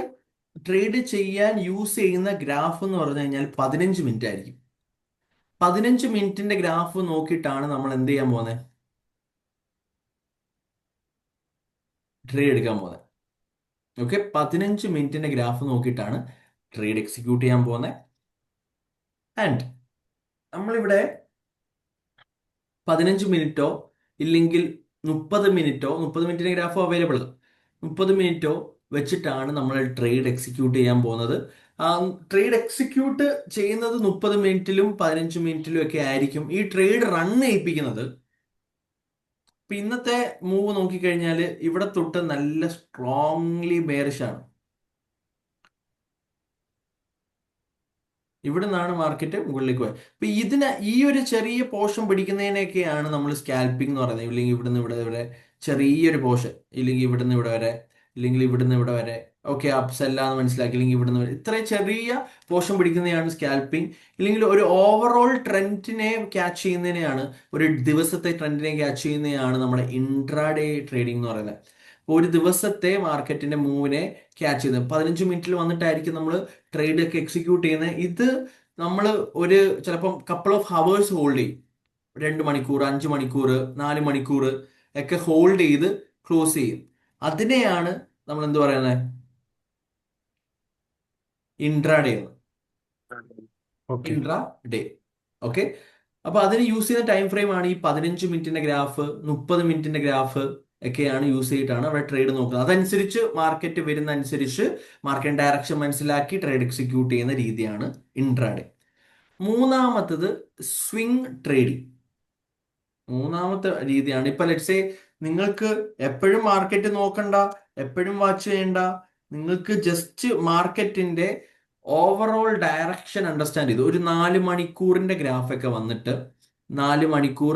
ട്രേഡ് ചെയ്യാൻ യൂസ് ചെയ്യുന്ന ഗ്രാഫ് എന്ന് പറഞ്ഞു കഴിഞ്ഞാൽ 15 മിനിറ്റ് ആയിരിക്കും. 15 മിനിറ്റിന്റെ ഗ്രാഫ് നോക്കിയിട്ടാണ് നമ്മൾ എന്ത് ചെയ്യാൻ പോകുന്നത്? ട്രേഡ് എടുക്കാൻ പോകുന്നത്. ഓക്കെ, 15 മിനിറ്റിന്റെ ഗ്രാഫ് നോക്കിയിട്ടാണ് ട്രേഡ് എക്സിക്യൂട്ട് ചെയ്യാൻ പോകുന്നത്. ആൻഡ് നമ്മളിവിടെ 15 മിനിറ്റോ ഇല്ലെങ്കിൽ 30 മിനിറ്റോ, 30 മിനിറ്റിന്റെ ഗ്രാഫ് അവൈലബിൾ, 30 മിനിറ്റോ വെച്ചിട്ടാണ് നമ്മൾ ട്രേഡ് എക്സിക്യൂട്ട് ചെയ്യാൻ പോകുന്നത്. ട്രേഡ് എക്സിക്യൂട്ട് ചെയ്യുന്നത് 30 മിനിറ്റിലും 15 മിനിറ്റിലും ഒക്കെ ആയിരിക്കും. ഈ ട്രേഡ് റൺ ചെയ്യിപ്പിക്കുന്നത്, ഇപ്പൊ ഇന്നത്തെ മൂവ് നോക്കിക്കഴിഞ്ഞാൽ ഇവിടെ തൊട്ട് നല്ല സ്ട്രോങ്ലി ബെയറിഷ് ആണ്. ഇവിടെ നിന്നാണ് മാർക്കറ്റ് മുകളിലേക്ക് പോയത്. അപ്പൊ ഈ ഒരു ചെറിയ പോർഷൻ പിടിക്കുന്നതിനൊക്കെയാണ് നമ്മൾ സ്കാൽപ്പിംഗ് എന്ന് പറയുന്നത്. ഇല്ലെങ്കിൽ ഇവിടുന്ന് ഇവിടെ വരെ ചെറിയൊരു പോർഷൻ, ഇല്ലെങ്കിൽ ഇവിടുന്ന് ഇവിടെ വരെ, ഇല്ലെങ്കിൽ ഇവിടുന്ന് ഇവിടെ വരെ, ഓക്കെ അപ്സ് അല്ലാന്ന് മനസ്സിലാക്കി, ഇല്ലെങ്കിൽ ഇവിടുന്ന് വരെ, ഇത്രയും ചെറിയ പോർഷൻ പിടിക്കുന്നതാണ് സ്കാൽപ്പിംഗ്. ഇല്ലെങ്കിൽ ഒരു ഓവറോൾ ട്രെൻഡിനെ ക്യാച്ച് ചെയ്യുന്നതിനെയാണ്, ഒരു ദിവസത്തെ ട്രെൻഡിനെ ക്യാച്ച് ചെയ്യുന്നതാണ് നമ്മുടെ ഇൻട്രാഡേ ട്രേഡിംഗ് എന്ന് പറയുന്നത്. ഒരു ദിവസത്തെ മാർക്കറ്റിന്റെ മൂവിനെ ക്യാച്ച് ചെയ്യുന്നത് 15 മിനിറ്റിൽ വന്നിട്ടായിരിക്കും നമ്മൾ ട്രേഡ് ഒക്കെ എക്സിക്യൂട്ട് ചെയ്യുന്നത്. ഇത് നമ്മൾ ഒരു ചിലപ്പം കപ്പിൾ ഓഫ് ഹവേഴ്സ് ഹോൾഡ് ചെയ്യും, 2 മണിക്കൂർ, 5 മണിക്കൂർ, 4 മണിക്കൂർ ഒക്കെ ഹോൾഡ് ചെയ്ത് ക്ലോസ് ചെയ്യും. അതിനെയാണ് നമ്മൾ എന്ത് പറയുന്നത്? Intraday. Okay. Intra day. Okay, അപ്പൊ അതിന് യൂസ് ചെയ്യുന്ന ടൈം ഫ്രെയിം ആണ് ഈ 15 മിനിറ്റിന്റെ ഗ്രാഫ്, 30 മിനിറ്റിന്റെ ഗ്രാഫ് ഒക്കെയാണ് യൂസ് ചെയ്തിട്ടാണ് അവിടെ ട്രേഡ് നോക്കുന്നത്. അതനുസരിച്ച് മാർക്കറ്റ് വരുന്ന അനുസരിച്ച് മാർക്കറ്റ് ഡയറക്ഷൻ മനസ്സിലാക്കി ട്രേഡ് എക്സിക്യൂട്ട് ചെയ്യുന്ന രീതിയാണ് ഇൻട്രാഡേ. മൂന്നാമത്തത് സ്വിംഗ് ട്രേഡിംഗ്. മൂന്നാമത്തെ രീതിയാണ് ഇപ്പൊ ലെറ്റ്സേ നിങ്ങൾക്ക് എപ്പോഴും മാർക്കറ്റ് നോക്കണ്ട, എപ്പോഴും വാച്ച് ചെയ്യണ്ട, നിങ്ങൾക്ക് ജസ്റ്റ് മാർക്കറ്റിന്റെ ഓവറോൾ ഡയറക്ഷൻ അണ്ടർസ്റ്റാൻഡ് ചെയ്തു ഒരു 4 മണിക്കൂറിന്റെ ഗ്രാഫൊക്കെ വന്നിട്ട് 4 മണിക്കൂർ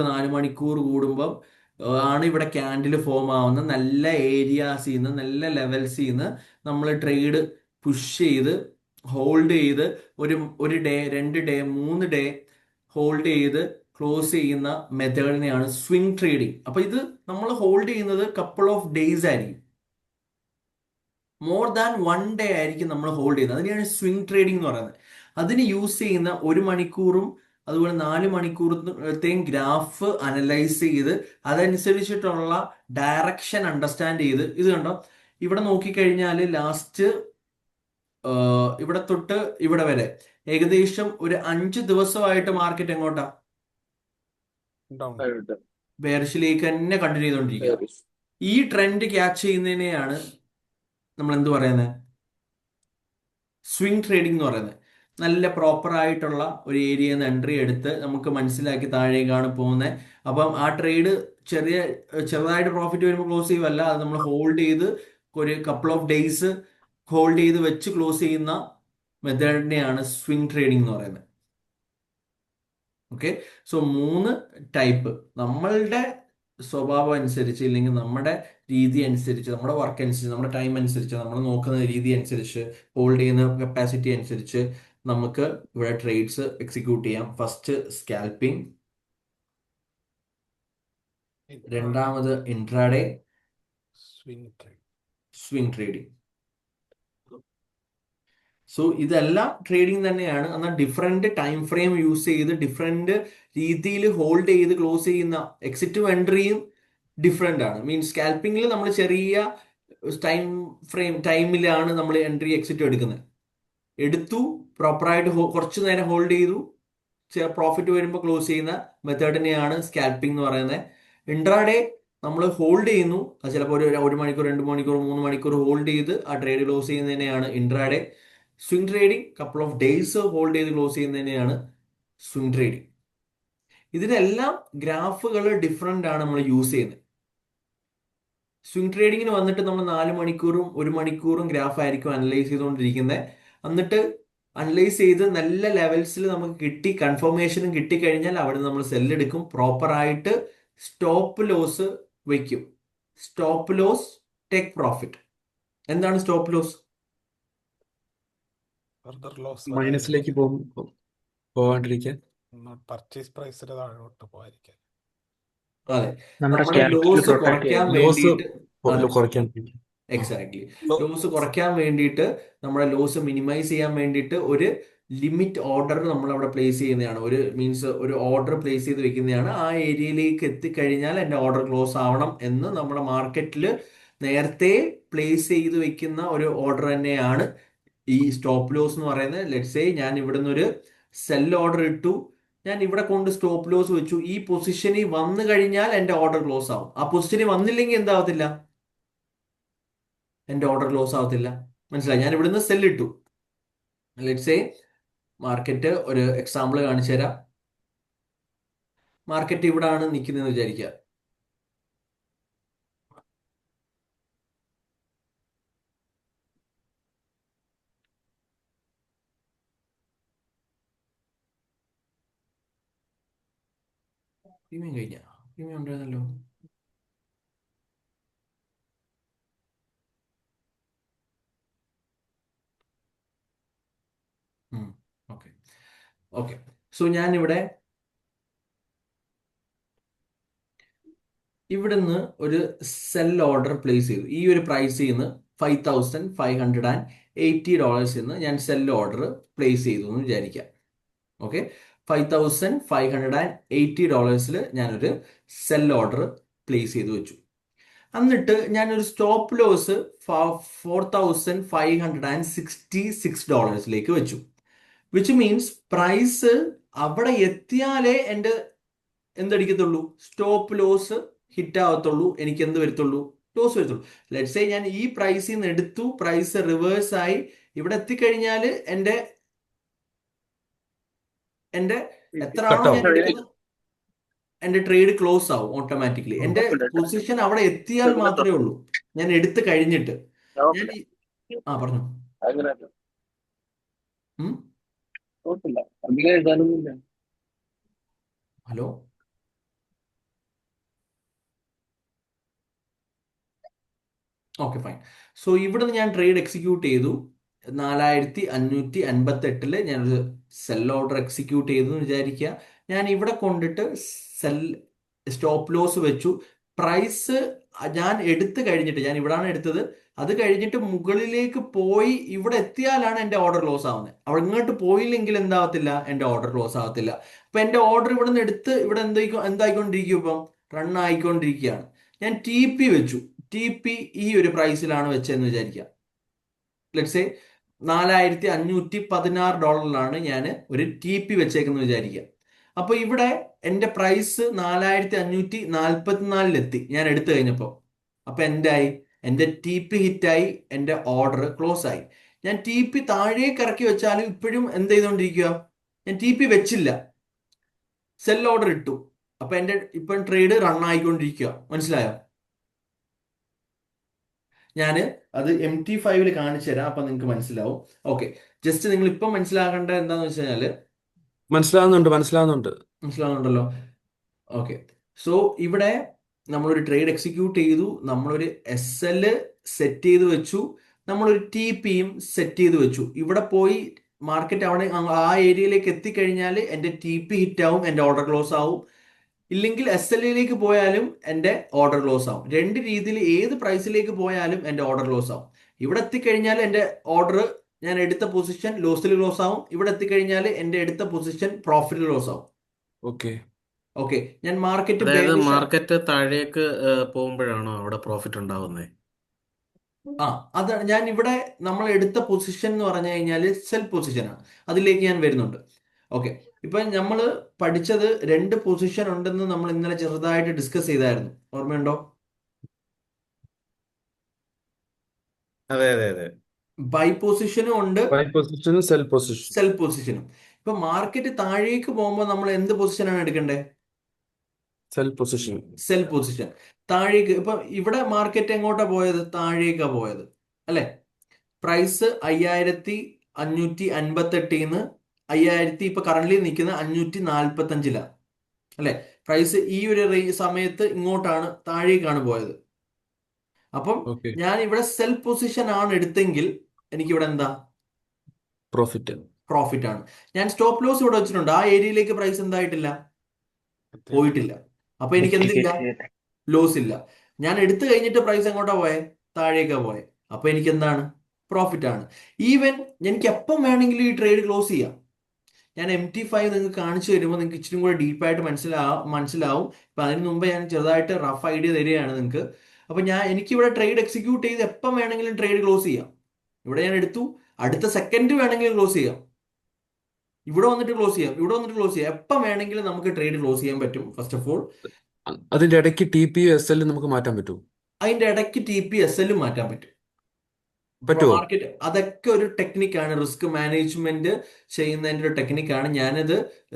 കൂടുമ്പോൾ ആണ് ഇവിടെ ക്യാൻഡിൽ ഫോം ആവുന്ന നല്ല ഏരിയാസിൽ നിന്ന്, നല്ല ലെവൽസിൽ നിന്ന് നമ്മൾ ട്രേഡ് പുഷ് ചെയ്ത് ഹോൾഡ് ചെയ്ത് ഒരു ഡേ, 2 ഡേ, 3 ഡേ ഹോൾഡ് ചെയ്ത് ക്ലോസ് ചെയ്യുന്ന മെത്തേഡിനെയാണ് സ്വിംഗ് ട്രേഡിംഗ്. അപ്പൊ ഇത് നമ്മൾ ഹോൾഡ് ചെയ്യുന്നത് കപ്പിൾ ഓഫ് ഡേയ്സ് ആയിരിക്കും, മോർ ദാൻ 1 ഡേ ആയിരിക്കും നമ്മൾ ഹോൾഡ് ചെയ്യുന്നത്. അതിനെയാണ് സ്വിംഗ് ട്രേഡിംഗ് എന്ന് പറയുന്നത്. അതിന് യൂസ് ചെയ്യുന്ന 1 മണിക്കൂറും അതുപോലെ 4 മണിക്കൂറത്തെയും ഗ്രാഫ് അനലൈസ് ചെയ്ത് അതനുസരിച്ചിട്ടുള്ള ഡയറക്ഷൻ അണ്ടർസ്റ്റാൻഡ് ചെയ്ത്, ഇത് കണ്ടോ ഇവിടെ നോക്കിക്കഴിഞ്ഞാൽ ലാസ്റ്റ് ഇവിടെ തൊട്ട് ഇവിടെ വരെ ഏകദേശം ഒരു 5 ദിവസമായിട്ട് മാർക്കറ്റ് എങ്ങോട്ടാ? ഡൗൺ. ബെയറിഷിലേക്ക് തന്നെ കണ്ടിന്യൂ ചെയ്തുകൊണ്ടിരിക്കുക. ഈ ട്രെൻഡ് ക്യാച്ച് ചെയ്യുന്നതിനെയാണ് നമ്മൾ എന്ത് പറയുന്നത്? സ്വിംഗ് ട്രേഡിംഗ് എന്ന് പറയുന്നത്. നല്ല പ്രോപ്പർ ആയിട്ടുള്ള ഒരു ഏരിയയിൽ നിന്ന് എൻട്രി എടുത്ത് നമുക്ക് മനസ്സിലാക്കി താഴേക്കാണ് പോകുന്നത്. അപ്പം ആ ട്രേഡ് ചെറുതായിട്ട് പ്രോഫിറ്റ് വരുമ്പോൾ ക്ലോസ് ചെയ്യുമല്ല, അത് നമ്മൾ ഹോൾഡ് ചെയ്ത് ഒരു കപ്പിൾ ഓഫ് ഡേയ്സ് ഹോൾഡ് ചെയ്ത് വെച്ച് ക്ലോസ് ചെയ്യുന്ന മെത്തേഡിനെയാണ് സ്വിംഗ് ട്രേഡിംഗ് എന്ന് പറയുന്നത്. Okay, so 3 type. നമ്മളുടെ സ്വഭാവം അനുസരിച്ച്, ഇല്ലെങ്കിൽ നമ്മുടെ രീതി അനുസരിച്ച്, നമ്മുടെ വർക്ക് അനുസരിച്ച്, നമ്മുടെ ടൈം അനുസരിച്ച്, നമ്മൾ നോക്കുന്ന രീതി അനുസരിച്ച്, ഹോൾഡ് ചെയ്യുന്ന കപ്പാസിറ്റി അനുസരിച്ച് നമുക്ക് ഇവിടെ ട്രേഡ്സ് എക്സിക്യൂട്ട് ചെയ്യാം. ഫസ്റ്റ് സ്കാൽപ്പിംഗ്, രണ്ടാമത് intraday, swing trade. Swing trading. So ഇതെല്ലാം ട്രേഡിംഗ് തന്നെയാണ്. എന്നാൽ ഡിഫറെന്റ് ടൈം ഫ്രെയിം യൂസ് ചെയ്ത് ഡിഫറെന്റ് രീതിയിൽ ഹോൾഡ് ചെയ്ത് ക്ലോസ് ചെയ്യുന്ന എക്സിറ്റും എൻട്രിയും ഡിഫറെന്റ് ആണ്. മീൻസ് സ്കാൽപ്പിംഗിൽ നമ്മൾ ചെറിയ ടൈമിലാണ് നമ്മൾ എൻട്രി എക്സിറ്റും എടുക്കുന്നത്. എടുത്തു പ്രോപ്പറായിട്ട് കുറച്ചു നേരം ഹോൾഡ് ചെയ്തു, പ്രോഫിറ്റ് വരുമ്പോൾ ക്ലോസ് ചെയ്യുന്ന മെത്തേഡിനെയാണ് സ്കാൽപ്പിംഗ് എന്ന് പറയുന്നത്. ഇൻട്രാഡേ നമ്മൾ ഹോൾഡ് ചെയ്യുന്നു, അത് ചിലപ്പോൾ ഒരു മണിക്കൂർ, 2 മണിക്കൂർ, 3 മണിക്കൂർ ഹോൾഡ് ചെയ്ത് ആ ട്രേഡ് ക്ലോസ് ചെയ്യുന്നതിനെയാണ് intraday. Swing trading couple of days hold ചെയ്ത് ക്ലോസ് ചെയ്യുന്നതിനെയാണ് സ്വിംഗ് ട്രേഡിംഗ്. ഇതിനെല്ലാം ഗ്രാഫുകൾ ഡിഫറെന്റ് ആണ് നമ്മൾ യൂസ് ചെയ്യുന്നത്. സ്വിംഗ് ട്രേഡിങ്ങിന് വന്നിട്ട് നമ്മൾ 4 മണിക്കൂറും 1 മണിക്കൂറും ഗ്രാഫ് ആയിരിക്കും അനലൈസ് ചെയ്തുകൊണ്ടിരിക്കുന്നത്. എന്നിട്ട് അനലൈസ് ചെയ്ത് നല്ല ലെവൽസിൽ നമുക്ക് കൺഫർമേഷനും കിട്ടിക്കഴിഞ്ഞാൽ അവിടെ നമ്മൾ സെല്ലെടുക്കും. പ്രോപ്പറായിട്ട് സ്റ്റോപ്പ് ലോസ് വയ്ക്കും. Stop loss, take profit. എന്താണ് സ്റ്റോപ്പ് ലോസ്? ഫർദർ ലോസ് മൈനസിലേക്ക് പോവാണ്ടിരിക്കാൻ. പർച്ചേസ് പ്രൈസിന്റെ താഴോട്ട് പോകാതിരിക്കാൻ. അതെ, നമ്മുടെ നമ്മുടെ ക്യാപിറ്റൽ ലോസ് പ്രൊട്ടക്ട് കുറയ്ക്കാൻ ചെയ്യാൻ. ലോസ് വേണ്ടിയിട്ട്, കുറയ്ക്കാൻ വേണ്ടി. എക്സാക്ട്ലി ലോസ് കുറയ്ക്കാൻ വേണ്ടിയിട്ട്, നമ്മുടെ ലോസ് മിനിമൈസ് ചെയ്യാൻ വേണ്ടിയിട്ട് ഒരു ലിമിറ്റ് ഓർഡർ നമ്മൾ അവിടെ പ്ലേസ് ചെയ്യുന്നതാണ്. ഒരു ഓർഡർ പ്ലേസ് ചെയ്ത് വെക്കുന്നതാണ്. ആ ഏരിയയിലേക്ക് എത്തിക്കഴിഞ്ഞാൽ എൻ്റെ ഓർഡർ ക്ലോസ് ആവണം എന്ന് നമ്മുടെ മാർക്കറ്റിൽ നേരത്തെ പ്ലേസ് ചെയ്ത് വെക്കുന്ന ഒരു ഓർഡർ തന്നെയാണ് ഈ സ്റ്റോപ്പ് ലോസ് എന്ന് പറയുന്നത്. ലെറ്റ്സ് സേ ഞാൻ ഇവിടുന്ന് ഒരു സെൽ ഓർഡർ ഇട്ടു, ഞാൻ ഇവിടെ കൊണ്ട് സ്റ്റോപ്പ് ലോസ് വെച്ചു. ഈ പൊസിഷനിൽ വന്നു കഴിഞ്ഞാൽ എൻ്റെ ഓർഡർ ക്ലോസ് ആവും. ആ പൊസിഷനിൽ വന്നില്ലെങ്കിൽ എന്താവത്തില്ല? എൻ്റെ ഓർഡർ ക്ലോസ് ആവത്തില്ല. മനസ്സിലായി? ഞാൻ ഇവിടുന്ന് സെൽ ഇട്ടു. ലെറ്റ്സ് സേ മാർക്കറ്റ്, ഒരു എക്സാമ്പിൾ കാണിച്ചു തരാം. മാർക്കറ്റ് ഇവിടെ ആണ് നിൽക്കുന്നതെന്ന് വിചാരിക്കുക. പ്രീമിയം കഴിഞ്ഞ പ്രീമിയം ഉണ്ടായിരുന്നല്ലോ. ഓക്കെ ഓക്കെ, സോ ഞാൻ ഇവിടുന്ന് ഒരു സെൽ ഓർഡർ പ്ലേസ് ചെയ്തു. ഈ ഒരു പ്രൈസിൽ നിന്ന് $5,580 ഞാൻ സെൽ ഓർഡർ പ്ലേസ് ചെയ്തു എന്ന് വിചാരിക്കാം. ഓക്കെ, $5,580 ഞാനൊരു സെൽ ഓർഡർ പ്ലേസ് ചെയ്ത് വെച്ചു. എന്നിട്ട് ഞാനൊരു സ്റ്റോപ്പ് ലോസ് $4,566 വെച്ചു. വിച്ച് മീൻസ് പ്രൈസ് അവിടെ എത്തിയാലേ എൻ്റെ എന്തടിക്കത്തുള്ളൂ, സ്റ്റോപ്പ് ലോസ് ഹിറ്റ് ആവത്തുള്ളൂ, എനിക്ക് എന്ത് വരത്തുള്ളൂ, ലോസ് വരത്തുള്ളൂ. ലെറ്റ്സ് സേ ഞാൻ ഈ പ്രൈസിൽ നിന്ന് എടുത്തു, പ്രൈസ് റിവേഴ്സ് ആയി, ഇവിടെ എത്തിക്കഴിഞ്ഞാൽ എൻ്റെ എൻ്റെ എത്രയാണോ കട്ടോ ഞാൻ എടുക്കുന്നത് എൻ്റെ ട്രേഡ് ക്ലോസ് ആവും ഓട്ടോമാറ്റിക്കലി. എൻ്റെ പൊസിഷൻ അവിടെ എത്തിയാൽ മാത്രമേ ഉള്ളൂ, ഞാൻ എടുത്തു കഴിഞ്ഞിട്ട്. ഞാൻ പറഞ്ഞു. ഉം? Hello, okay fine. സോ ഇവിടുന്ന് ഞാൻ ട്രേഡ് എക്സിക്യൂട്ട് ചെയ്തു. 4558 ഞാനൊരു സെൽ ഓർഡർ എക്സിക്യൂട്ട് ചെയ്തു എന്ന് വിചാരിക്കുക. ഞാൻ ഇവിടെ കൊണ്ടിട്ട് സെൽ സ്റ്റോപ്പ് ലോസ് വെച്ചു. പ്രൈസ് ഞാൻ എടുത്തു കഴിഞ്ഞിട്ട്, ഞാൻ ഇവിടാണ് എടുത്തത്, അത് കഴിഞ്ഞിട്ട് മുകളിലേക്ക് പോയി ഇവിടെ എത്തിയാലാണ് എൻ്റെ ഓർഡർ ലോസ് ആവുന്നത്. അവിടെ ഇങ്ങോട്ട് പോയില്ലെങ്കിൽ എന്താവത്തില്ല, എൻ്റെ ഓർഡർ ലോസ് ആവത്തില്ല. അപ്പൊ എൻ്റെ ഓർഡർ ഇവിടെ നിന്ന് എടുത്ത് ഇവിടെ എന്തായിക്കൊണ്ടിരിക്കും, ഇപ്പം റൺ ആയിക്കൊണ്ടിരിക്കുകയാണ്. ഞാൻ ടി പി വെച്ചു. ടി പി ഈ ഒരു പ്രൈസിലാണ് വെച്ചതെന്ന് വിചാരിക്കാം. ലെറ്റ്സ് സേ $4516 ഞാൻ ഒരു ടി പി വെച്ചേക്കെന്ന് വിചാരിക്കാം. അപ്പൊ ഇവിടെ എൻ്റെ പ്രൈസ് 4544 ഞാൻ എടുത്തു കഴിഞ്ഞപ്പോൾ. അപ്പൊ എന്തായി, എൻ്റെ ടി പി ഹിറ്റായി, എൻ്റെ ഓർഡർ ക്ലോസ് ആയി. ഞാൻ ടി പി താഴേക്ക് ഇറക്കി വെച്ചാലും ഇപ്പോഴും എന്ത് ചെയ്തുകൊണ്ടിരിക്കുക, ഞാൻ ടി പി വെച്ചില്ല, സെൽ ഓർഡർ ഇട്ടു. അപ്പൊ എൻ്റെ ഇപ്പം ട്രേഡ് റൺ ആയിക്കൊണ്ടിരിക്കുക. മനസ്സിലായോ? ഞാൻ അത് MT5 കാണിച്ചു തരാം, അപ്പൊ നിങ്ങൾക്ക് മനസ്സിലാവും. ഓക്കെ, ജസ്റ്റ് നിങ്ങൾ ഇപ്പം മനസ്സിലാക്കേണ്ട എന്താന്ന് വെച്ച് കഴിഞ്ഞാല്, മനസ്സിലാവുന്നുണ്ടല്ലോ? ഓക്കെ, സോ ഇവിടെ നമ്മളൊരു ട്രേഡ് എക്സിക്യൂട്ട് ചെയ്തു, നമ്മളൊരു SL സെറ്റ് ചെയ്ത് വെച്ചു, നമ്മളൊരു TPയും സെറ്റ് ചെയ്ത് വെച്ചു. ഇവിടെ പോയി മാർക്കറ്റ് അവിടെ ആ ഏരിയയിലേക്ക് എത്തിക്കഴിഞ്ഞാൽ എൻ്റെ TP ഹിറ്റ് ആവും, എൻ്റെ ഓർഡർ ക്ലോസ് ആവും. ഇല്ലെങ്കിൽ SL പോയാലും എൻ്റെ ഓർഡർ ലോസ് ആവും. രണ്ട് രീതിയിൽ ഏത് പ്രൈസിലേക്ക് പോയാലും എൻ്റെ ഓർഡർ ലോസ് ആവും. ഇവിടെ എത്തിക്കഴിഞ്ഞാൽ എൻ്റെ ഓർഡർ, ഞാൻ എടുത്ത പൊസിഷൻ ലോസിൽ ക്ലോസ് ആവും. ഇവിടെ എത്തിക്കഴിഞ്ഞാൽ എൻ്റെ എടുത്ത പൊസിഷൻ പ്രോഫിറ്റിൽ ക്ലോസ് ആവും. ഓക്കെ, ഞാൻ അതായത് മാർക്കറ്റ് താഴേക്ക് പോകുമ്പോഴാണോ അവിടെ പ്രോഫിറ്റ് ഉണ്ടാവുന്നത്? അതാണ് ഞാൻ ഇവിടെ നമ്മൾ എടുത്ത പൊസിഷൻ എന്ന് പറഞ്ഞു കഴിഞ്ഞാൽ സെൽ പൊസിഷനാണ്. അതിലേക്ക് ഞാൻ വരുന്നുണ്ട്. ഓക്കെ, ഇപ്പൊ നമ്മൾ പഠിച്ചത് 2 പൊസിഷൻ ഉണ്ടെന്ന് നമ്മൾ ഇന്നലെ ചെറുതായിട്ട് ഡിസ്കസ് ചെയ്തായിരുന്നു, ഓർമ്മയുണ്ടോ? അതെ അതെ അതെ. ബൈ പൊസിഷനും ഉണ്ട്, സെൽ പൊസിഷനും. ഇപ്പൊ മാർക്കറ്റ് താഴേക്ക് പോകുമ്പോൾ നമ്മൾ എന്ത് പൊസിഷനാണ് എടുക്കേണ്ടത്? Cell position. താഴേക്ക് ഇപ്പൊ ഇവിടെ മാർക്കറ്റ് എങ്ങോട്ടാ പോയത്? താഴേക്കാ പോയത്, അല്ലെ? പ്രൈസ് 5558 ഇപ്പൊ കറന്റ് നിൽക്കുന്ന 545 അല്ലെ? പ്രൈസ് ഈ ഒരു സമയത്ത് ഇങ്ങോട്ടാണ്, താഴേക്കാണ് പോയത്. അപ്പം ഞാൻ ഇവിടെ സെൽ പൊസിഷൻ ആണ് എടുത്തെങ്കിൽ എനിക്കിവിടെ എന്താ? പ്രോഫിറ്റ് ആണ്. ഞാൻ സ്റ്റോപ്പ് ലോസ് ഇവിടെ വെച്ചിട്ടുണ്ട്. ആ ഏരിയയിലേക്ക് പ്രൈസ് എന്തായിട്ടില്ല, പോയിട്ടില്ല. അപ്പൊ എനിക്ക് എന്തില്ല, ലോസ് ഇല്ല. ഞാൻ എടുത്തു കഴിഞ്ഞിട്ട് പ്രൈസ് എങ്ങോട്ടാ പോയെ? താഴേക്കാ പോയെ. അപ്പൊ എനിക്ക് എന്താണ്? പ്രോഫിറ്റ് ആണ്. ഈവൻ എനിക്ക് എപ്പം വേണമെങ്കിലും ഈ ട്രേഡ് ക്ലോസ് ചെയ്യാം. ഞാൻ MT5 നിങ്ങൾക്ക് കാണിച്ചു തരുമ്പോൾ നിങ്ങൾക്ക് ഇച്ചിരി കൂടെ ഡീപ്പായിട്ട് മനസ്സിലാവും. ഇപ്പൊ അതിന് മുമ്പ് ഞാൻ ചെറുതായിട്ട് റഫ് ഐഡിയ തരികയാണ് നിങ്ങൾക്ക്. അപ്പൊ എനിക്കിവിടെ ട്രേഡ് എക്സിക്യൂട്ട് ചെയ്ത് എപ്പം വേണമെങ്കിലും ട്രേഡ് ക്ലോസ് ചെയ്യാം. ഇവിടെ ഞാൻ എടുത്തു, അടുത്ത സെക്കൻഡ് വേണമെങ്കിലും ക്ലോസ് ചെയ്യാം, ഇവിടെ വന്നിട്ട് ക്ലോസ് ചെയ്യാം, ഇവിടെ വന്നിട്ട് ക്ലോസ് ചെയ്യാം. എപ്പം വേണമെങ്കിലും നമുക്ക് ട്രേഡ് ക്ലോസ് ചെയ്യാൻ പറ്റും. ഫസ്റ്റ് ഓഫ് ഓൾ അതിന്റെ ഇടയ്ക്ക് TP SL നമുക്ക് മാറ്റാൻ പറ്റുമോ? അതിന്റെ ഇടയ്ക്ക് TP SL മാറ്റാൻ പറ്റും. മാർക്കറ്റ് അതൊക്കെ ഒരു ടെക്നിക്കാണ്, റിസ്ക് മാനേജ്മെന്റ് ചെയ്യുന്നതിന്റെ ഒരു ടെക്നിക്കാണ്. ഞാനത്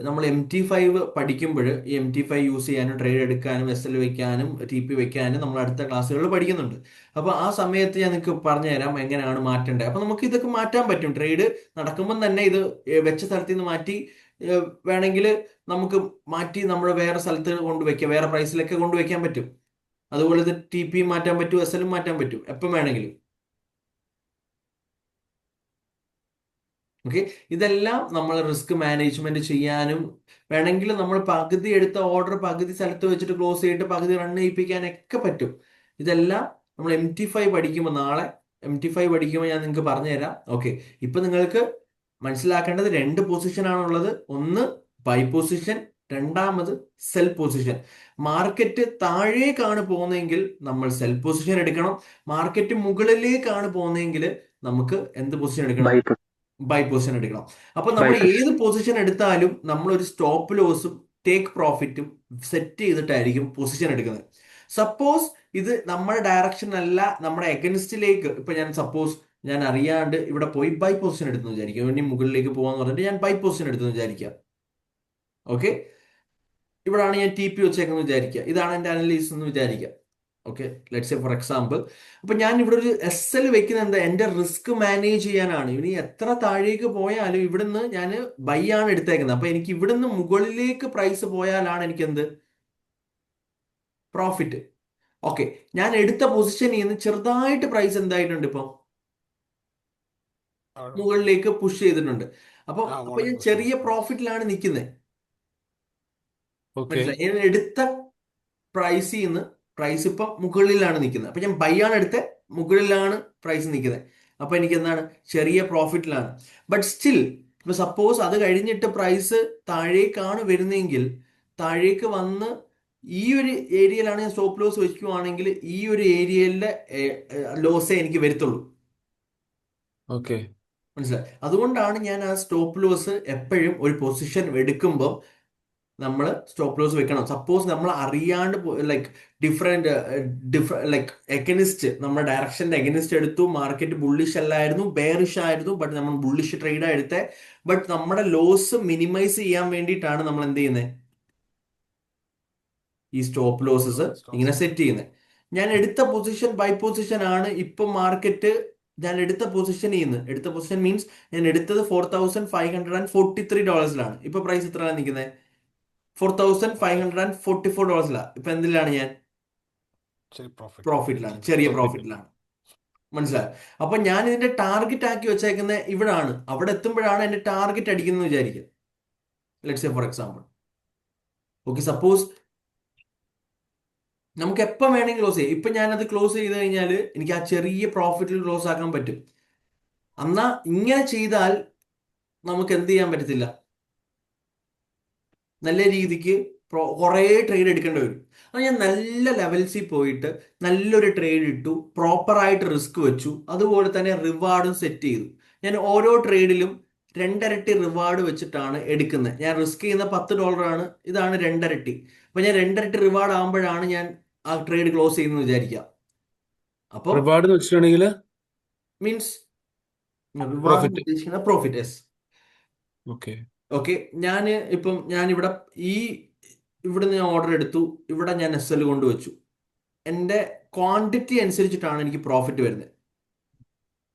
നമ്മൾ MT5 പഠിക്കുമ്പോൾ ഈ MT5 യൂസ് ചെയ്യാനും ട്രേഡ് എടുക്കാനും SL വെക്കാനും TP വെക്കാനും നമ്മൾ അടുത്ത ക്ലാസ്സുകളിൽ പഠിക്കുന്നുണ്ട്. അപ്പൊ ആ സമയത്ത് ഞാൻ നിങ്ങൾക്ക് പറഞ്ഞുതരാം എങ്ങനെയാണ് മാറ്റേണ്ടത്. അപ്പൊ നമുക്ക് ഇതൊക്കെ മാറ്റാൻ പറ്റും. ട്രേഡ് നടക്കുമ്പോൾ തന്നെ ഇത് വെച്ച സ്ഥലത്ത് നിന്ന് മാറ്റി വേണമെങ്കിൽ നമുക്ക് മാറ്റി നമ്മൾ വേറെ സ്ഥലത്ത് കൊണ്ടുവയ്ക്കാം, വേറെ പ്രൈസിലൊക്കെ കൊണ്ടുവയ്ക്കാൻ പറ്റും. അതുപോലെ ഇത് TP മാറ്റാൻ പറ്റും, SL മാറ്റാൻ പറ്റും, എപ്പം വേണമെങ്കിലും. ഓക്കെ, ഇതെല്ലാം നമ്മൾ റിസ്ക് മാനേജ്മെന്റ് ചെയ്യാനും വേണമെങ്കിൽ നമ്മൾ പകുതി എടുത്ത ഓർഡർ പകുതി സ്ഥലത്ത് വെച്ചിട്ട് ക്ലോസ് ചെയ്തിട്ട് പകുതി റൺ ചെയ്യിപ്പിക്കാനൊക്കെ പറ്റും. ഇതെല്ലാം നമ്മൾ MT5 പഠിക്കുമ്പോൾ, നാളെ MT5 പഠിക്കുമ്പോൾ ഞാൻ നിങ്ങൾക്ക് പറഞ്ഞുതരാം. ഓക്കെ, ഇപ്പൊ നിങ്ങൾക്ക് മനസ്സിലാക്കേണ്ടത് 2 പൊസിഷൻ ആണുള്ളത്. ഒന്ന് ബൈ പൊസിഷൻ, രണ്ടാമത് സെൽ പൊസിഷൻ. മാർക്കറ്റ് താഴേക്കാണ് പോകുന്നതെങ്കിൽ നമ്മൾ സെൽ പൊസിഷൻ എടുക്കണം. മാർക്കറ്റ് മുകളിലേക്കാണ് പോകുന്നതെങ്കിൽ നമുക്ക് എന്ത് പൊസിഷൻ എടുക്കണം? ബൈ പൊസിഷൻ എടുക്കണം. അപ്പൊ ബൈ നമ്മൾ പൊസിഷൻ. ഏത് പൊസിഷൻ എടുത്താലും നമ്മൾ ഒരു സ്റ്റോപ്പ് ലോസും ടേക്ക് പ്രോഫിറ്റും സെറ്റ് ചെയ്തിട്ടായിരിക്കും പൊസിഷൻ എടുക്കുന്നത്. സപ്പോസ് ഇത് നമ്മുടെ ഡയറക്ഷൻ അല്ല, നമ്മുടെ എഗൻസ്റ്റിലേക്ക്, ഇപ്പൊ ഞാൻ സപ്പോസ് ഞാൻ അറിയാണ്ട് ഇവിടെ പോയി ബൈ പൊസിഷൻ എടുത്തെന്ന് വിചാരിക്കുക, ഇനി മുകളിലേക്ക് പോകാന്ന് പറഞ്ഞിട്ട് ഞാൻ ബൈ പൊസിഷൻ എടുത്തെന്ന് വിചാരിക്കുക. ഓക്കെ, ഇവിടാണ് ഞാൻ ടി പി വെച്ചേക്കുന്നത് വിചാരിക്കുക, ഇതാണ് എൻ്റെ അനലൈസിസ് എന്ന് വിചാരിക്കുക. Okay, let's say for example, അപ്പൊ ഞാൻ ഇവിടെ ഒരു എസ് എൽ വെക്കുന്നത് എന്താ, എന്റെ റിസ്ക് മാനേജ് ചെയ്യാനാണ്. ഇനി എത്ര താഴേക്ക് പോയാലും ഇവിടുന്ന് ഞാൻ ബൈ ആണ് എടുത്തേക്കുന്നത്. അപ്പൊ എനിക്ക് ഇവിടുന്ന് മുകളിലേക്ക് പ്രൈസ് പോയാലാണ് എനിക്ക് എന്ത്, പ്രോഫിറ്റ്. ഓക്കെ, ഞാൻ എടുത്ത പൊസിഷനിൽ നിന്ന് ചെറുതായിട്ട് പ്രൈസ് എന്തായിട്ടുണ്ട്, ഇപ്പം മുകളിലേക്ക് പുഷ് ചെയ്തിട്ടുണ്ട്. അപ്പൊ അപ്പൊ ഞാൻ ചെറിയ പ്രോഫിറ്റിലാണ് നിൽക്കുന്നത്. ഓക്കെ. മനസ്സിലായി? ഞാൻ എടുത്ത പ്രൈസിൽ നിന്ന് പ്രൈസ് ഇപ്പം മുകളിലാണ് നിൽക്കുന്നത്. അപ്പൊ ഞാൻ ബൈ ആണ് എടുത്ത് മുകളിലാണ് പ്രൈസ് നിൽക്കുന്നത്. അപ്പൊ എനിക്ക് എന്താണ്, ചെറിയ പ്രോഫിറ്റിലാണ്. ബട്ട് സ്റ്റിൽ ഇപ്പൊ സപ്പോസ് അത് കഴിഞ്ഞിട്ട് പ്രൈസ് താഴേക്കാണ് വരുന്നതെങ്കിൽ, താഴേക്ക് വന്ന് ഈ ഒരു ഏരിയയിലാണ് ഞാൻ സ്റ്റോപ്പ് ലോസ് വെക്കുകയാണെങ്കിൽ ഈ ഒരു ഏരിയയിലെ ലോസേ എനിക്ക് വരുത്തുള്ളൂ. ഓക്കെ. മനസ്സിലായി? അതുകൊണ്ടാണ് ഞാൻ ആ സ്റ്റോപ്പ് ലോസ് എപ്പോഴും ഒരു പൊസിഷൻ എടുക്കുമ്പോൾ നമ്മൾ സ്റ്റോപ്പ് ലോസ് വെക്കണം. സപ്പോസ് നമ്മൾ അറിയാണ്ട് ലൈക്ക് ലൈക്ക് എഗനിസ്റ്റ്, നമ്മുടെ ഡയറക്ഷന്റെ എഗനിസ്റ്റ് എടുത്തു, മാർക്കറ്റ് ബുള്ളിഷ് അല്ലായിരുന്നു, ബെയറിഷ് ആയിരുന്നു, ബട്ട് നമ്മൾ ബുള്ളിഷ് ട്രേഡാ എടുത്തേ. ബട്ട് നമ്മുടെ ലോസ് മിനിമൈസ് ചെയ്യാൻ വേണ്ടിയിട്ടാണ് നമ്മൾ എന്ത് ചെയ്യുന്നത്, ഈ സ്റ്റോപ്പ് ലോസസ് ഇങ്ങനെ സെറ്റ് ചെയ്യുന്നത്. ഞാൻ എടുത്ത പൊസിഷൻ ബൈ പൊസിഷൻ ആണ്. ഇപ്പം മാർക്കറ്റ് ഞാൻ എടുത്ത പൊസിഷൻ മീൻസ് ഞാൻ എടുത്തത് $4,543. ഇപ്പൊ പ്രൈസ് എത്രയാണ് നിൽക്കുന്നത്, $4,544. ഇപ്പൊ എന്തിലാണ് ഞാൻ, പ്രോഫിറ്റിലാണ്, ചെറിയ പ്രോഫിറ്റിലാണ്. മനസ്സിലായി? അപ്പൊ ഞാൻ ഇതിന്റെ ടാർഗറ്റ് ആക്കി വെച്ചേക്കുന്നത് ഇവിടാണ്. അവിടെ എത്തുമ്പോഴാണ് എന്റെ ടാർഗറ്റ് അടിക്കുന്നത് വിചാരിക്കുക. Let's say for example. Okay, suppose നമുക്ക് എപ്പം വേണമെങ്കിൽ ക്ലോസ് ചെയ്യാം. ഇപ്പൊ ഞാനത് ക്ലോസ് ചെയ്ത് കഴിഞ്ഞാൽ എനിക്ക് ആ ചെറിയ പ്രോഫിറ്റിൽ ക്ലോസ് ആക്കാൻ പറ്റും. എന്നാ ഇങ്ങനെ ചെയ്താൽ നമുക്ക് എന്ത് ചെയ്യാൻ പറ്റത്തില്ല, നല്ല രീതിക്ക് കുറേ ട്രേഡ് എടുക്കേണ്ടി വരും. അപ്പോൾ ഞാൻ നല്ല ലെവൽസിൽ പോയിട്ട് നല്ലൊരു ട്രേഡ് ഇട്ടു, പ്രോപ്പറായിട്ട് റിസ്ക് വെച്ചു, അതുപോലെ തന്നെ റിവാർഡും സെറ്റ് ചെയ്തു. ഞാൻ ഓരോ ട്രേഡിലും 2 ഇരട്ടി റിവാർഡ് വെച്ചിട്ടാണ് എടുക്കുന്നത്. ഞാൻ റിസ്ക് ചെയ്യുന്ന $10 ഇതാണ് 2 ഇരട്ടി. അപ്പൊ ഞാൻ 2 ഇരട്ടി റിവാർഡ് ആകുമ്പോഴാണ് ഞാൻ ആ ട്രേഡ് ക്ലോസ് ചെയ്യുന്നത് വിചാരിക്കുക. അപ്പോൾ റിവാർഡ് എന്ന് വെച്ചിട്ടുണ്ടെങ്കിൽ മീൻസ് റിവാർഡ് പ്രോഫിറ്റ്. ഉദ്ദേശിക്കുന്ന പ്രോഫിറ്റ്. യെസ്. ഓക്കെ. ഓക്കെ, ഞാൻ ഇവിടെ ഇവിടുന്ന് ഞാൻ ഓർഡർ എടുത്തു, ഇവിടെ ഞാൻ എസ് എൽ കൊണ്ടുവച്ചു. എൻ്റെ ക്വാണ്ടിറ്റി അനുസരിച്ചിട്ടാണ് എനിക്ക് പ്രോഫിറ്റ് വരുന്നത്.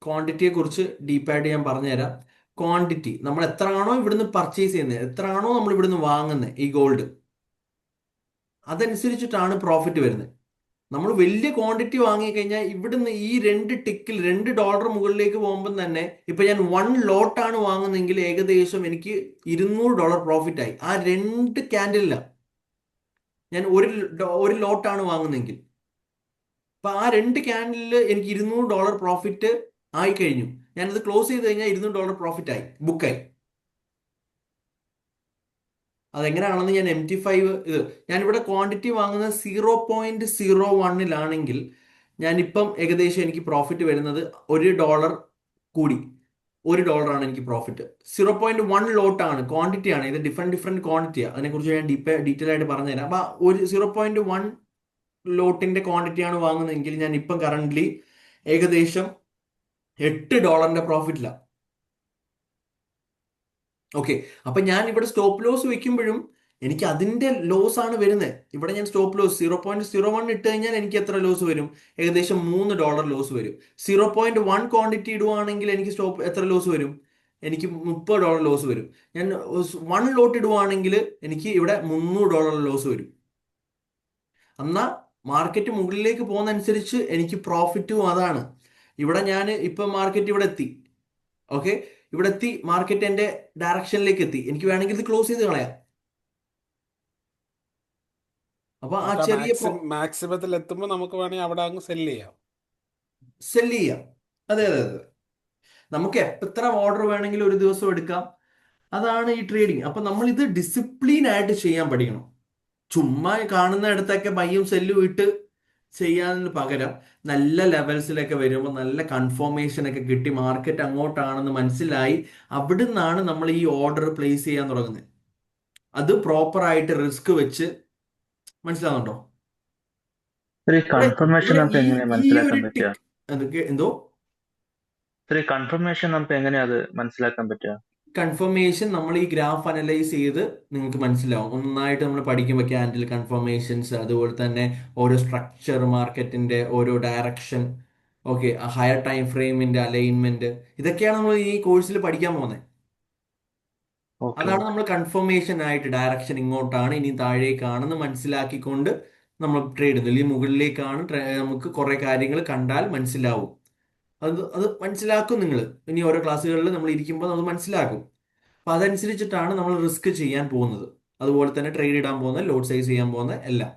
ക്വാണ്ടിറ്റിയെ കുറിച്ച് ഡീപ്പായിട്ട് ഞാൻ പറഞ്ഞുതരാം. ക്വാണ്ടിറ്റി നമ്മൾ എത്രയാണോ ഇവിടുന്ന് പർച്ചേസ് ചെയ്യുന്നത്, എത്രയാണോ നമ്മൾ ഇവിടുന്ന് വാങ്ങുന്നത് ഈ ഗോൾഡ്, അതനുസരിച്ചിട്ടാണ് പ്രോഫിറ്റ് വരുന്നത്. നമ്മൾ വലിയ ക്വാണ്ടിറ്റി വാങ്ങിക്കഴിഞ്ഞാൽ ഇവിടുന്ന് ഈ 2 ടിക്കിൽ $2 മുകളിലേക്ക് പോകുമ്പോൾ തന്നെ, ഇപ്പൊ ഞാൻ 1 ലോട്ടാണ് വാങ്ങുന്നതെങ്കിൽ ഏകദേശം എനിക്ക് $200 പ്രോഫിറ്റ് ആയി. ആ 2 ക്യാൻഡിലില്ല, ഞാൻ ഒരു ലോട്ടാണ് വാങ്ങുന്നതെങ്കിൽ. അപ്പൊ ആ 2 ക്യാൻഡിലിൽ എനിക്ക് $200 പ്രോഫിറ്റ് ആയി കഴിഞ്ഞു. ഞാനത് ക്ലോസ് ചെയ്ത് കഴിഞ്ഞാൽ $200 പ്രോഫിറ്റ് ആയി, ബുക്കായി. അതെങ്ങനെയാണെന്ന് ഞാൻ MT5 ഞാനിവിടെ ക്വാണ്ടിറ്റി വാങ്ങുന്നത് 0.01 ഞാനിപ്പം ഏകദേശം എനിക്ക് പ്രോഫിറ്റ് വരുന്നത് $1 കൂടി, $1 എനിക്ക് പ്രോഫിറ്റ്. 0.1 ലോട്ടാണ്, ക്വാണ്ടിറ്റി ആണ് ഇത്, ഡിഫറെന്റ് ക്വാണ്ടിറ്റിയാണ്. അതിനെക്കുറിച്ച് ഞാൻ ഡീറ്റെയിൽ ആയിട്ട് പറഞ്ഞുതരാം. അപ്പൊ ഒരു 0.1 ലോട്ടിന്റെ ക്വാണ്ടിറ്റിയാണ് വാങ്ങുന്നതെങ്കിൽ ഞാൻ ഇപ്പം കറന്റ്ലി ഏകദേശം $8 പ്രോഫിറ്റിലാണ്. ഓക്കെ, അപ്പൊ ഞാൻ ഇവിടെ സ്റ്റോപ്പ് ലോസ് വെക്കുമ്പോഴും എനിക്ക് അതിന്റെ ലോസ് ആണ് വരുന്നത്. ഇവിടെ ഞാൻ സ്റ്റോപ്പ് ലോസ് 0.01 ഇട്ട് കഴിഞ്ഞാൽ എനിക്ക് എത്ര ലോസ് വരും, ഏകദേശം $3 ലോസ് വരും. 0.1 ക്വാണ്ടിറ്റി ഇടുവാണെങ്കിൽ എനിക്ക് എത്ര ലോസ് വരും, എനിക്ക് $30 ലോസ് വരും. ഞാൻ 1 ലോട്ട് ഇടുവാണെങ്കിൽ എനിക്ക് ഇവിടെ $300 ലോസ് വരും. എന്നാ മാർക്കറ്റ് മുകളിലേക്ക് പോകുന്നതനുസരിച്ച് എനിക്ക് പ്രോഫിറ്റും അതാണ്. ഇവിടെ ഞാൻ ഇപ്പൊ മാർക്കറ്റ് ഇവിടെ എത്തി. ഓക്കെ, ഇവിടെ എത്തി, മാർക്കറ്റ് എന്റെ ഡയറക്ഷനിലേക്ക് എത്തി, എനിക്ക് വേണമെങ്കിൽ ഇത് ക്ലോസ് ചെയ്ത് കളയാം. അപ്പൊ ആ ചെറിയ മാക്സിമത്തിൽ എത്തുമ്പോൾ നമുക്ക് വേണമെങ്കിൽ അവിടെ അങ്ങ് സെല്ല് ചെയ്യാം. അതെ അതെ അതെ, നമുക്ക് എത്ര ഓർഡർ വേണമെങ്കിലും ഒരു ദിവസം എടുക്കാം. അതാണ് ഈ ട്രേഡിങ്. അപ്പൊ നമ്മൾ ഇത് ഡിസിപ്ലിൻ ആയിട്ട് ചെയ്യാൻ പഠിക്കണം. ചുമ്മാ കാണുന്ന ഇടത്തൊക്കെ ബൈയും സെല്ലും ഇട്ട് ചെയ്യാനതിന് പകരം നല്ല ലെവൽസിലൊക്കെ വരുമ്പോൾ നല്ല കൺഫർമേഷൻ ഒക്കെ കിട്ടി മാർക്കറ്റ് അങ്ങോട്ടാണെന്ന് മനസ്സിലായി അവിടുന്നാണ് നമ്മൾ ഈ ഓർഡർ പ്ലേസ് ചെയ്യാൻ തുടങ്ങുന്നത്. അത് പ്രോപ്പറായിട്ട് റിസ്ക് വെച്ച് മനസ്സിലാവുന്നുണ്ടോ? ഒരു ഇവിടെ കൺഫർമേഷൻ ഇവിടെ നമുക്ക് ഈ എങ്ങനെയാ ഈ ഒരു മനസ്സിലാക്കാൻ പറ്റുക? ടിക്ക് എന്തൊക്കെ എന്തോ ഒരു കൺഫർമേഷൻ നമുക്ക് എങ്ങനെയാ അത് മനസ്സിലാക്കാൻ പറ്റുക? കൺഫർമേഷൻ നമ്മൾ ഈ ഗ്രാഫ് അനലൈസ് ചെയ്ത് നിങ്ങൾക്ക് മനസ്സിലാവും. ഒന്നായിട്ട് നമ്മൾ പഠിക്കുമ്പോൾ ക്യാൻഡിൽ കൺഫർമേഷൻസ്, അതുപോലെ തന്നെ ഓരോ സ്ട്രക്ചർ, മാർക്കറ്റിന്റെ ഓരോ ഡയറക്ഷൻ, ഓക്കെ, ഹയർ ടൈം ഫ്രെയിമിന്റെ അലൈൻമെന്റ്, ഇതൊക്കെയാണ് നമ്മൾ ഈ കോഴ്സിൽ പഠിക്കാൻ പോകുന്നത്. ഓക്കെ അതാണ് ഓക്കെ നമ്മൾ കൺഫർമേഷൻ ആയിട്ട് ഡയറക്ഷൻ ഇങ്ങോട്ടാണ് ഇനി താഴേക്കാണെന്ന് മനസ്സിലാക്കിക്കൊണ്ട് നമ്മൾ ട്രേഡ് ചെയ്യുന്നത്. ഈ മുകളിലേക്കാണ് നമുക്ക് കുറെ കാര്യങ്ങൾ കണ്ടാൽ മനസ്സിലാവും. അത് മനസ്സിലാക്കും നിങ്ങൾ. ഇനി ഓരോ ക്ലാസ്സുകളിൽ നമ്മൾ ഇരിക്കുമ്പോൾ നമ്മൾ മനസ്സിലാക്കും. അപ്പൊ അതനുസരിച്ചിട്ടാണ് നമ്മൾ റിസ്ക് ചെയ്യാൻ പോകുന്നത്. അതുപോലെ തന്നെ ട്രേഡ് ഇടാൻ പോകുന്നത്, ലോഡ് സൈസ് ചെയ്യാൻ പോകുന്നത് എല്ലാം.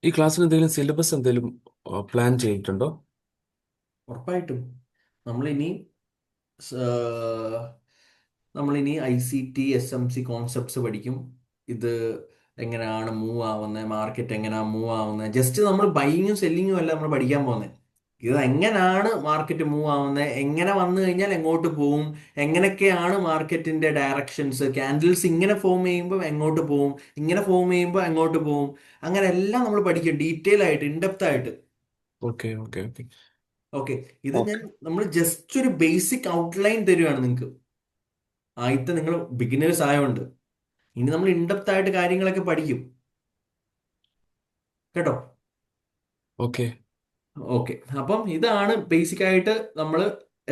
ഈ ക്ലാസ്സിന് എന്തെങ്കിലും സിലബസ് എന്തെങ്കിലും പ്ലാൻ ചെയ്തിട്ടുണ്ടോ? ഉറപ്പായിട്ടും നമ്മളിനി നമ്മളിനി ICT SMC കോൺസെപ്റ്റ്സ് പഠിക്കും. ഇത് എങ്ങനെയാണ് മൂവ് ആവുന്നത്, മാർക്കറ്റ് എങ്ങനെയാണ് മൂവ് ആവുന്നത്, ജസ്റ്റ് നമ്മൾ ബൈയിങ്ങും സെല്ലിങ്ങും അല്ല നമ്മൾ പഠിക്കാൻ പോകുന്നത്. ഇത് എങ്ങനെയാണ് മാർക്കറ്റ് മൂവ് ആവുന്നത്, എങ്ങനെ വന്നു കഴിഞ്ഞാൽ എങ്ങോട്ട് പോവും, എങ്ങനെയൊക്കെയാണ് മാർക്കറ്റിന്റെ ഡയറക്ഷൻസ്, ക്യാൻഡിൽസ് ഇങ്ങനെ ഫോം ചെയ്യുമ്പോൾ എങ്ങോട്ട് പോവും, ഇങ്ങനെ ഫോം ചെയ്യുമ്പോൾ എങ്ങോട്ട് പോവും, അങ്ങനെ എല്ലാം നമ്മൾ പഠിക്കും ഡീറ്റെയിൽ ആയിട്ട്, ഇൻഡെപ്ത് ആയിട്ട്. ഓക്കെ ഓക്കെ ഓക്കെ ഓക്കെ, ഇത് ഓക്കെ. നമ്മൾ ജസ്റ്റ് ഒരു ബേസിക് ഔട്ട്ലൈൻ തരുവാണ് നിങ്ങൾക്ക്. ആദ്യത്തെ നിങ്ങൾ ബിഗിനേഴ്സ് ആയതുകൊണ്ട് ഇനി നമ്മൾ ഇൻഡെപ്ത് ആയിട്ട് കാര്യങ്ങളൊക്കെ പഠിക്കും കേട്ടോ. ഓക്കെ. ഓക്കെ, അപ്പം ഇതാണ് ബേസിക് ആയിട്ട് നമ്മൾ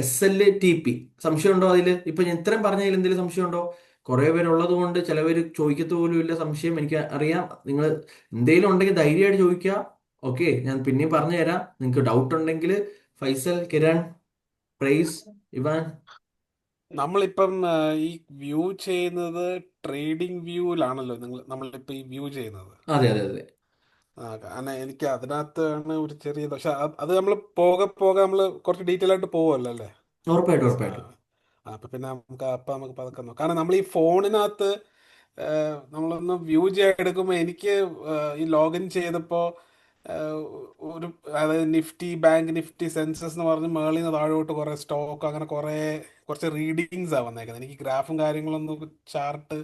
SLTP. സംശയമുണ്ടോ അതിൽ? ഇപ്പൊ ഞാൻ ഇത്രയും പറഞ്ഞതിൽ എന്തെങ്കിലും സംശയമുണ്ടോ? കുറെ പേരുള്ളത് കൊണ്ട് ചിലവർ ചോദിക്കത്ത് പോലും ഇല്ല സംശയം, എനിക്ക് അറിയാം. നിങ്ങൾ എന്തെങ്കിലും ഉണ്ടെങ്കിൽ ധൈര്യമായിട്ട് ചോദിക്കുക. ഓക്കെ, ഞാൻ പിന്നെയും പറഞ്ഞു തരാം. നിങ്ങൾക്ക് ഡൗട്ട് ഉണ്ടെങ്കിൽ ഫൈസൽ, കിരൺ, പ്രൈസ്, ഇവാൻ. നമ്മളിപ്പം ഈ വ്യൂ ചെയ്യുന്നത് ട്രേഡിംഗ് വ്യൂവിലാണല്ലോ നമ്മളിപ്പോൾ ഈ വ്യൂ ചെയ്യുന്നത്. അതെ അതെ അതെ, കാരണം എനിക്ക് അതിനകത്താണ് ഒരു ചെറിയ, പക്ഷെ അത് നമ്മൾ പോകെ പോകെ നമ്മൾ കുറച്ച് ഡീറ്റെയിൽ ആയിട്ട് പോകുമല്ലോ അല്ലേ? ഉറപ്പായിട്ടും ആ ഉറപ്പായിട്ടും. അപ്പൊ പിന്നെ നമുക്ക് പതുക്കെ നോക്കാം. കാരണം നമ്മൾ ഈ ഫോണിനകത്ത് നമ്മളൊന്ന് വ്യൂ ചെയ്യാൻ എടുക്കുമ്പോൾ എനിക്ക് ഈ ലോഗിൻ ചെയ്തപ്പോൾ ഒരു, അതായത് നിഫ്റ്റി, ബാങ്ക് നിഫ്റ്റി, സെൻസസ് എന്ന് പറഞ്ഞ് മേളിൽ നിന്ന് താഴോട്ട് കുറെ സ്റ്റോക്ക്, അങ്ങനെ കുറച്ച് റീഡിങ്സ് ആ വന്നേക്കുന്നത്. എനിക്ക് ഗ്രാഫും കാര്യങ്ങളൊന്നും, ചാർട്ട്.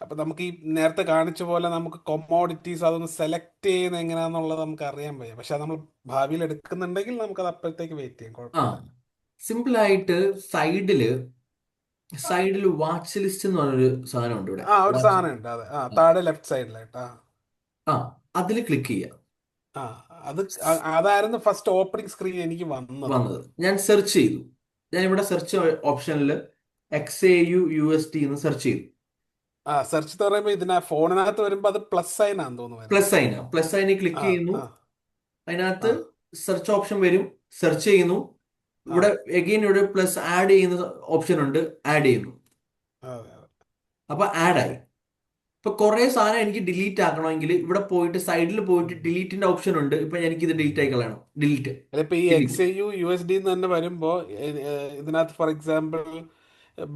അപ്പൊ നമുക്ക് ഈ നേരത്തെ കാണിച്ച പോലെ നമുക്ക് കൊമോഡിറ്റീസ് അതൊന്ന് സെലക്ട് ചെയ്യുന്നത് എങ്ങനെയാന്നുള്ളത് നമുക്ക് അറിയാൻ വയ്യ. പക്ഷെ നമ്മൾ ഭാവിയിൽ എടുക്കുന്നുണ്ടെങ്കിൽ നമുക്കത് അപ്പോഴത്തേക്ക് വെയിറ്റ് ചെയ്യാം, ആ, കുഴപ്പമില്ല. സിമ്പിൾ ആയിട്ട് സൈഡിൽ വാച്ച് ലിസ്റ്റ് എന്ന് പറഞ്ഞൊരു സാധനമുണ്ട് ഇവിടെ. ഒരു വാച്ച്, സാധനം ഉണ്ട്, അതെ. താഴെ ലെഫ്റ്റ് സൈഡിലായിട്ട്. ആ, അതിൽ ക്ലിക്ക് ചെയ്യാം. ആ അത് അതായിരുന്നു ഫസ്റ്റ് ഓപ്പണിംഗ് സ്ക്രീൻ എനിക്ക് വന്നത്. ഞാൻ സെർച്ച് ചെയ്തു. ഞാൻ ഇവിടെ സെർച്ച് ഓപ്ഷനിൽ XAUUSD എന്ന് സെർച്ച് ചെയ്തു. സെർച്ച് എന്ന് പറയുമ്പോൾ ഫോണിനകത്ത് വരുമ്പോൾ അത് പ്ലസ് സൈൻ ആണെന്ന് തോന്നുന്നു വരുന്നത്. പ്ലസ് സൈനിൽ ക്ലിക്ക് ആ ചെയ്യുന്നു. ആ അതിനകത്ത് ആ സെർച്ച് ഓപ്ഷൻ വരും. സെർച്ച് ചെയ്യുന്നു. ആ ഇവിടെ എഗെയിൻ ഇവിടെ പ്ലസ് ആഡ് ചെയ്യുന്ന ഓപ്ഷൻ ഉണ്ട്. ആഡ് ചെയ്യുന്നു. അതെ അതെ. അപ്പൊ ആഡ് ആയി. ഇപ്പൊ കുറെ സാധനം എനിക്ക് ഡിലീറ്റ് ആക്കണമെങ്കിൽ ഇവിടെ പോയിട്ട് സൈഡിൽ പോയിട്ട് ഡിലീറ്റിന്റെ ഓപ്ഷൻ ഉണ്ട്. ഇപ്പൊ എനിക്കിത് ഡിലീറ്റ് ആയി കളയണം. ഡിലീറ്റ് അതിപ്പോ ഈ ഡിലീറ്റ് XAUUSD തന്നെ വരുമ്പോ ഇതിനകത്ത് for example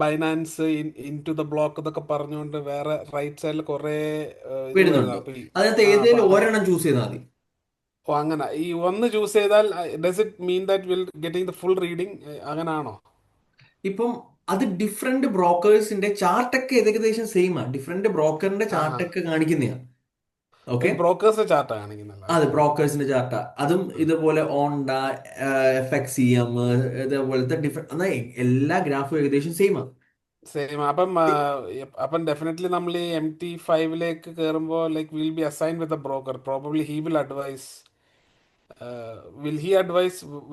Binance into the block എന്നൊക്കെ പറഞ്ഞുകൊണ്ട് വേറെ റൈറ്റ് സൈഡിൽ കുറെ ഇത് വരുന്നുണ്ട്. വരുന്നത്. അപ്പൊ അതിനകത്ത് അപ്പൊ ഏതെങ്കിലും ഒരെണ്ണം ചൂസ് ചെയ്താൽ മതി. അങ്ങനെ ഈ ഒന്ന് ചൂസ് ചെയ്താൽ does it mean that will getting the full reading, അങ്ങനാണോ? ഇപ്പം അത് ഡിഫറെന്റ് ബ്രോക്കേഴ്സിന്റെ ചാർട്ടൊക്കെ ഏകദേശം സെയിം ആണ്. ഡിഫറെന്റ് ബ്രോക്കറിന്റെ ചാർട്ടൊക്കെ കാണിക്കുന്നതാണ്. ഓക്കെ, ബ്രോക്കേഴ്സ് ചാർട്ടാ കാണിക്കുന്നല്ല. അതെ, ബ്രോക്കേഴ്സിന്റെ ചാർട്ടാ. അതും ഇതുപോലെ ഓണ്ട, FXCM, ഇതേപോലത്തെ ഡിഫറെന്റ്, എല്ലാ ഗ്രാഫും ഏകദേശം സെയിം ആണ്. സെയിം. അപ്പം ഡെഫിനറ്റ്ലി നമ്മൾ ഈ MT5ലേക്ക് കയറുമ്പോൾ like will be assign with a broker. Probably he will advise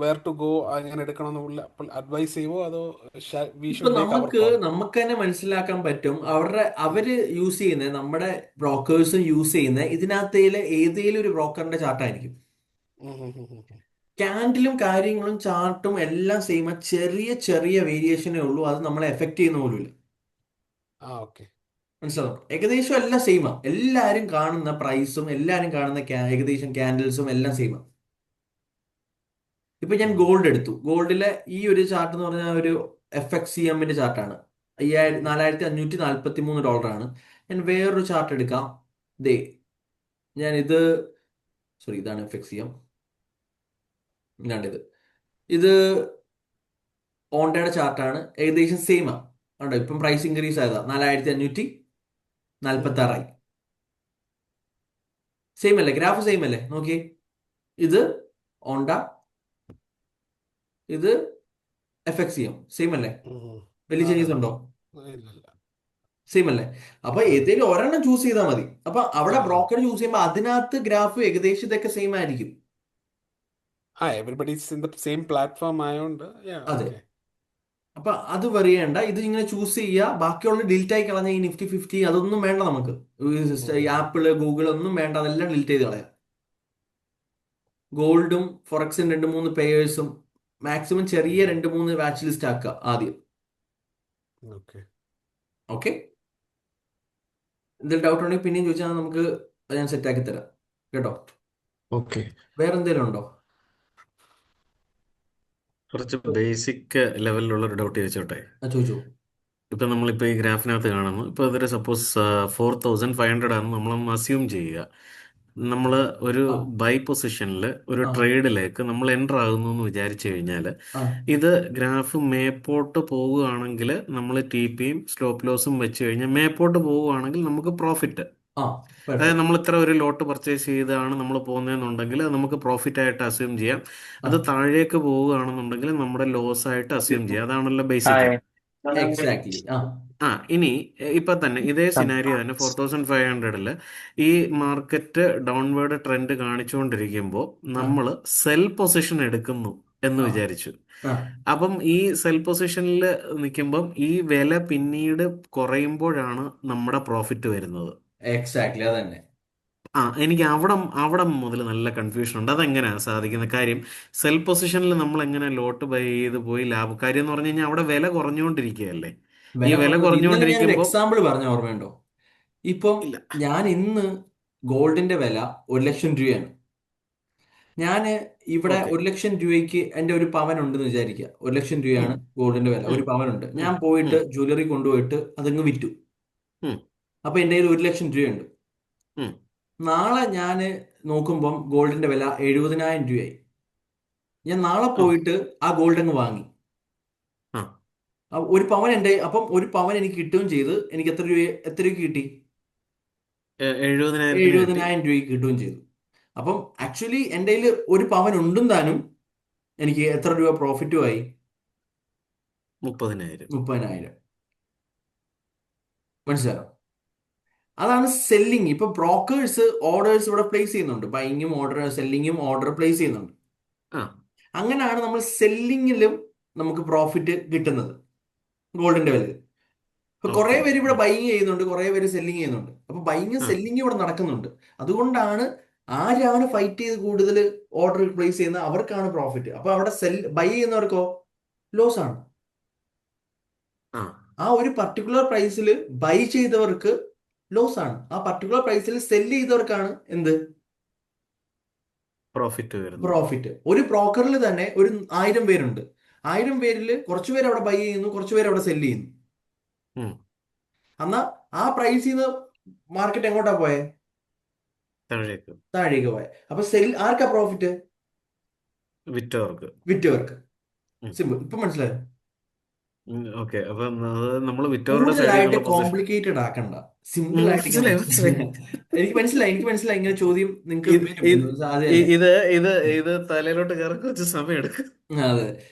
where to go, അങ്ങനെ എടുക്കണമെന്ന് അഡ്വൈസ് ചെയ്യുമോ, അതോ വി ഇപ്പൊ ഷുഡ് മേക്ക് അവർ നമുക്ക് കോൾ? നമുക്ക് തന്നെ മനസ്സിലാക്കാൻ പറ്റും അവര് യൂസ് ചെയ്യുന്നത്, നമ്മുടെ ബ്രോക്കേഴ്സും യൂസ് ചെയ്യുന്നത് ഇതിനകത്തേല് ഏതെങ്കിലും ഒരു ബ്രോക്കറിന്റെ ചാർട്ടായിരിക്കും. ക്യാൻഡിലും കാര്യങ്ങളും ചാർട്ടും എല്ലാം സെയിം. ചെറിയ ചെറിയ വേരിയേഷനേ ഉള്ളൂ. അത് നമ്മളെ എഫക്ട് ചെയ്യുന്ന പോലുമില്ല. ഓക്കെ. മനസ്സിലാവും? ഏകദേശം എല്ലാം സെയിമാ. എല്ലാരും കാണുന്ന പ്രൈസും എല്ലാരും കാണുന്ന ഏകദേശം ക്യാൻഡിൽസും എല്ലാം സെയിമാ. ഇപ്പൊ ഞാൻ ഗോൾഡ് എടുത്തു. ഗോൾഡിലെ ഈ ഒരു ചാർട്ട് എന്ന് പറഞ്ഞാൽ ഒരു FXCMന്റെ ചാർട്ടാണ്. $4543. ഞാൻ വേറൊരു ചാർട്ട് എടുക്കാം. ദേ, ഞാൻ ഇത് സോറി, ഇതാണ് FXCM. ഇതാണ്ടിത്. ഇത് ഓണ്ടയുടെ ചാർട്ടാണ്. ഏകദേശം സെയിം ആണ്. കണ്ടോ, ഇപ്പം പ്രൈസ് ഇൻക്രീസ് ആയതാ, 4546. സെയിം അല്ലേ, ഗ്രാഫ് സെയിം അല്ലേ? നോക്കിയേ, ഇത് ഓണ്ട, ഇത് FXCM, സെയിം അല്ലേ? വലിയ ചേഞ്ചസ് ഉണ്ടോ? ഇല്ല. സെയിം അല്ലേ? അപ്പൊ ഏതെങ്കിലും ഒരെണ്ണം ചൂസ് ചെയ്താൽ മതി. അപ്പൊ അവിടെ ആ. ബ്രോക്കർ ചൂസ് ചെയ്യുമ്പോൾ അതിനകത്ത് ഗ്രാഫ് ഏകദേശം ഇതൊക്കെ സെയിം ആയിരിക്കും. Everybody's in the same platform ആയതുകൊണ്ട് അതെ. ഓക്കെ. അപ്പൊ അത് പറയണ്ട, ഇത് ഇങ്ങനെ ചൂസ് ചെയ്യുക. ബാക്കിയുള്ള ഡിലീറ്റ് ആയി കളഞ്ഞ ഈ Nifty 50 അതൊന്നും വേണ്ട നമുക്ക്. ഈ ആപ്പിള്, ഗൂഗിൾ ഒന്നും വേണ്ട, അതെല്ലാം ഡിലീറ്റ് ചെയ്ത് കളയാം. ഗോൾഡും ഫോറക്സും 2-3 പേയേഴ്സും മാക്സിമം ചെറിയ 2-3 വാച്ച് ലിസ്റ്റ് ആക്കുക ആദ്യം. ഓക്കെ. ഓക്കെ, എന്തെങ്കിലും ഡൗട്ട് ഉണ്ടെങ്കിൽ പിന്നെയും ചോദിച്ചാൽ നമുക്ക് അത് ഞാൻ സെറ്റ് ആക്കി തരാം കേട്ടോ. ഓക്കെ. വേറെ എന്തെങ്കിലും ഉണ്ടോ? കുറച്ച് ബേസിക് ലെവലിലുള്ള ഒരു ഡൗട്ട് ചോദിച്ചോട്ടെ. ചോദിച്ചോ. ഇപ്പം നമ്മളിപ്പോൾ ഈ ഗ്രാഫിനകത്ത് കാണുന്നു, ഇപ്പോൾ അതൊരു സപ്പോസ് 4500 ആണ് നമ്മൾ അസ്യൂം ചെയ്യുക. നമ്മൾ ഒരു ആ ബൈ പൊസിഷനിൽ ഒരു ആ ട്രേഡിലേക്ക് നമ്മൾ എൻ്റർ ആകുന്നു എന്ന് വിചാരിച്ചു കഴിഞ്ഞാൽ, ആ ഇത് ഗ്രാഫ് മേപ്പോട്ട് പോവുകയാണെങ്കിൽ നമ്മൾ TPയും സ്റ്റോപ്പ് ലോസും വെച്ച് കഴിഞ്ഞാൽ മേപ്പോട്ട് പോവുകയാണെങ്കിൽ നമുക്ക് പ്രോഫിറ്റ്. ആ അതായത് പെർഫെക്റ്റ്. നമ്മൾ ഇത്ര ഒരു ലോട്ട് പർച്ചേസ് ചെയ്താണ് നമ്മൾ പോകുന്നതെന്നുണ്ടെങ്കിൽ അത് നമുക്ക് പ്രോഫിറ്റ് ആയിട്ട് അസ്യൂം ചെയ്യാം. ആ അത് താഴേക്ക് പോവുകയാണെന്നുണ്ടെങ്കിൽ നമ്മുടെ ലോസ് ആയിട്ട് അസ്യൂം ചെയ്യാം. അതാണല്ലോ ബേസിക്. ഹായ്. എക്സാക്ട്ലി. ആ ഇനി ഇപ്പൊ തന്നെ ഇതേ സിനാരിയോ തന്നെ 4500-ല് ഈ മാർക്കറ്റ് ഡൗൺവേർഡ് ട്രെൻഡ് കാണിച്ചുകൊണ്ടിരിക്കുമ്പോൾ ആ നമ്മൾ സെൽ പൊസിഷൻ എടുക്കുന്നു എന്ന് ആ വിചാരിച്ചു. ആ അപ്പം ഈ സെൽ പൊസിഷനിൽ നിൽക്കുമ്പം ഈ വില പിന്നീട് കുറയുമ്പോഴാണ് നമ്മുടെ പ്രോഫിറ്റ് വരുന്നത്. എക്സാക്ട്ലി അത് തന്നെ. എനിക്ക് അവിടെ മുതൽ നല്ല കൺഫ്യൂഷൻ ഉണ്ട്. അതെങ്ങനെയാണ് സാധിക്കുന്ന കാര്യം? സെൽ പൊസിഷനിൽ നമ്മൾ എങ്ങനെ ലോട്ട് ബൈ ചെയ്ത് പോയി ലാഭം? കാര്യം എന്ന് പറഞ്ഞു കഴിഞ്ഞാൽ അവിടെ വില കുറഞ്ഞുകൊണ്ടിരിക്കുകയല്ലേ. ഈ വില വില കുറഞ്ഞു. ഇന്നലെ ഞാനൊരു കുറഞ്ഞുകൊണ്ടിരിക്കുമ്പോൾ എക്സാമ്പിൾ പറഞ്ഞ ഓർമ്മയുണ്ടോ? ഇപ്പം ഇല്ല. ഞാൻ ഇന്ന് ഗോൾഡിന്റെ വില 1,00,000 രൂപയാണ്. ഞാൻ ഇവിടെ ഓക്കെ. 1,00,000 രൂപയ്ക്ക് എൻ്റെ ഒരു പവൻ ഉണ്ടെന്ന് വിചാരിക്കുക. 1,00,000 രൂപയാണ് ഗോൾഡിന്റെ വില, ഒരു പവനുണ്ട്. ഞാൻ പോയിട്ട് ജ്വല്ലറി കൊണ്ടുപോയിട്ട് അതങ്ങ് വിറ്റു. അപ്പൊ എൻ്റെ കയ്യിൽ 1,00,000 രൂപയുണ്ട്. നാളെ ഞാൻ നോക്കുമ്പം ഗോൾഡിന്റെ വില 70,000 രൂപയായി. ഞാൻ നാളെ പോയിട്ട് ആ ഗോൾഡ് അങ്ങ് വാങ്ങി. ഒരു പവൻ അപ്പം ഒരു പവൻ എനിക്ക് കിട്ടുകയും ചെയ്ത്. എനിക്ക് എത്ര രൂപയ്ക്ക് കിട്ടി? 70,000 70,000 രൂപയ്ക്ക് കിട്ടുകയും ചെയ്തു. അപ്പം ആക്ച്വലി എൻ്റെ കയ്യിൽ ഒരു പവൻ ഉണ്ടും താനും എനിക്ക് എത്ര രൂപ പ്രോഫിറ്റുമായി? 30,000. മനസ്സിലായോ? അതാണ് സെല്ലിങ്. ഇപ്പൊ ബ്രോക്കേഴ്സ് ഓർഡേഴ്സ് ഇവിടെ പ്ലേസ് ചെയ്യുന്നുണ്ട്. ബൈങ്ങും ഓർഡർ, സെല്ലിങ്ങും ഓർഡർ പ്ലേസ് ചെയ്യുന്നുണ്ട്. അങ്ങനെയാണ് നമ്മൾ സെല്ലിങ്ങിലും നമുക്ക് പ്രോഫിറ്റ് കിട്ടുന്നത് ഗോൾഡിന്റെ വില. ഇപ്പൊ കുറെ പേര് ഇവിടെ ബൈങ് ചെയ്യുന്നുണ്ട്, കുറെ പേര് സെല്ലിങ് ചെയ്യുന്നുണ്ട്. അപ്പൊ ബൈങ് സെല്ലിങ് ഇവിടെ നടക്കുന്നുണ്ട്. അതുകൊണ്ടാണ് ആരാണ് ഫൈറ്റ് ചെയ്ത് കൂടുതൽ ഓർഡർ പ്ലേസ് ചെയ്യുന്നത് അവർക്കാണ് പ്രോഫിറ്റ്. അപ്പൊ അവിടെ ബൈ ചെയ്യുന്നവർക്കോ ലോസ് ആണ്. ആ ഒരു പർട്ടിക്കുലർ പ്രൈസിൽ ബൈ ചെയ്തവർക്ക് ലോസ് ആണ്. ആ പർട്ടിക്കുലർ പ്രൈസിൽ സെല്ല് ചെയ്തവർക്കാണ് എന്ത്? പ്രോഫിറ്റ്. ഒരു ബ്രോക്കറിൽ തന്നെ ഒരു 1000 പേരുണ്ട്. 1000 പേരിൽ കുറച്ചു പേര് അവിടെ ബൈ ചെയ്യുന്നു, കുറച്ചു പേര് അവിടെ സെല്ല് ചെയ്യുന്നു. എന്നാ ആ പ്രൈസിൽ നിന്ന് മാർക്കറ്റ് എങ്ങോട്ടാ പോയെ? താഴേക്ക് പോയെ. അപ്പൊ ആർക്കാ പ്രോഫിറ്റ്? വിറ്റവർക്ക്. സിമ്പിൾ. ഇപ്പൊ മനസ്സിലായോ? കൂടുതലായിട്ട് കോംപ്ലിക്കേറ്റഡ് ആക്കണ്ട, സിമ്പിൾ ആയിട്ട്. എനിക്ക് മനസ്സിലായി ഇങ്ങനെ ചോദ്യം നിങ്ങൾക്ക് ഇത് തലയിലോട്ട് കയറാൻ കുറച്ച് സമയം എടുക്കും. അതെ,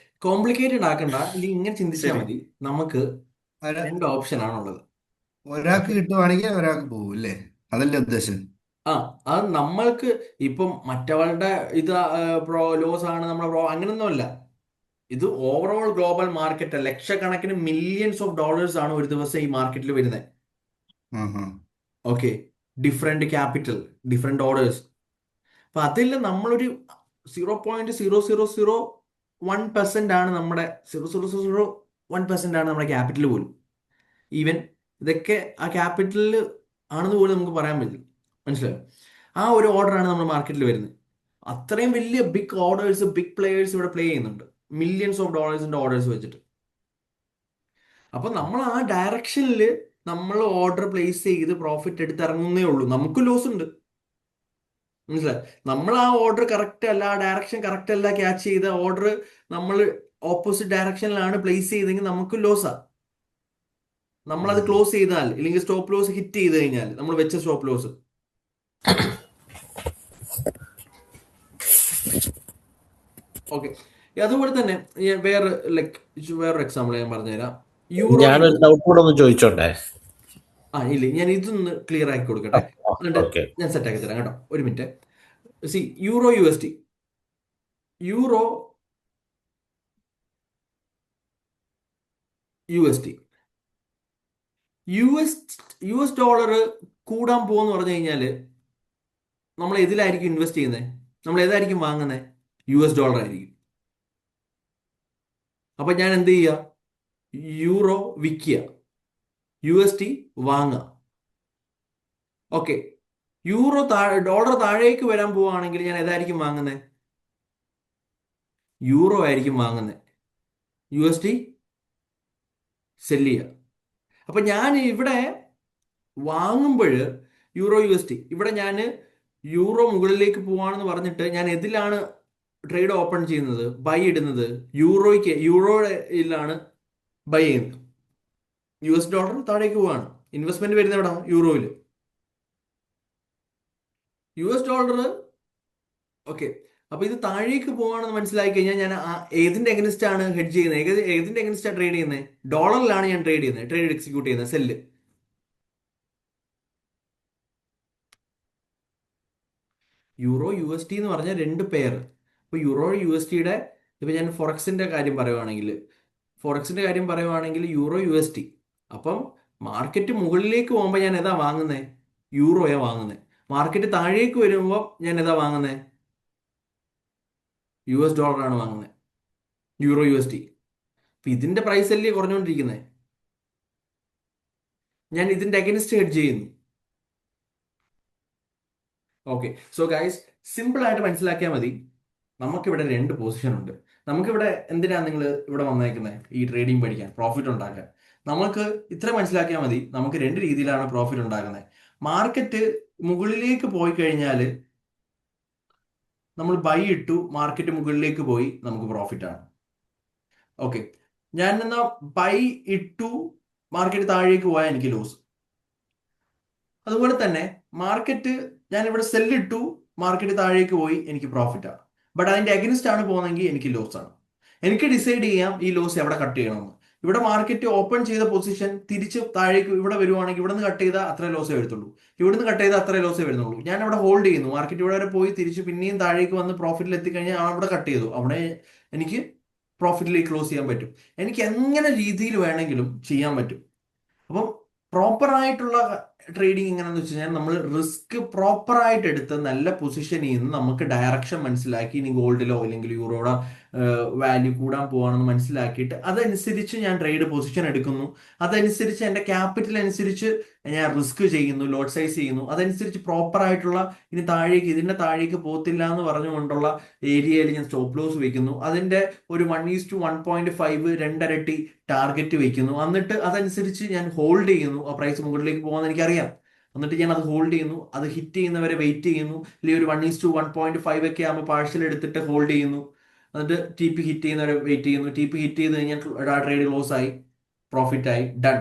കോംപ്ലിക്കേറ്റഡ് ആക്കണ്ട. ഇങ്ങനെ ചിന്തിച്ചാൽ മതി. നമുക്ക് 2 ഓപ്ഷൻ ആണുള്ളത്. ഒരാൾക്ക് കിട്ടുവാണെങ്കിൽ ഒരാൾക്ക് പോകും അല്ലേ? അതല്ലേ ഉദ്ദേശം? അത് നമ്മൾക്ക് ഇപ്പം മറ്റവളുടെ ഇത് ലോസ് ആണ് നമ്മളെ അങ്ങനൊന്നുമല്ല. ഇത് ഓവറോൾ ഗ്ലോബൽ മാർക്കറ്റ് ലക്ഷക്കണക്കിന് മില്യൺസ് ഓഫ് ഡോളേഴ്സ് ആണ് ഒരു ദിവസം ഈ മാർക്കറ്റിൽ വരുന്നത്. Okay, different capital, different orders. അപ്പൊ അതിൽ നമ്മളൊരു 0.0001% ആണ് നമ്മുടെ 0.001% ആണ് നമ്മുടെ ക്യാപിറ്റൽ പോലും. ഈവൻ ഇതൊക്കെ ആ ക്യാപിറ്റലിൽ ആണെന്ന് പോലും നമുക്ക് പറയാൻ പറ്റില്ല. മനസ്സിലായോ? ആ ഒരു ഓർഡറാണ് നമ്മുടെ മാർക്കറ്റിൽ വരുന്നത്. അത്രയും വലിയ ബിഗ് ഓർഡേഴ്സ്, ബിഗ് പ്ലേയേഴ്സ് ഇവിടെ പ്ലേ ചെയ്യുന്നുണ്ട്, മില്യൺസ് ഓഫ് ഡോളേഴ്സിന്റെ ഓർഡേഴ്സ് വെച്ചിട്ട്. അപ്പൊ നമ്മൾ ആ ഡയറക്ഷനിൽ നമ്മൾ ഓർഡർ പ്ലേസ് ചെയ്ത് പ്രോഫിറ്റ് എടുത്തിറങ്ങുന്നേ ഉള്ളൂ. നമുക്ക് ലോസ് ഉണ്ട്. മനസ്സിലായി? നമ്മൾ ആ ഓർഡർ കറക്റ്റ് അല്ല, ആ ഡയറക്ഷൻ കറക്റ്റ് അല്ല, ക്യാച്ച് ചെയ്ത ഓർഡർ നമ്മൾ ഓപ്പോസിറ്റ് ഡയറക്ഷനിലാണ് പ്ലേസ് ചെയ്തെങ്കിൽ നമുക്ക് ലോസാ. നമ്മളത് ക്ലോസ് ചെയ്താൽ, ഇല്ലെങ്കിൽ സ്റ്റോപ്പ് ലോസ് ഹിറ്റ് ചെയ്ത് കഴിഞ്ഞാൽ, നമ്മൾ വെച്ച സ്റ്റോപ്പ് ലോസ്. ഓക്കെ. അതുപോലെ തന്നെ വേറൊരു എക്സാമ്പിൾ ഞാൻ പറഞ്ഞുതരാം. യൂറോ ഞാനൊരു ഡൗട്ട് കൂടെ ഒന്ന് ചോദിച്ചോട്ടെ? ഇല്ല, ഞാൻ ഇതൊന്ന് ക്ലിയർ ആക്കി കൊടുക്കട്ടെ, എന്നിട്ട് ഓക്കെ. ഞാൻ സെറ്റ് ആക്കി തരാം കേട്ടോ. ഒരു minute. See, euro U S T. Euro U S T U S dollar കൂടാൻ പോകുമെന്ന് പറഞ്ഞു കഴിഞ്ഞാൽ നമ്മൾ ഏതിലായിരിക്കും ഇൻവെസ്റ്റ് ചെയ്യുന്നത്? നമ്മൾ ഏതായിരിക്കും വാങ്ങുന്നത്? യു എസ് ഡോളർ ആയിരിക്കും. അപ്പൊ ഞാൻ എന്ത് ചെയ്യുക? യൂറോ വിൽക്കുക, യു എസ് ടി വാങ്ങുക. ഓക്കെ. ഡോളർ താഴേക്ക് വരാൻ പോവുകയാണെങ്കിൽ ഞാൻ ഏതായിരിക്കും വാങ്ങുന്നത്? യൂറോ ആയിരിക്കും വാങ്ങുന്നത്, യു എസ് ടി സെല് ചെയ്യുക. അപ്പൊ ഞാൻ ഇവിടെ വാങ്ങുമ്പോൾ യൂറോ യു എസ് ടി, ഇവിടെ ഞാൻ യൂറോ മുകളിലേക്ക് പോവാണെന്ന് പറഞ്ഞിട്ട് ഞാൻ എതിലാണ് ട്രേഡ് ഓപ്പൺ ചെയ്യുന്നത്, ബൈ ഇടുന്നത്? യൂറോയിലാണ് ബൈ ചെയ്യുന്നത്. യു എസ് ഡോളർ താഴേക്ക് പോവാണ്, ഇൻവെസ്റ്റ്മെന്റ് വരുന്നത് എവിടെ? യൂറോയിൽ. U S dollar okay. അപ്പൊ ഇത് താഴേക്ക് പോവാണെന്ന് മനസ്സിലാക്കി കഴിഞ്ഞാൽ ഞാൻ ഏതിന്റെ എഗനിസ്റ്റ് ആണ് ഹെഡ്ജ് ചെയ്യുന്നത്? ഏതിന്റെ എഗനിസ്റ്റാണ് ട്രേഡ് ചെയ്യുന്നത്? ഡോളറിലാണ് ഞാൻ ട്രേഡ് എക്സിക്യൂട്ട് ചെയ്യുന്നത്, sell. Euro U S T എന്ന് പറഞ്ഞ രണ്ട് പെയർ. അപ്പോൾ യൂറോ യു എസ് ടിയുടെ, ഇപ്പം ഞാൻ ഫോറക്സിന്റെ കാര്യം പറയുവാണെങ്കിൽ യൂറോ യു എസ് ടി. അപ്പം മാർക്കറ്റ് മുകളിലേക്ക് പോകുമ്പോൾ ഞാൻ ഏതാ വാങ്ങുന്നത്? യൂറോയാ വാങ്ങുന്നത്. മാർക്കറ്റ് താഴേക്ക് വരുമ്പോൾ ഞാൻ ഏതാ വാങ്ങുന്നത്? യു എസ് ഡോളറാണ് വാങ്ങുന്നത്, യൂറോ യു എസ് ടി. അപ്പം ഇതിന്റെ പ്രൈസ് അല്ലേ കുറഞ്ഞുകൊണ്ടിരിക്കുന്നത്? ഞാൻ ഇതിന്റെ അഗനിസ്റ്റ് ഹെഡ്ജ് ചെയ്യുന്നു. ഓക്കെ. സോ ഗൈസ്, സിമ്പിൾ ആയിട്ട് മനസ്സിലാക്കിയാൽ മതി. നമുക്കിവിടെ രണ്ട് പൊസിഷൻ ഉണ്ട്. നമുക്കിവിടെ എന്തിനാണ് നിങ്ങൾ ഇവിടെ വന്നേക്കുന്നത്? ഈ ട്രേഡിംഗ് പഠിക്കാൻ, പ്രോഫിറ്റ് ഉണ്ടാക്കാൻ. നമുക്ക് ഇത്ര മനസ്സിലാക്കിയാൽ മതി. നമുക്ക് രണ്ട് രീതിയിലാണ് പ്രോഫിറ്റ് ഉണ്ടാക്കുന്നത്. മാർക്കറ്റ് മുകളിലേക്ക് പോയി കഴിഞ്ഞാൽ നമ്മൾ ബൈ ഇട്ടു, മാർക്കറ്റ് മുകളിലേക്ക് പോയി, നമുക്ക് പ്രോഫിറ്റ് ആണ്. ഓക്കെ. ഞാൻ എന്നാ ബൈ ഇട്ടു, മാർക്കറ്റ് താഴേക്ക് പോയാൽ എനിക്ക് ലോസ്. അതുപോലെ തന്നെ മാർക്കറ്റ് ഞാൻ ഇവിടെ സെല്ലിട്ടു, മാർക്കറ്റ് താഴേക്ക് പോയി, എനിക്ക് പ്രോഫിറ്റ് ആണ്. ബട്ട് അതിന്റെ അഗനിസ്റ്റ് ആണ് പോകുന്നതെങ്കിൽ എനിക്ക് ലോസ് ആണ്. എനിക്ക് ഡിസൈഡ് ചെയ്യാം ഈ ലോസ് എവിടെ കട്ട് ചെയ്യണമെന്ന്. ഇവിടെ മാർക്കറ്റ് ഓപ്പൺ ചെയ്ത പൊസിഷൻ തിരിച്ച് താഴേക്ക് ഇവിടെ വരുവാണെങ്കിൽ ഇവിടെ നിന്ന് കട്ട് ചെയ്താൽ അത്ര ലോസേ വരത്തുള്ളൂ, ഇവിടുന്ന് കട്ട് ചെയ്താൽ അത്ര ലോസേ വരുന്നുള്ളൂ. ഞാൻ അവിടെ ഹോൾഡ് ചെയ്യുന്നു, മാർക്കറ്റ് ഇവിടെ വരെ പോയി തിരിച്ച് പിന്നെയും താഴേക്ക് വന്ന് പ്രോഫിറ്റിൽ എത്തിക്കഴിഞ്ഞാൽ അവിടെ കട്ട് ചെയ്തു, അവിടെ എനിക്ക് പ്രോഫിറ്റിലേക്ക് ക്ലോസ് ചെയ്യാൻ പറ്റും. എനിക്ക് എങ്ങനെ രീതിയിൽ വേണമെങ്കിലും ചെയ്യാൻ പറ്റും. അപ്പം പ്രോപ്പറായിട്ടുള്ള ട്രേഡിങ് എങ്ങനെയാന്ന് വെച്ച് കഴിഞ്ഞാൽ നമ്മൾ റിസ്ക് പ്രോപ്പറായിട്ട് എടുത്ത് നല്ല പൊസിഷനിൽ നിന്ന് നമുക്ക് ഡയറക്ഷൻ മനസ്സിലാക്കി, ഇനി ഗോൾഡിലോ അല്ലെങ്കിൽ യൂറോയുടെ വാല്യൂ കൂടാൻ പോവാണെന്ന് മനസ്സിലാക്കിയിട്ട് അതനുസരിച്ച് ഞാൻ ട്രേഡ് പൊസിഷൻ എടുക്കുന്നു. അതനുസരിച്ച് എൻ്റെ ക്യാപിറ്റൽ അനുസരിച്ച് ഞാൻ റിസ്ക് ചെയ്യുന്നു, ലോട്ട് സൈസ് ചെയ്യുന്നു. അതനുസരിച്ച് പ്രോപ്പറായിട്ടുള്ള ഇതിന്റെ താഴേക്ക് പോകത്തില്ല എന്ന് പറഞ്ഞുകൊണ്ടുള്ള ഏരിയയിൽ ഞാൻ സ്റ്റോപ്പ് ലോസ് വെക്കുന്നു. അതിന്റെ ഒരു 1:1.5 രണ്ടരട്ടി ടാർഗറ്റ് വെക്കുന്നു. എന്നിട്ട് അതനുസരിച്ച് ഞാൻ ഹോൾഡ് ചെയ്യുന്നു. ആ പ്രൈസ് മുകളിലേക്ക് പോകാൻ എനിക്കറിയാം. എന്നിട്ട് ഞാൻ അത് ഹോൾഡ് ചെയ്യുന്നു. അത് ഹിറ്റ് ചെയ്യുന്നവരെ വെയിറ്റ് ചെയ്യുന്നു. അല്ലെങ്കിൽ ഒരു 1:1.5 ഒക്കെ ആകുമ്പോൾ പാർഷ്യൽ എടുത്തിട്ട് ഹോൾഡ് ചെയ്യുന്നു. എന്നിട്ട് ടി പി ഹിറ്റ് ചെയ്യുന്നവരെ വെയിറ്റ് ചെയ്യുന്നു. ടി പി ഹിറ്റ് ചെയ്ത് കഴിഞ്ഞാൽ ട്രേഡ് ക്ലോസ് ആയി, പ്രോഫിറ്റ് ആയി, ഡൺ.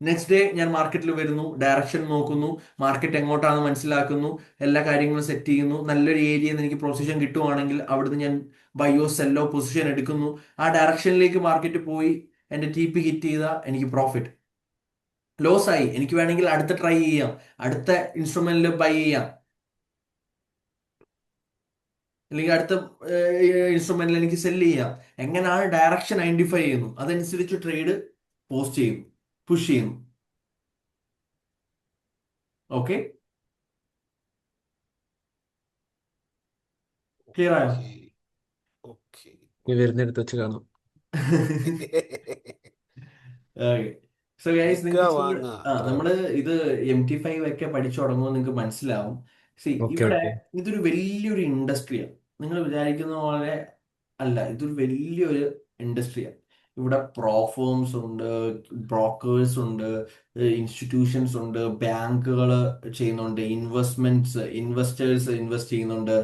നെക്സ്റ്റ് ഡേ ഞാൻ മാർക്കറ്റിൽ വരുന്നു, ഡയറക്ഷൻ നോക്കുന്നു, മാർക്കറ്റ് എങ്ങോട്ടാണെന്ന് മനസ്സിലാക്കുന്നു, എല്ലാ കാര്യങ്ങളും സെറ്റ് ചെയ്യുന്നു. നല്ലൊരു ഏരിയയിൽ നിന്ന് എനിക്ക് പൊസിഷൻ കിട്ടുവാണെങ്കിൽ അവിടുന്ന് ഞാൻ ബൈയോ സെല്ലോ പൊസിഷൻ എടുക്കുന്നു. ആ ഡയറക്ഷനിലേക്ക് മാർക്കറ്റ് പോയി എൻ്റെ ടി പി ഹിറ്റ് ചെയ്താൽ എനിക്ക് പ്രോഫിറ്റ്. ലോസ് ആയി, എനിക്ക് വേണമെങ്കിൽ അടുത്ത ട്രൈ ചെയ്യാം, അടുത്ത ഇൻസ്ട്രുമെന്റിൽ ബൈ ചെയ്യാം, അല്ലെങ്കിൽ അടുത്ത ഇൻസ്ട്രുമെന്റിൽ എനിക്ക് സെല് ചെയ്യാം. എങ്ങനെയാണ് ഡയറക്ഷൻ ഐഡന്റിഫൈ ചെയ്യുന്നു, അതനുസരിച്ച് ട്രേഡ് പോസ്റ്റ് ചെയ്യുന്നു, പുഷ് ചെയ്യുന്നു. ഓക്കെ, ക്ലിയർ ആയോ? ഓക്കെ. ഇനി വരുന്നിടത്ത് വെച്ച് കാണാം. സോ ഗൈസ്, വിൽക്കുക, വാങ്ങുക, അത്രേ നമ്മള് ഉള്ളൂ. ഇത് MT5 ഒക്കെ പഠിച്ചു തുടങ്ങുമ്പോൾ നിങ്ങൾക്ക് മനസ്സിലാവും. ഓക്കെ ഇവിടെ ഓക്കെ. ഇതൊരു വലിയൊരു ഇൻഡസ്ട്രിയാണ്. നിങ്ങൾ വിചാരിക്കുന്ന പോലെ അല്ല, ഇതൊരു വലിയൊരു ഇൻഡസ്ട്രിയാണ്. ഇവിടെ പ്രോ ഫേംസ് ഉണ്ട്, ബ്രോക്കേഴ്സ് ഉണ്ട്, ഇൻസ്റ്റിറ്റ്യൂഷൻസ് ഉണ്ട്, ബാങ്കുകൾ ചെയ്യുന്നുണ്ട്, ഇൻവെസ്റ്റേഴ്സ് ഇൻവെസ്റ്റ് ചെയ്യുന്നുണ്ട്,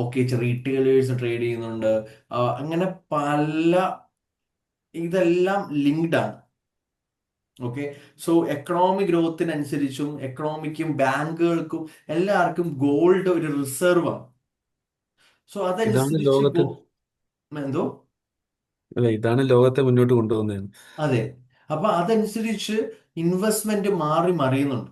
ഓക്കെ, റീറ്റെയിലേഴ്സ് ട്രേഡ് ചെയ്യുന്നുണ്ട്. അങ്ങനെ ഇതെല്ലാം ലിങ്ക്ഡ് ആണ്. ഓക്കെ, സോ എക്കണോമിക് ഗ്രോത്തിനനുസരിച്ചും എക്കണോമിക്കും ബാങ്കുകൾക്കും എല്ലാവർക്കും ഗോൾഡ് ഒരു റിസർവ് ആണ്. സോ ഇതാണ് അതനുസരിച്ച് ലോകത്തെ എന്തോ അല്ല ഇതാണ് ലോകത്തെ മുന്നോട്ട് കൊണ്ടുപോകുന്നത്. അതെ, അപ്പൊ അതനുസരിച്ച് ഇൻവെസ്റ്റ്മെന്റ് മറിയുന്നുണ്ട്.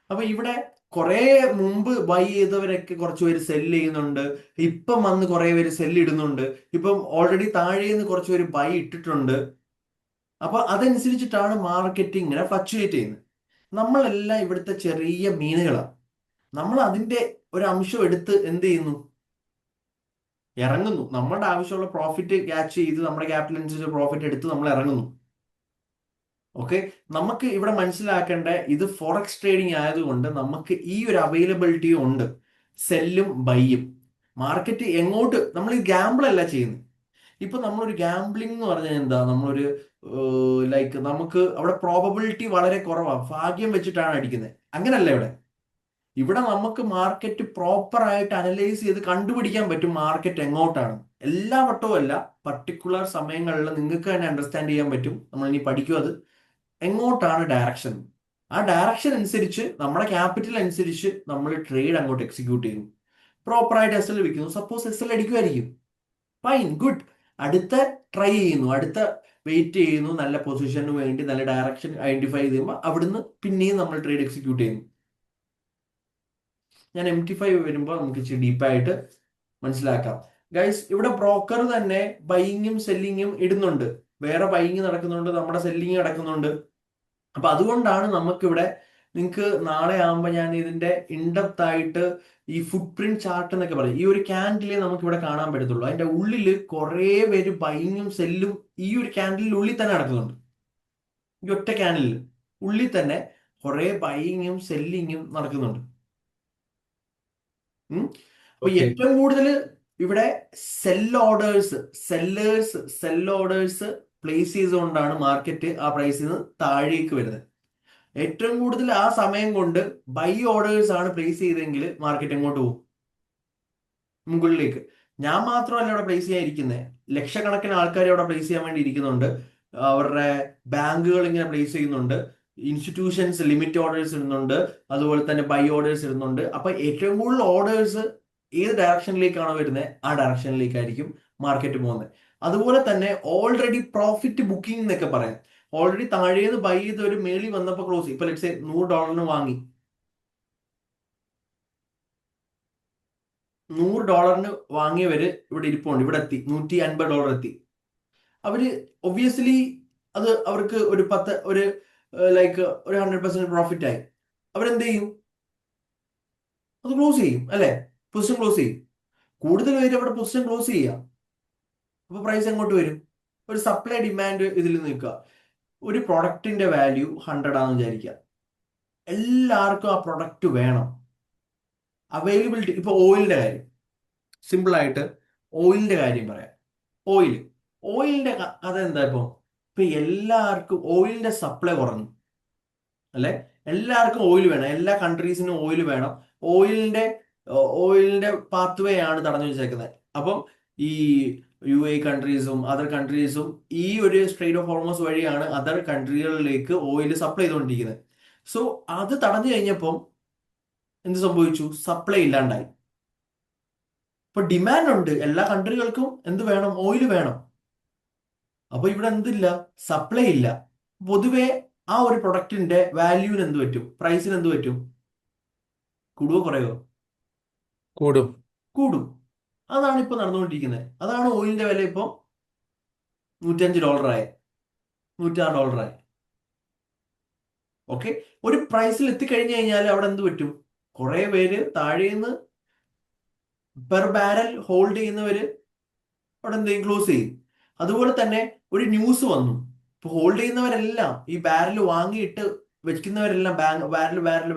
അപ്പൊ ഇവിടെ കുറെ മുമ്പ് ബൈ ചെയ്തവരൊക്കെ കുറച്ച് പേര് സെല് ചെയ്യുന്നുണ്ട്, ഇപ്പം വന്ന് കുറെ പേര് സെല്ല് ഇടുന്നുണ്ട്, ഇപ്പം ഓൾറെഡി താഴേന്ന് കുറച്ച് പേര് ബൈ ഇട്ടിട്ടുണ്ട്. അപ്പൊ അതനുസരിച്ചിട്ടാണ് മാർക്കറ്റ് ഇങ്ങനെ ഫ്ലക്ച്വേറ്റ് ചെയ്യുന്നത്. നമ്മളെല്ലാം ഇവിടുത്തെ ചെറിയ മീനുകളാണ്. നമ്മൾ അതിന്റെ ഒരു അംശം എടുത്ത് എന്ത് ചെയ്യുന്നു, ഇറങ്ങുന്നു. നമ്മുടെ ആവശ്യമുള്ള പ്രോഫിറ്റ് ക്യാച്ച് ചെയ്ത് നമ്മുടെ ക്യാപിറ്റൽ അനുസരിച്ച് പ്രോഫിറ്റ് എടുത്ത് നമ്മൾ ഇറങ്ങുന്നു. ഓക്കെ, നമുക്ക് ഇവിടെ മനസ്സിലാക്കേണ്ട ഇത് ഫോറക്സ് ട്രേഡിംഗ് ആയതുകൊണ്ട് നമുക്ക് ഈ ഒരു അവൈലബിലിറ്റി ഉണ്ട്, സെല്ലും ബൈയും. മാർക്കറ്റ് എങ്ങോട്ട്, നമ്മൾ ഈ ഗാമ്പിൾ അല്ല ചെയ്യുന്നത്. ഇപ്പൊ നമ്മളൊരു ഗാംബ്ലിംഗ് എന്ന് പറഞ്ഞാൽ എന്താ, നമ്മളൊരു ലൈക്ക് നമുക്ക് അവിടെ പ്രോബബിലിറ്റി വളരെ കുറവാണ്, ഭാഗ്യം വെച്ചിട്ടാണ് അടിക്കുന്നത്. അങ്ങനല്ല ഇവിടെ. ഇവിടെ നമുക്ക് മാർക്കറ്റ് പ്രോപ്പർ ആയിട്ട് അനലൈസ് ചെയ്ത് കണ്ടുപിടിക്കാൻ പറ്റും മാർക്കറ്റ് എങ്ങോട്ടാണ്. എല്ലാ വട്ടവും അല്ല, പർട്ടിക്കുലർ സമയങ്ങളിൽ നിങ്ങൾക്ക് തന്നെ അണ്ടർസ്റ്റാൻഡ് ചെയ്യാൻ പറ്റും. നമ്മൾ ഇനി പഠിക്കും അത് എങ്ങോട്ടാണ് ഡയറക്ഷൻ. ആ ഡയറക്ഷൻ അനുസരിച്ച് നമ്മുടെ ക്യാപിറ്റൽ അനുസരിച്ച് നമ്മൾ ട്രേഡ് അങ്ങോട്ട് എക്സിക്യൂട്ട് ചെയ്യുന്നു. പ്രോപ്പറായിട്ട് എസ് എൽ വിൽക്കുന്നു. സപ്പോസ് എസ് എൽ അടിക്കുമായിരിക്കും, ഫൈൻ, ഗുഡ്. അടുത്ത ട്രൈ ചെയ്യുന്നു, അടുത്ത വെയിറ്റ് ചെയ്യുന്നു, നല്ല പൊസിഷന് വേണ്ടി നല്ല ഡയറക്ഷൻ ഐഡന്റിഫൈ ചെയ്യുമ്പോൾ അവിടുന്ന് പിന്നെയും നമ്മൾ ട്രേഡ് എക്സിക്യൂട്ട് ചെയ്യുന്നു. ഞാൻ MT5 വരുമ്പോൾ നമുക്ക് ഇച്ചിരി ഡീപ്പായിട്ട് മനസ്സിലാക്കാം. ഗൈസ്, ഇവിടെ ബ്രോക്കർ തന്നെ ബൈയിങ്ങും സെല്ലിങ്ങും ഇടുന്നുണ്ട്, വേറെ ബൈയിങ് നടക്കുന്നുണ്ട്, നമ്മുടെ സെല്ലിങ് നടക്കുന്നുണ്ട്. അപ്പൊ അതുകൊണ്ടാണ് നമുക്കിവിടെ, നിങ്ങൾക്ക് നാളെ ആകുമ്പോൾ ഞാൻ ഇതിന്റെ ഇൻഡെപ്ത് ആയിട്ട് ഈ ഫുട് പ്രിന്റ് ചാർട്ട് എന്നൊക്കെ പറയും, ഈ ഒരു ക്യാൻഡിലേ നമുക്ക് ഇവിടെ കാണാൻ പറ്റത്തുള്ളൂ. അതിന്റെ ഉള്ളിൽ കുറെ പേര് ബൈയിങ്ങും സെല്ലും ഈ ഒരു ക്യാൻഡിലിന്റെ ഉള്ളിൽ തന്നെ നടക്കുന്നുണ്ട്. ഈ ഒറ്റ ക്യാൻഡിലിൽ ഉള്ളിൽ തന്നെ കുറെ ബൈയിങ്ങും സെല്ലിങ്ങും നടക്കുന്നുണ്ട്. അപ്പൊ ഓക്കെ. ഏറ്റവും കൂടുതൽ ഇവിടെ സെൽ ഓർഡേഴ്സ് പ്ലേസ് ചെയ്തുകൊണ്ടാണ് മാർക്കറ്റ് ആ പ്രൈസിൽ നിന്ന് താഴേക്ക് വരുന്നത്. ഏറ്റവും കൂടുതൽ ആ സമയം കൊണ്ട് ബൈ ഓർഡേഴ്സ് ആണ് പ്ലേസ് ചെയ്തെങ്കിൽ മാർക്കറ്റ് എങ്ങോട്ട് പോകും, മുകളിലേക്ക്. ഞാൻ മാത്രമല്ല ഇവിടെ പ്ലേസ് ചെയ്യാൻ ഇരിക്കുന്നത്, ലക്ഷക്കണക്കിന് ആൾക്കാർ അവിടെ പ്ലേസ് ചെയ്യാൻ വേണ്ടി ഇരിക്കുന്നുണ്ട്. അവരുടെ ബാങ്കുകൾ ഇങ്ങനെ പ്ലേസ് ചെയ്യുന്നുണ്ട്, ഇൻസ്റ്റിറ്റ്യൂഷൻസ് ലിമിറ്റ് ഓർഡേഴ്സ് ഇടുന്നുണ്ട്, അതുപോലെ തന്നെ ബൈ ഓർഡേഴ്സ് ഇടുന്നുണ്ട്. അപ്പൊ ഏറ്റവും കൂടുതൽ ഓർഡേഴ്സ് ഏത് ഡയറക്ഷനിലേക്കാണോ വരുന്നത് ആ ഡയറക്ഷനിലേക്കായിരിക്കും മാർക്കറ്റ് പോകുന്നത്. അതുപോലെ തന്നെ ഓൾറെഡി പ്രോഫിറ്റ് ബുക്കിംഗ് എന്നൊക്കെ പറയാം. ഓൾറെഡി താഴേന്ന് ബൈ ചെയ്ത് ഒരു മേളി വന്നപ്പോൾ ക്ലോസ്, ഇപ്പൊ ലെറ്റ്സ് സേ $100 വാങ്ങി, $100 വാങ്ങിയവര് ഇവിടെ ഇരിപ്പുണ്ട്, ഇവിടെ എത്തി $150 എത്തി. അവര് ഒബ്വിയസ്ലി അത് അവർക്ക് ഒരു 100% പ്രോഫിറ്റ് ആയി. അവരെന്ത് ചെയ്യും, അത് ക്ലോസ് ചെയ്യും, അല്ലെ, പൊസിഷൻ ക്ലോസ് ചെയ്യും. കൂടുതൽ പേര് അവിടെ പൊസിഷൻ ക്ലോസ് ചെയ്യാം. അപ്പൊ പ്രൈസ് എങ്ങോട്ട് വരും, ഒരു സപ്ലൈ ഡിമാൻഡ് ഇതിൽ നിൽക്കുക. ഒരു പ്രൊഡക്റ്റിന്റെ വാല്യൂ 100 ആണെന്ന് വിചാരിക്കുക, എല്ലാവർക്കും ആ പ്രൊഡക്റ്റ് വേണം. അവൈലബിലിറ്റി, ഇപ്പൊ ഓയിലിന്റെ കാര്യം, സിമ്പിൾ ആയിട്ട് ഓയിലിന്റെ കാര്യം പറയാം. ഓയിലിന്റെ കഥ എന്താ, ഇപ്പൊ എല്ലാവർക്കും ഓയിലിന്റെ സപ്ലൈ കുറഞ്ഞു, അല്ലെ, എല്ലാവർക്കും ഓയിൽ വേണം, എല്ലാ കൺട്രീസിനും ഓയിൽ വേണം. ഓയിലിന്റെ പാത്വേ ആണ് തടഞ്ഞു വെച്ചേക്കുന്നത്. അപ്പം ഈ UAE കൺട്രീസും അതർ കൺട്രീസും ഈ ഒരു സ്ട്രെയിറ്റ് ഓഫ് ഹോർമോസ് വഴിയാണ് അതർ കൺട്രികളിലേക്ക് ഓയിൽ സപ്ലൈ ചെയ്തുകൊണ്ടിരിക്കുന്നത്. സോ അത് തടഞ്ഞു കഴിഞ്ഞപ്പം എന്ത് സംഭവിച്ചു, സപ്ലൈ ഇല്ലാണ്ടായി. ഇപ്പൊ ഡിമാൻഡ് ഉണ്ട്, എല്ലാ കൺട്രികൾക്കും എന്ത് വേണം, ഓയിൽ വേണം. അപ്പൊ ഇവിടെ എന്തില്ല, സപ്ലൈ ഇല്ല. പൊതുവെ ആ ഒരു പ്രൊഡക്റ്റിന്റെ വാല്യൂവിന് എന്ത് പറ്റും, പ്രൈസിന് എന്ത് പറ്റും, കൂടുവോ കുറയോ, കൂടും. കൂടും. അതാണ് ഇപ്പൊ നടന്നുകൊണ്ടിരിക്കുന്നത്. അതാണ് ഓയിലിന്റെ വില ഇപ്പൊ $105 ആയി, $106 ആയി. ഓക്കെ, ഒരു പ്രൈസിൽ എത്തിക്കഴിഞ്ഞു കഴിഞ്ഞാൽ അവിടെ എന്ത് പറ്റും, കുറെ പേര് താഴേന്ന് പെർ ബാരൽ ഹോൾഡ് ചെയ്യുന്നവര് അവിടെ എന്തെങ്കിലും ക്ലോസ് ചെയ്യും. അതുപോലെ തന്നെ ഒരു ന്യൂസ് വന്നു, ഇപ്പൊ ഹോൾഡ് ചെയ്യുന്നവരെല്ലാം ഈ ബാരൽ വാങ്ങിയിട്ട് വെക്കുന്നവരെല്ലാം, ബാരൽ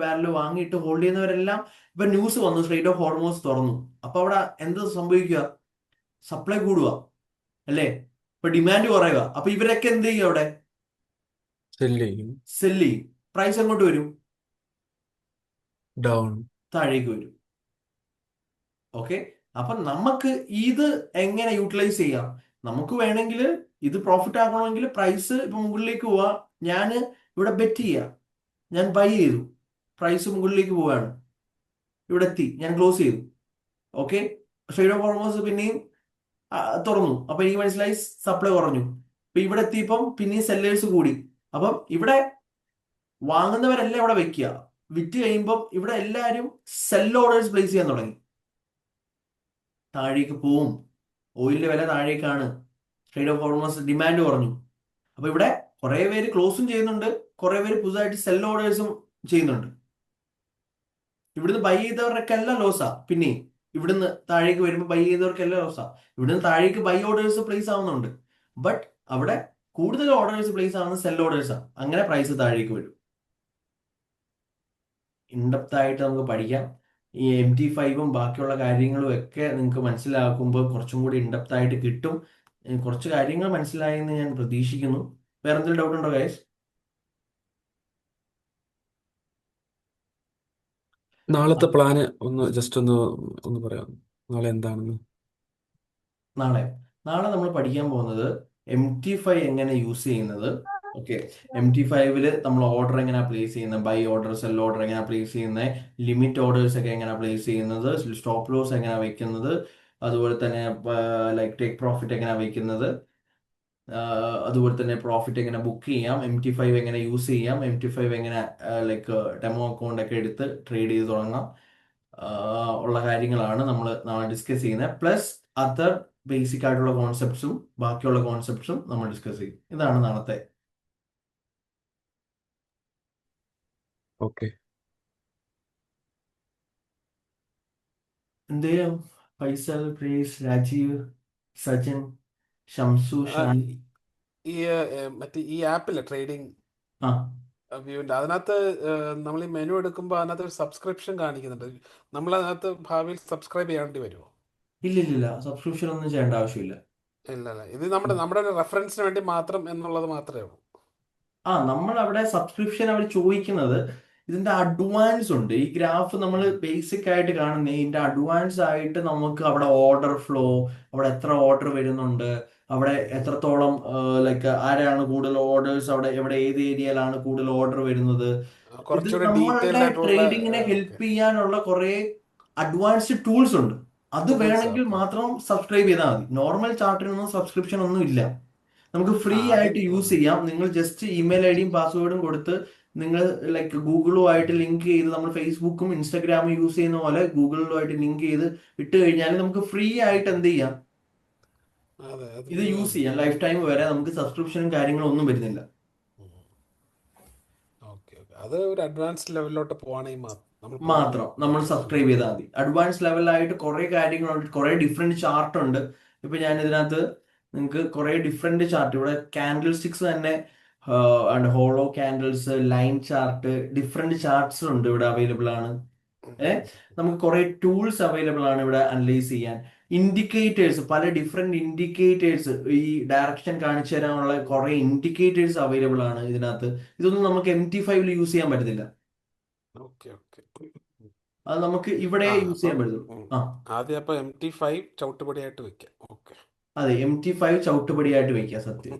വാങ്ങിയിട്ട് ഹോൾഡ് ചെയ്യുന്നവരെല്ലാം ഇപ്പൊ ന്യൂസ് വന്നു, സ്ട്രെയിറ്റ് ഓഫ് ഹോർമോസ് തുറന്നു. അപ്പൊ അവിടെ എന്ത് സംഭവിക്കുക, സപ്ലൈ കൂടുക, അല്ലേ. ഇപ്പൊ ഡിമാൻഡ് കുറയുക. അപ്പൊ ഇവരൊക്കെ എന്ത് ചെയ്യും? അവിടെ സെല് ചെയ്യും. സെല് ചെയ്യും. പ്രൈസ് എങ്ങോട്ട് വരും? ഡൗൺ. താഴേക്ക് വരും. ഓക്കെ. അപ്പൊ നമുക്ക് ഇത് എങ്ങനെ യൂട്ടിലൈസ് ചെയ്യാം? നമുക്ക് വേണമെങ്കിൽ ഇത് പ്രോഫിറ്റ് ആക്കണമെങ്കിൽ പ്രൈസ് ഇപ്പൊ മുകളിലേക്ക് പോവാ. ഞാൻ ഇവിടെ ബെറ്റ് ചെയ്യാം, ഞാൻ ബൈ ചെയ്തു, പ്രൈസ് മുകളിലേക്ക് പോവാണ്, ഇവിടെ എത്തി, ഞാൻ ക്ലോസ് ചെയ്തു. ഓക്കെ. ട്രേഡ് ഓഫ് ഓൾമോസ്റ്റ് പിന്നെയും തുറന്നു. അപ്പൊ എനിക്ക് മനസ്സിലായി സപ്ലൈ കുറഞ്ഞു. അപ്പൊ ഇവിടെ എത്തിയപ്പം പിന്നെയും സെല്ലേഴ്സ് കൂടി. അപ്പം ഇവിടെ വാങ്ങുന്നവരെല്ലാം ഇവിടെ വെക്കുക. വിറ്റ് കഴിയുമ്പം ഇവിടെ എല്ലാവരും സെൽ ഓർഡേഴ്സ് പ്ലേസ് ചെയ്യാൻ തുടങ്ങി. താഴേക്ക് പോവും. ഓയിലിന്റെ വില താഴേക്കാണ്. ട്രേഡ് ഓഫ് ഓൾമോസ്റ്റ് ഡിമാൻഡ് കുറഞ്ഞു. അപ്പൊ ഇവിടെ കുറെ പേര് ക്ലോസും ചെയ്യുന്നുണ്ട്, കുറെ പേര് പുതുതായിട്ട് സെൽ ഓർഡേഴ്സും ചെയ്യുന്നുണ്ട്. ഇവിടുന്ന് ബൈ ചെയ്തവർക്കൊക്കെ എല്ലാം ലോസാ. പിന്നെ ഇവിടുന്ന് താഴേക്ക് വരുമ്പോൾ ബൈ ചെയ്തവർക്കെല്ലാം ലോസാ. ഇവിടുന്ന് താഴേക്ക് ബൈ ഓർഡേഴ്സ് പ്ലേസ് ആവുന്നുണ്ട്. ബട്ട് അവിടെ കൂടുതൽ ഓർഡേഴ്സ് പ്ലേസ് ആവുന്ന സെൽ ഓർഡേഴ്സാ. അങ്ങനെ പ്രൈസ് താഴേക്ക് വരും. ഇൻഡെപ്ത് ആയിട്ട് നമുക്ക് പഠിക്കാം. ഈ MT5ഉം ബാക്കിയുള്ള കാര്യങ്ങളും ഒക്കെ നിങ്ങൾക്ക് മനസ്സിലാക്കുമ്പോൾ കുറച്ചും കൂടി ഇൻഡെപ്ത് ആയിട്ട് കിട്ടും. കുറച്ച് കാര്യങ്ങൾ മനസ്സിലായെന്ന് ഞാൻ പ്രതീക്ഷിക്കുന്നു. വേറെ എന്തെങ്കിലും ഡൗട്ട് ഉണ്ടോ ഗൈസ്? നാളത്തെ പ്ലാന് ജസ്റ്റ് ഒന്ന് പറയാം. നാളെ എന്താണെന്ന്. നാളെ നമ്മൾ പഠിക്കാൻ പോകുന്നത് MT5 എങ്ങനെ യൂസ് ചെയ്യുന്നത്. ഓക്കെ. MT5ല് നമ്മൾ ഓർഡർ എങ്ങനെ പ്ലേസ് ചെയ്യുന്നത്, ബൈ ഓർഡർ, സെൽ ഓർഡർ എങ്ങനെ പ്ലേസ് ചെയ്യുന്നത്, ലിമിറ്റ് ഓർഡേഴ്സ് ഒക്കെ എങ്ങനെ പ്ലേസ് ചെയ്യുന്നത്, സ്റ്റോപ്പ് ലോസ് എങ്ങനെ വെക്കുന്നത്, അതുപോലെ തന്നെ ലൈക്ക് ടേക്ക് പ്രോഫിറ്റ് എങ്ങനെ വെക്കുന്നത്, അതുപോലെ തന്നെ പ്രോഫിറ്റ് എങ്ങനെ ബുക്ക് ചെയ്യാം, MT5 എങ്ങനെ യൂസ് ചെയ്യാം, MT5 എങ്ങനെ ലൈക്ക് ഡെമോ അക്കൗണ്ട് ഒക്കെ എടുത്ത് ട്രേഡ് ചെയ്ത് തുടങ്ങാം, ഉള്ള കാര്യങ്ങളാണ് നമ്മൾ നാളെ ഡിസ്കസ് ചെയ്യുന്നത്. പ്ലസ് അതർ ബേസിക് ആയിട്ടുള്ള കോൺസെപ്റ്റ്സും ബാക്കിയുള്ള കോൺസെപ്റ്റ്സും നമ്മൾ ഡിസ്കസ് ചെയ്യും. ഇതാണ് നാളത്തെ. ഓക്കെ. എന്ത് ചെയ്യും? ഫൈസൽ, പ്രീസ്, രാജീവ്, സജിൻ, ഷംസു, ഷാൻ. ഈ മറ്റേ ഈ ആപ്പിലെ ട്രേഡിംഗ് ആ വ്യൂവിൻ്റെ അതിനകത്ത് നമ്മൾ ഈ മെനു എടുക്കുമ്പോൾ അതിനകത്ത് ഒരു സബ്സ്ക്രിപ്ഷൻ കാണിക്കുന്നുണ്ട്. നമ്മൾ അതിനകത്ത് ഭാവിയിൽ സബ്സ്ക്രൈബ് ചെയ്യേണ്ടി വരുമോ? ഇല്ലില്ല, സബ്സ്ക്രിപ്ഷൻ ഒന്നും ചെയ്യേണ്ട ആവശ്യമില്ല. ഇല്ലല്ലേ, ഇത് നമ്മുടെ ഒരു റെഫറൻസിന് വേണ്ടി മാത്രം എന്നുള്ളത് മാത്രമേ ഉള്ളൂ. നമ്മൾ അവിടെ സബ്സ്ക്രിപ്ഷൻ അവർ ചോദിക്കുന്നത് ഇതിന്റെ അഡ്വാൻസ് ഉണ്ട്. ഈ ഗ്രാഫ് നമ്മൾ ബേസിക് ആയിട്ട് കാണുന്ന ഇതിന്റെ അഡ്വാൻസ് ആയിട്ട് നമുക്ക് അവിടെ ഓർഡർ ഫ്ലോ, അവിടെ എത്ര ഓർഡർ വരുന്നുണ്ട്, അവിടെ എത്രത്തോളം ലൈക്ക് ആരാണ് കൂടുതൽ ഓർഡേഴ്സ്, അവിടെ എവിടെ ഏത് ഏരിയയിലാണ് കൂടുതൽ ഓർഡർ വരുന്നത്, ഇത് കുറച്ചുകൂടി നമ്മളുടെ ഡീറ്റെയിൽഡ് ആയിട്ടുള്ള ട്രേഡിങ്ങിനെ ഹെൽപ്പ് ചെയ്യാനുള്ള കുറെ അഡ്വാൻസ്ഡ് ടൂൾസ് ഉണ്ട്. അത് ടൂൾസ്. വേണമെങ്കിൽ ഓക്കെ. മാത്രം സബ്സ്ക്രൈബ് ചെയ്താൽ മതി. നോർമൽ ചാർട്ടിനൊന്നും സബ്സ്ക്രിപ്ഷൻ ഒന്നും ഇല്ല. നമുക്ക് ഫ്രീ അത് ആയിട്ട് യൂസ് ചെയ്യാം. നിങ്ങൾ ജസ്റ്റ് ഇമെയിൽ ഐഡിയും പാസ്വേഡും കൊടുത്ത് നിങ്ങൾ ലൈക്ക് ഗൂഗിളുമായിട്ട് ലിങ്ക് ചെയ്ത്, നമ്മൾ ഫേസ്ബുക്കും ഇൻസ്റ്റാഗ്രാമും യൂസ് ചെയ്യുന്ന പോലെ ഗൂഗിളുമായിട്ട് ലിങ്ക് ചെയ്ത് ഇട്ട് കഴിഞ്ഞാൽ നമുക്ക് ഫ്രീ ആയിട്ട് എന്ത് ചെയ്യാം, അതെ, ഇത് യൂസ് ചെയ്യാം. ലൈഫ് ടൈം വരെ നമുക്ക് സബ്സ്ക്രിപ്ഷനും കാര്യങ്ങളും ഒന്നും വരുന്നില്ല. ഓക്കെ. അത് ഒരു അഡ്വാൻസ് ലെവലിലോട്ട് പോവാണെങ്കിൽ മാത്രം നമ്മൾ സബ്സ്ക്രൈബ് ചെയ്താൽ മതി. അഡ്വാൻസ് ലെവലായിട്ട് കുറെ കാര്യങ്ങളുണ്ട്, കുറെ ഡിഫറെന്റ് ചാർട്ട് ഉണ്ട്. ഇപ്പൊ ഞാൻ ഇതിനകത്ത് നിങ്ങൾക്ക് കുറെ ഡിഫറെന്റ് ചാർട്ട്, ഇവിടെ കാൻഡിൽ സ്റ്റിക്സ് തന്നെ, hollow candles, line chart, different charts ഉണ്ട് ഇവിടെ അവൈലബിൾ ആണ്. നമുക്ക് കുറെ ടൂൾസ് അവൈലബിൾ ആണ് ഇവിടെ അനലൈസ് ചെയ്യാൻ. ഇൻഡിക്കേറ്റേഴ്സ്, പല ഡിഫറെന്റ് ഇൻഡിക്കേറ്റേഴ്സ്, ഈ ഡയറക്ഷൻ കാണിച്ചു തരാനുള്ള കുറെ ഇൻഡിക്കേറ്റേഴ്സ് അവൈലബിൾ ആണ് ഇതിനകത്ത്. ഇതൊന്നും നമുക്ക് MT5 യൂസ് ചെയ്യാൻ പറ്റത്തില്ല. അത് നമുക്ക് ഇവിടെ യൂസ് ചെയ്യാൻ പറ്റുള്ളൂ. ആദ്യം അപ്പൊ MT5 ചവിട്ടുപടിയായിട്ട് വെക്കാം. ഓക്കെ. അതെ, MT5 ചവിട്ടുപടിയായിട്ട് വെക്കാം. സത്യം.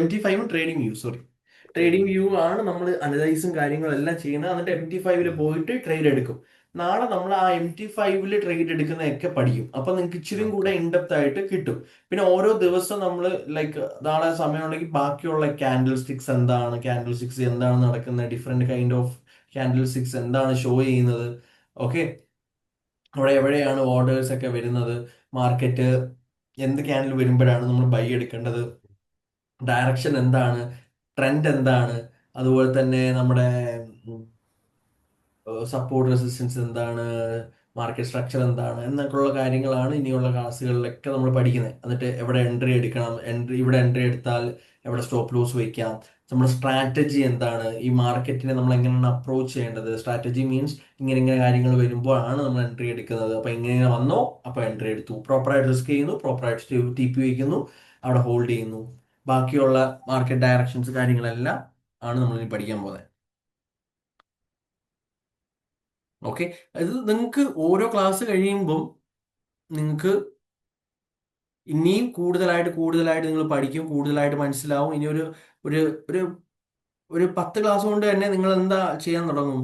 MT5ഉം ട്രേഡിംഗ് വ്യൂ ആണ് നമ്മൾ അനലൈസും കാര്യങ്ങളും എല്ലാം ചെയ്യുന്നത്. എന്നിട്ട് MT5 പോയിട്ട് ട്രേഡ് എടുക്കും. നാളെ നമ്മൾ ആ MT5 ട്രേഡ് എടുക്കുന്നതൊക്കെ പഠിക്കും. അപ്പൊ നിങ്ങൾക്ക് ഇച്ചിരി കൂടെ ഇൻഡെപ്ത് ആയിട്ട് കിട്ടും. പിന്നെ ഓരോ ദിവസം നമ്മൾ ലൈക്ക് നാളെ സമയമുണ്ടെങ്കിൽ ബാക്കിയുള്ള കാൻഡിൽ സ്റ്റിക്സ് എന്താണ് നടക്കുന്നത്, different kind of candle sticks എന്താണ് ഷോ ചെയ്യുന്നത്, ഓക്കെ, അവിടെ എവിടെയാണ് ഓർഡേഴ്സ് ഒക്കെ വരുന്നത്, മാർക്കറ്റ് എന്ത് ക്യാൻഡിൽ വരുമ്പോഴാണ് നമ്മൾ ബൈ എടുക്കേണ്ടത്, ഡയറക്ഷൻ എന്താണ്, ട്രെൻഡ് എന്താണ്, അതുപോലെ തന്നെ നമ്മുടെ സപ്പോർട്ട് റെസിസ്റ്റൻസ് എന്താണ്, മാർക്കറ്റ് സ്ട്രക്ചർ എന്താണ് എന്നൊക്കെയുള്ള കാര്യങ്ങളാണ് ഇനിയുള്ള ക്ലാസ്സുകളിലൊക്കെ നമ്മൾ പഠിക്കുന്നത്. എന്നിട്ട് എവിടെ എൻട്രി എടുക്കണം, ഇവിടെ എൻട്രി എടുത്താൽ എവിടെ സ്റ്റോപ്പ് ലോസ് വയ്ക്കാം, നമ്മുടെ സ്ട്രാറ്റജി എന്താണ്, ഈ മാർക്കറ്റിനെ നമ്മൾ എങ്ങനെയാണ് അപ്രോച്ച് ചെയ്യേണ്ടത്. സ്ട്രാറ്റജി മീൻസ് ഇങ്ങനെ ഇങ്ങനെ കാര്യങ്ങൾ വരുമ്പോഴാണ് നമ്മൾ എൻട്രി എടുക്കുന്നത്. അപ്പൊ ഇങ്ങനെ വന്നോ, അപ്പൊ എൻട്രി എടുത്തു, പ്രോപ്പറായിട്ട് റിസ്ക് ചെയ്യുന്നു, പ്രോപ്പറായിട്ട് TP വയ്ക്കുന്നു, അവിടെ ഹോൾഡ് ചെയ്യുന്നു. ബാക്കിയുള്ള മാർക്കറ്റ് ഡയറക്ഷൻസ് കാര്യങ്ങളെല്ലാം ആണ് നമ്മൾ ഇനി പഠിക്കാൻ പോകുന്നത്. ഓക്കെ, ഇത് നിങ്ങൾക്ക് ഓരോ ക്ലാസ് കഴിയുമ്പം നിങ്ങൾക്ക് ഇനിയും കൂടുതലായിട്ട് നിങ്ങൾ പഠിക്കും, കൂടുതലായിട്ട് മനസ്സിലാവും. ഇനി ഒരു ഒരു ഒരു ഒരു 10 ക്ലാസ് കൊണ്ട് തന്നെ നിങ്ങൾ എന്താ ചെയ്യാൻ തുടങ്ങും,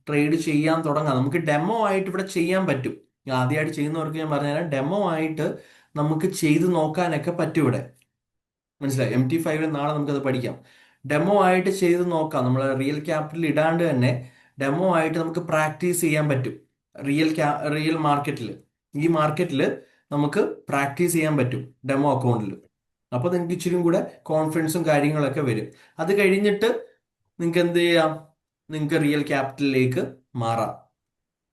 ട്രേഡ് ചെയ്യാൻ തുടങ്ങാം. നമുക്ക് ഡെമോ ആയിട്ട് ഇവിടെ ചെയ്യാൻ പറ്റും. ആദ്യമായിട്ട് ചെയ്യുന്നവർക്ക് ഞാൻ പറഞ്ഞുതരാം, ഡെമോ ആയിട്ട് നമുക്ക് ചെയ്ത് നോക്കാനൊക്കെ പറ്റും ഇവിടെ. മനസ്സിലായി? MT5 നാളെ നമുക്കത് പഠിക്കാം. ഡെമോ ആയിട്ട് ചെയ്ത് നോക്കാം. നമ്മൾ റിയൽ ക്യാപിറ്റൽ ഇടാണ്ട് തന്നെ ഡെമോ ആയിട്ട് നമുക്ക് പ്രാക്ടീസ് ചെയ്യാൻ പറ്റും. റിയൽ മാർക്കറ്റിൽ, ഈ മാർക്കറ്റിൽ നമുക്ക് പ്രാക്ടീസ് ചെയ്യാൻ പറ്റും ഡെമോ അക്കൗണ്ടിൽ. അപ്പോൾ നിങ്ങൾക്ക് ഇച്ചിരി കൂടെ കോൺഫിഡൻസും കാര്യങ്ങളൊക്കെ വരും. അത് കഴിഞ്ഞിട്ട് നിങ്ങൾക്ക് എന്ത് ചെയ്യാം, നിങ്ങൾക്ക് റിയൽ ക്യാപിറ്റലിലേക്ക് മാറാം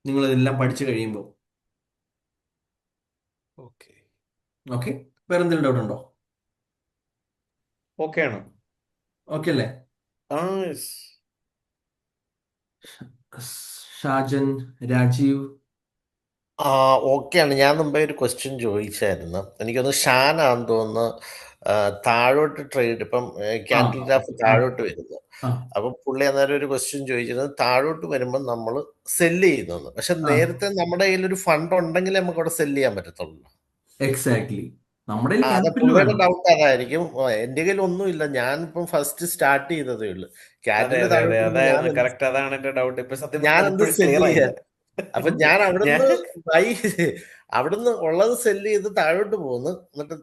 നിങ്ങൾ ഇതെല്ലാം പഠിച്ചു കഴിയുമ്പോൾ. ഓക്കെ. ഓക്കെ, വേറെ എന്തെങ്കിലും ഡൗട്ട് ഉണ്ടോ? ഓക്കെ ആണോ? ഓക്കെ അല്ലേ? ആ യെസ്. ഷാജൻ, രാജീവ്. ഓക്കെയാണ്. ഞാൻ മുമ്പേ ഒരു ക്വസ്റ്റ്യൻ ചോദിച്ചായിരുന്നു, എനിക്കൊന്ന് ഷാനാന്ന് തോന്നുന്നു. താഴോട്ട് ട്രേഡ് ഇപ്പം ആ ക്യാൻഡിൽ ഗ്രാഫ് ആ താഴോട്ട് വരുന്നു. ആ അപ്പം പുള്ളി അന്നേരം ഒരു ക്വസ്റ്റ്യൻ ചോദിച്ചിരുന്നത് താഴോട്ട് വരുമ്പോൾ നമ്മൾ സെല്ല് ചെയ്യുന്നു. പക്ഷെ ആ നേരത്തെ നമ്മുടെ കയ്യിൽ ഒരു ഫണ്ട് ഉണ്ടെങ്കിൽ നമുക്ക് അവിടെ സെല്ല് ചെയ്യാൻ പറ്റത്തുള്ളൂ. എക്സാക്ട്ലി. നമ്മുടെ അത് ക്യാപിറ്റൽ പുള്ളിയുടെ വേണം. ഡൗട്ട് അതായിരിക്കും. എൻ്റെ കയ്യിൽ ഒന്നുമില്ല, ഞാനിപ്പം ഫസ്റ്റ് സ്റ്റാർട്ട് ചെയ്തതേ ഉള്ളൂ, അതെ ക്യാൻഡിൽ അതെ അതെ, താഴോട്ട് വരുമ്പോൾ അതായിരുന്നു കറക്റ്റ്. അതാണ് എന്റെ ഡൗട്ട്. ഇപ്പൊ സത്യം പറഞ്ഞാൽ ഞാനെന്ത് അതിപ്പോഴും സെല്ല് ക്ലിയർ ചെയ്യാൻ? ആയില്ല. അപ്പൊ ഞാൻ ഞാൻ അവിടുന്ന് ബൈ അവിടുന്ന് ഉള്ളത് സെല്ല് ചെയ്ത് താഴോട്ട് പോകുന്നു. എന്നിട്ട്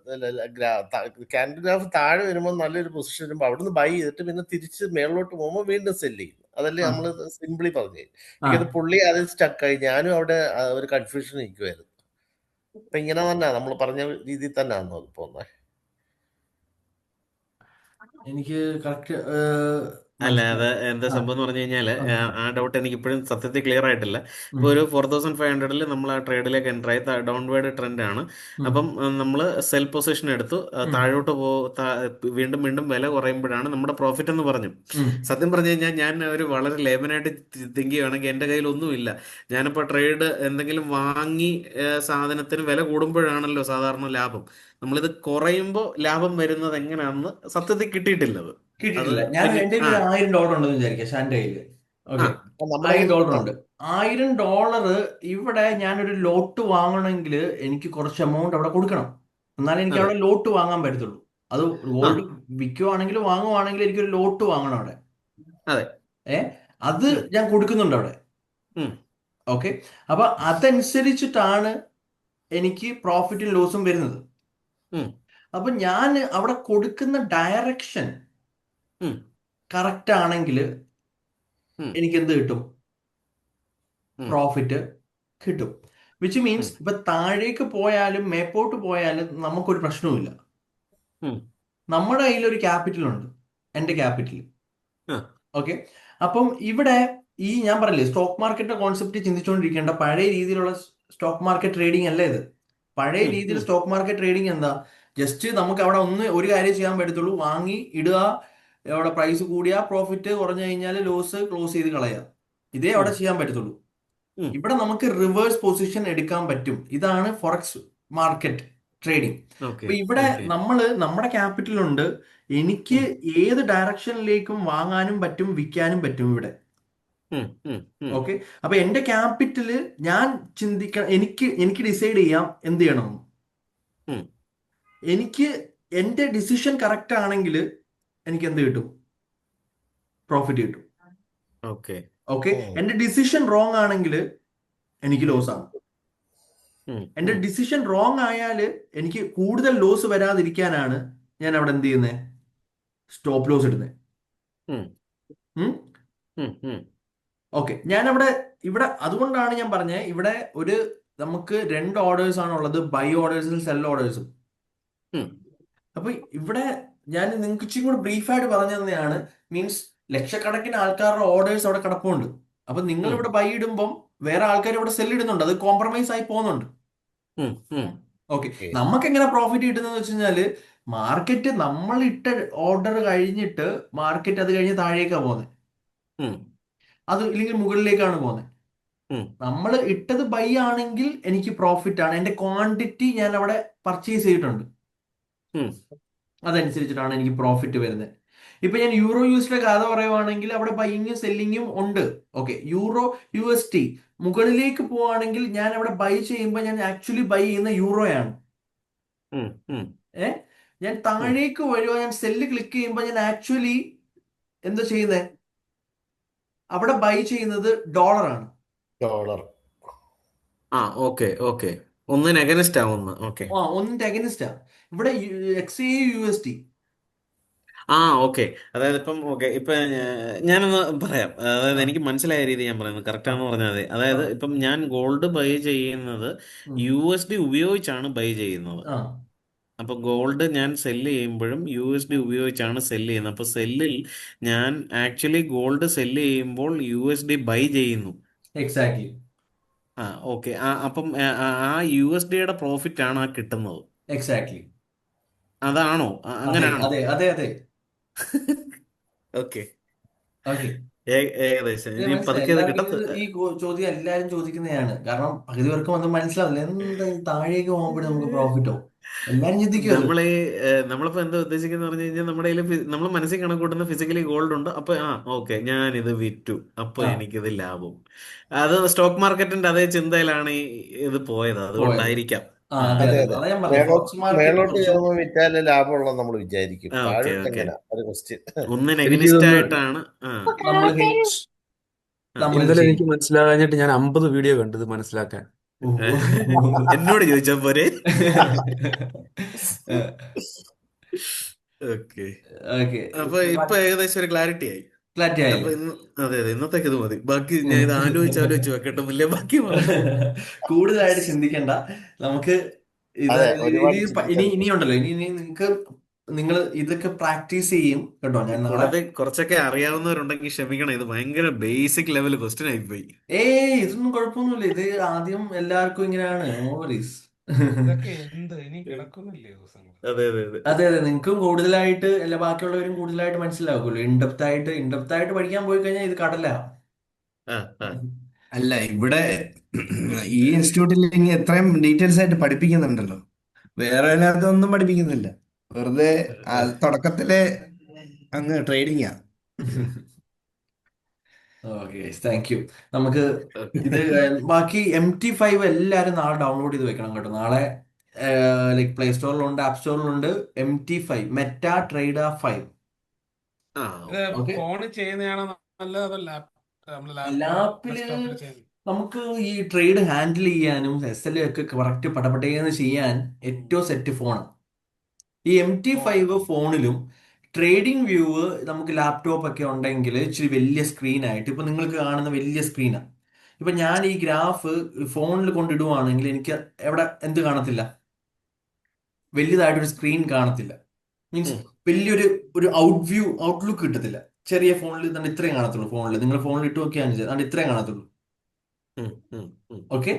ക്യാൻഡിൽ ഗ്രാഫ് താഴെ വരുമ്പോൾ നല്ലൊരു പൊസിഷൻ വരുമ്പോൾ അവിടുന്ന് ബൈ ചെയ്തിട്ട് പിന്നെ തിരിച്ച് മേളിലോട്ട് പോകുമ്പോൾ വീണ്ടും സെല്ല് ചെയ്യുന്നു. അതല്ലേ ആ നമ്മൾ സിംപ്ലി പറഞ്ഞു. ആ എനിക്കത് പുള്ളി അതിൽ സ്റ്റക്കായി, ഞാനും അവിടെ ഒരു കൺഫ്യൂഷൻ നിൽക്കുമായിരുന്നു. അപ്പൊ ഇങ്ങനെ തന്നെ നമ്മൾ പറഞ്ഞ രീതിയിൽ തന്നെയാണോ അത് പോകുന്നത്? എനിക്ക് കറക്റ്റ് അല്ല, അത് മനസ്സിലായി. എന്താ ആ സംഭവം എന്ന് പറഞ്ഞു കഴിഞ്ഞാല് ആ ആ ഡൗട്ട് എനിക്ക് ഇപ്പോഴും സത്യത്തിൽ ക്ലിയർ ആയിട്ടില്ല. ഇപ്പോൾ ഉം, ഒരു 4500 നമ്മൾ ആ ട്രേഡിലേക്ക് എൻ്റർ ആയി, ഡൗൺവേർഡ് ട്രെൻഡ് ആണ്. ഉം, അപ്പം നമ്മൾ സെൽ പൊസിഷൻ എടുത്തു, ഉം, താഴോട്ട് വീണ്ടും വീണ്ടും വില കുറയുമ്പോഴാണ് നമ്മുടെ പ്രോഫിറ്റ് എന്ന് പറഞ്ഞു. ഉം. സത്യം പറഞ്ഞു കഴിഞ്ഞാൽ ഞാൻ ഒരു വളരെ ലേബനായിട്ട് തിങ്ക് ചെയ്യുകയാണെങ്കിൽ എൻ്റെ കയ്യിൽ ഒന്നുമില്ല. ഞാനിപ്പോൾ ട്രേഡ് എന്തെങ്കിലും വാങ്ങി സാധനത്തിന് വില കൂടുമ്പോഴാണല്ലോ സാധാരണ ലാഭം. നമ്മളിത് കുറയുമ്പോൾ ലാഭം വരുന്നത് എങ്ങനെയാണെന്ന് സത്യത്തിൽ കിട്ടിയിട്ടില്ലത്. അത് കിട്ടിയിട്ടില്ല. ഞാൻ വലിയ എൻ്റെ കയ്യിൽ ഒരു $1000 ഉണ്ടെന്ന് വിചാരിക്കാം, ഷാൻ്റെ കയ്യിൽ. ആ ഓക്കെ, അപ്പൊ നമ്മുടെ $1000 കയ്യിൽ ഉണ്ട്. $1000 ഇവിടെ ഞാനൊരു ലോട്ട് വാങ്ങണമെങ്കിൽ എനിക്ക് കുറച്ച് എമൗണ്ട് അവിടെ കൊടുക്കണം, എന്നാലേ എനിക്ക് അതെ. അവിടെ ലോട്ട് വാങ്ങാൻ പറ്റത്തുള്ളൂ. അത് ആ ഗോൾഡ് വിൽക്കുവാണെങ്കിൽ വാങ്ങുവാണെങ്കിൽ എനിക്കൊരു ലോട്ട് വാങ്ങണം അവിടെ. അതെ. അത് ഉം, ഞാൻ കൊടുക്കുന്നുണ്ട് അവിടെ. ഉം, ഓക്കെ, അപ്പൊ അതനുസരിച്ചിട്ടാണ് എനിക്ക് പ്രോഫിറ്റും ലോസും വരുന്നത്. ഉം, അപ്പൊ ഞാൻ അവിടെ കൊടുക്കുന്ന ഡയറക്ഷൻ ഉം, കറക്റ്റ് ആണെങ്കിൽ ഉം, എനിക്ക് എന്ത് കിട്ടും, ഉം, പ്രോഫിറ്റ് കിട്ടും. വിച്ച് ഉം, മീൻസ് ഇപ്പൊ താഴേക്ക് പോയാലും മേപ്പോട്ട് പോയാലും നമുക്കൊരു പ്രശ്നവുമില്ല. ഉം. നമ്മുടെ കയ്യിലൊരു ക്യാപിറ്റൽ ഉണ്ട്, എൻ്റെ ക്യാപിറ്റൽ. ആ, ഓക്കെ, അപ്പം ഇവിടെ ഈ ഞാൻ പറഞ്ഞില്ലേ സ്റ്റോക്ക് മാർക്കറ്റിന്റെ കോൺസെപ്റ്റ് ചിന്തിച്ചുകൊണ്ടിരിക്കേണ്ട, പഴയ രീതിയിലുള്ള സ്റ്റോക്ക് മാർക്കറ്റ് ട്രേഡിംഗ് അല്ല ഇത്. പഴയ ഉം, രീതിയിൽ ഉം, സ്റ്റോക്ക് മാർക്കറ്റ് ട്രേഡിംഗ് എന്താ, ജസ്റ്റ് നമുക്ക് അവിടെ ഒരു കാര്യം ചെയ്യാൻ പറ്റത്തുള്ളൂ, വാങ്ങി ഇടുക, അവിടെ പ്രൈസ് കൂടിയ പ്രോഫിറ്റ്, കുറഞ്ഞു കഴിഞ്ഞാൽ ലോസ്, ക്ലോസ് ചെയ്ത് കളയുക. ഇതേ ഉം, അവിടെ ചെയ്യാൻ പറ്റത്തുള്ളൂ. ഉം. ഇവിടെ നമുക്ക് റിവേഴ്സ് പൊസിഷൻ എടുക്കാൻ പറ്റും. ഇതാണ് ഫോറക്സ് മാർക്കറ്റ് ട്രേഡിംഗ്. ഓക്കെ അപ്പൊ ഇവിടെ ഓക്കെ. നമ്മുടെ ക്യാപിറ്റൽ ഉണ്ട്, എനിക്ക് ഉം, ഏത് ഡയറക്ഷനിലേക്കും വാങ്ങാനും പറ്റും, വിൽക്കാനും പറ്റും ഇവിടെ. ഉം, ഉം, ഉം, ഓക്കെ, അപ്പൊ എന്റെ ക്യാപിറ്റല് ഞാൻ എനിക്ക് ഡിസൈഡ് ചെയ്യാം എന്ത് ചെയ്യണം. ഉം. എനിക്ക് എന്റെ ഡിസിഷൻ കറക്റ്റ് ആണെങ്കിൽ എനിക്ക് എന്ത് കിട്ടും, പ്രോഫിറ്റ് കിട്ടും. ഓക്കെ. ഓക്കെ, ഉം. എന്റെ ഡിസിഷൻ റോങ് ആണെങ്കിൽ എനിക്ക് ലോസ് ആണ്. ഉം, എന്റെ ഉം, ഡിസിഷൻ റോങ് ആയാൽ എനിക്ക് കൂടുതൽ ലോസ് വരാതിരിക്കാനാണ് ഞാൻ അവിടെ എന്ത് ചെയ്യുന്നത്, സ്റ്റോപ്പ് ലോസ് ഇടുന്നത്. ഉം, ഉം, ഉം, ഓക്കെ, ഞാൻ ഇവിടെ അതുകൊണ്ടാണ് ഞാൻ പറഞ്ഞത്, ഇവിടെ നമുക്ക് 2 ഓർഡേഴ്സ് ആണുള്ളത്, ബൈ ഓർഡേഴ്സും സെൽ ഓർഡേഴ്സും. ഉം, അപ്പൊ ഇവിടെ ഞാൻ നിങ്ങൾക്ക് ഇച്ചിരി കൂടെ ബ്രീഫായിട്ട് പറഞ്ഞു തന്നെയാണ്. മീൻസ് ലക്ഷക്കണക്കിന് ആൾക്കാരുടെ ഓർഡേഴ്സ് അവിടെ കിടപ്പുണ്ട്. അപ്പൊ നിങ്ങൾ ഉം, ഇവിടെ ബൈ ഇടുമ്പം വേറെ ആൾക്കാർ ഇവിടെ സെൽ ഇടുന്നുണ്ട്, അത് കോംപ്രമൈസ് ആയി പോകുന്നുണ്ട്. ഉം, ഉം. Okay, okay. നമുക്ക് എങ്ങനെ പ്രോഫിറ്റ് കിട്ടുന്നത് വെച്ച് കഴിഞ്ഞാല്, മാർക്കറ്റ് നമ്മൾ ഇട്ട ഓർഡർ കഴിഞ്ഞിട്ട് മാർക്കറ്റ് അത് കഴിഞ്ഞ് താഴേക്കാണ് പോകുന്നത്, ഉം, അത് ഇല്ലെങ്കിൽ മുകളിലേക്കാണ് പോകുന്നത്. ഉം, നമ്മൾ ഇട്ടത് ബൈ ആണെങ്കിൽ എനിക്ക് പ്രോഫിറ്റ് ആണ്, എന്റെ ക്വാണ്ടിറ്റി ഞാൻ അവിടെ പർച്ചേസ് ചെയ്തിട്ടുണ്ട്, ഉം, അതനുസരിച്ചിട്ടാണ് എനിക്ക് പ്രോഫിറ്റ് വരുന്നത്. ഇപ്പൊ ഞാൻ യൂറോ യൂഎസ്ഡിയുടെ കഥ പറയുവാണെങ്കിൽ അവിടെ ബൈയിങ്ങും സെല്ലിങ്ങും ഉണ്ട്. ഓക്കെ, യൂറോ USD മുകളിലേക്ക് പോവാണെങ്കിൽ ഞാൻ അവിടെ ബൈ ചെയ്യുമ്പോൾ ഞാൻ ആക്ച്വലി ബൈ ചെയ്യുന്ന യൂറോയാണ്. ഉം, ഉം, ഏ ഞാൻ ഉം. താഴേക്ക് വരുവാ, ഞാൻ സെല്ല് ക്ലിക്ക് ചെയ്യുമ്പോൾ ഞാൻ ആക്ച്വലി എന്താ ചെയ്യുന്നത്, അവിടെ ബൈ ചെയ്യുന്നത് ഡോളറാണ്. ഡോളർ. ആ, ഓക്കെ, ഓക്കെ. ഒന്നിന് അഗനിസ്റ്റ് ആവുന്നു. ഓക്കെ. ഒന്നിന്റെ അഗനിസ്റ്റാ. ഇവിടെ XAUUSD. ആ, ഓക്കെ. അതായത് ഇപ്പം ഓക്കെ, ഇപ്പൊ ഞാനൊന്ന് പറയാം. അതായത് ആ എനിക്ക് മനസ്സിലായ രീതി ഞാൻ പറയുന്നത് കറക്റ്റ് ആ ആണെന്ന് പറഞ്ഞാൽ മതി. ആ അതായത് ഇപ്പം ഞാൻ ഗോൾഡ് ബൈ ചെയ്യുന്നത് ഉം, USD ഉപയോഗിച്ചാണ് ബൈ ചെയ്യുന്നത്. ആ അപ്പൊ ഗോൾഡ് ഞാൻ സെല്ല് ചെയ്യുമ്പോഴും USD ഉപയോഗിച്ചാണ് സെല്ല് ചെയ്യുന്നത്. അപ്പൊ സെല്ലിൽ ഞാൻ ആക്ച്വലി ഗോൾഡ് സെല്ല് ചെയ്യുമ്പോൾ USD ബൈ ചെയ്യുന്നു. എക്സാക്ട്ലി ആ, ഓക്കെ. അപ്പം ആ USDയുടെ പ്രോഫിറ്റ് ആണ് ആ കിട്ടുന്നത്. എക്സാക്ട്ലി അതാണോ? അതെ അങ്ങനെയാണോ? അതെ അതെ അതെ. ഓക്കെ. ഓക്കെ, ഏകദേശം ഇത് ഇനി മനസ്സിലായി. പതുക്കെ അത് എല്ലാവർക്കും കിട്ടത്ത്. ഈ ചോദ്യം എല്ലാവരും ചോദിക്കുന്നതാണ്. കാരണം പകുതി പേർക്കും അത് മനസ്സിലാവില്ല, എന്താ ഈ താഴേക്ക് പോകുമ്പോഴേ നമുക്ക് പ്രോഫിറ്റോ, എല്ലാരും ചിന്തിക്കും അത്. നമ്മളെ നമ്മളിപ്പോ എന്താ ഉദ്ദേശിക്കുന്നത് പറഞ്ഞു കഴിഞ്ഞാൽ നമ്മുടെ കയ്യിൽ നമ്മൾ മനസ്സിൽ കണക്കൂട്ടുന്ന ഫിസിക്കലി ഗോൾഡ് ഉണ്ട്. അപ്പൊ ഓക്കെ, ഞാൻ ഇത് വിറ്റു, അപ്പൊ ആ എനിക്കിത് ലാഭം. അത് സ്റ്റോക്ക് മാർക്കറ്റിന്റെ അതേ ചിന്തയിലാണ് ഇത് പോയത്, പോയത്. അതുകൊണ്ടായിരിക്കാം. ആ ആ, അതെ അതെ അതെ, അതെ. അതാ ഞാൻ പറഞ്ഞത്, ഫോക്സ് മാർക്കറ്റ് മേലോട്ട് കുറച്ചും. കയറുമ്പോൾ വിറ്റാലേ ലാഭമുള്ള നമ്മൾ വിചാരിക്കും. ഓക്കെ, താഴോട്ട് ഓക്കെ. എങ്ങനെ ഒരു ക്വസ്റ്റ്യൻ. ഒന്നിന് എഗനിസ്റ്റ് എനിക്കിതൊന്ന് ആയിട്ടാണ്. ആ, നമ്മൾ ആ. നമ്മളിത് ഇന്നലെ ചെയ്യും. എനിക്ക് മനസ്സിലാകാഞ്ഞിട്ട് ഞാൻ 50 വീഡിയോ കണ്ടത് മനസ്സിലാക്കാൻ. ഓ. എന്നോട് ചോദിച്ചാ പോരെ. ഓക്കെ. ഓക്കെ, അപ്പൊ ഇപ്പൊ ഏകദേശം ഒരു ക്ലാരിറ്റി ആയി. ക്ലാരിറ്റി അപ്പൊ ആയല്ലോ. അതെ, അതെ, ഇന്നത്തേക്ക് ഇത് മതി. ബാക്കി ഞാൻ ഇത് ആലോചിച്ച് വെക്കട്ടെ, ഇല്ലേ ബാക്കി പറഞ്ഞു. കൂടുതലായിട്ട് ചിന്തിക്കണ്ട. നമുക്ക് ഇത് അതെ, ഇനി ഒരുപാട് ഇനി ചിന്തിക്കാൻ. ഇനിയുണ്ടല്ലോ, ഇനി നിങ്ങൾക്ക് നിങ്ങൾ ഇതൊക്കെ പ്രാക്ടീസ് ചെയ്യും കേട്ടോ. ഈ ഞാൻ നാളെ കൂടാതെ കുറച്ചൊക്കെ അറിയാവുന്നവരുണ്ടെങ്കിൽ ക്ഷമിക്കണം, ഇത് ഭയങ്കര ബേസിക് ലെവൽ ക്വസ്റ്റ്യൻ ആയിപ്പോയി. ഇതൊന്നും കുഴപ്പമൊന്നുമില്ല. ഇത് ആദ്യം എല്ലാവർക്കും ഇങ്ങനെയാണ്, നോ വറീസ്. ഇതൊക്കെ എന്ത് ഇനി കിടക്കുന്നില്ലേ ദിവസങ്ങൾ? അതെ, അതെ, അതെ. അതെ അതെ, നിങ്ങൾക്കും കൂടുതലായിട്ട് അല്ല ബാക്കിയുള്ളവരും കൂടുതലായിട്ട് മനസ്സിലാവുമല്ലോ. ഇൻഡെപ്ത് ആയിട്ട് പഠിക്കാൻ പോയി കഴിഞ്ഞാൽ ഇത് കടല. ആ, ആ. അല്ല, ഇവിടെ ഈ ഇൻസ്റ്റിറ്റ്യൂട്ടിൽ ഇനി എത്രയും ഡീറ്റെയിൽസ് ആയിട്ട് പഠിപ്പിക്കുന്നുണ്ടല്ലോ, വേറെ അതിനകത്തൊന്നും പഠിപ്പിക്കുന്നില്ല. വെറുതെ തുടക്കത്തിലെ അങ്ങ് ട്രേഡിങ്ങാ. Okay, thank you. നമുക്ക് ഓക്കെ. ഇത് ബാക്കി MT5 എല്ലാവരും നാളെ ഡൗൺലോഡ് ചെയ്ത് വെക്കണം കേട്ടോ. നാളെ ലൈക്ക് പ്ലേ സ്റ്റോറിലുണ്ട്, ആപ്പ് സ്റ്റോറിലുണ്ട്. MT5 meta trader 5. ആ, ഇത് ഓക്കെ, ഫോണിൽ ചെയ്യുന്നതാണോ നല്ലത് അതോ നമ്മുടെ ലാപ്പ് ലാപ്പില് ഡെസ്ക്ടോപ്പിൽ ചെയ്യുന്നത്? നമുക്ക് ഈ ട്രേഡ് ഹാൻഡിൽ ചെയ്യാനും SL ഒക്കെ കറക്റ്റ് പടപടയെന്ന് ചെയ്യാൻ ഏറ്റവും സെറ്റ് ഫോണാണ് ഈ MT5 ഫോൺ. ഫോണിലും. ട്രേഡിംഗ് വ്യൂ നമുക്ക് ലാപ്ടോപ്പ് ഒക്കെ ഉണ്ടെങ്കിൽ ഇച്ചിരി വലിയ സ്ക്രീനായിട്ട്, ഇപ്പൊ നിങ്ങൾക്ക് കാണുന്ന വലിയ സ്ക്രീനാണ്. ഇപ്പൊ ഞാൻ ഈ ഗ്രാഫ് ഫോണിൽ കൊണ്ടിടുവാണെങ്കിൽ എനിക്ക് എവിടെ എന്ത് കാണത്തില്ല, വലിയതായിട്ടൊരു സ്ക്രീൻ കാണത്തില്ല. മീൻസ് ഉം, വലിയൊരു ഒരു ഔട്ട്ലുക്ക് കിട്ടത്തില്ല. ചെറിയ ഫോണിൽ തന്നെ ഇത്രയും കാണത്തുള്ളൂ. ഫോണിൽ നിങ്ങൾ ഫോണിൽ ഇട്ട് നോക്കിയാൽ ഇത്രയും കാണത്തുള്ളൂ. ഉം, ഉം, ഉം. ഓക്കെ,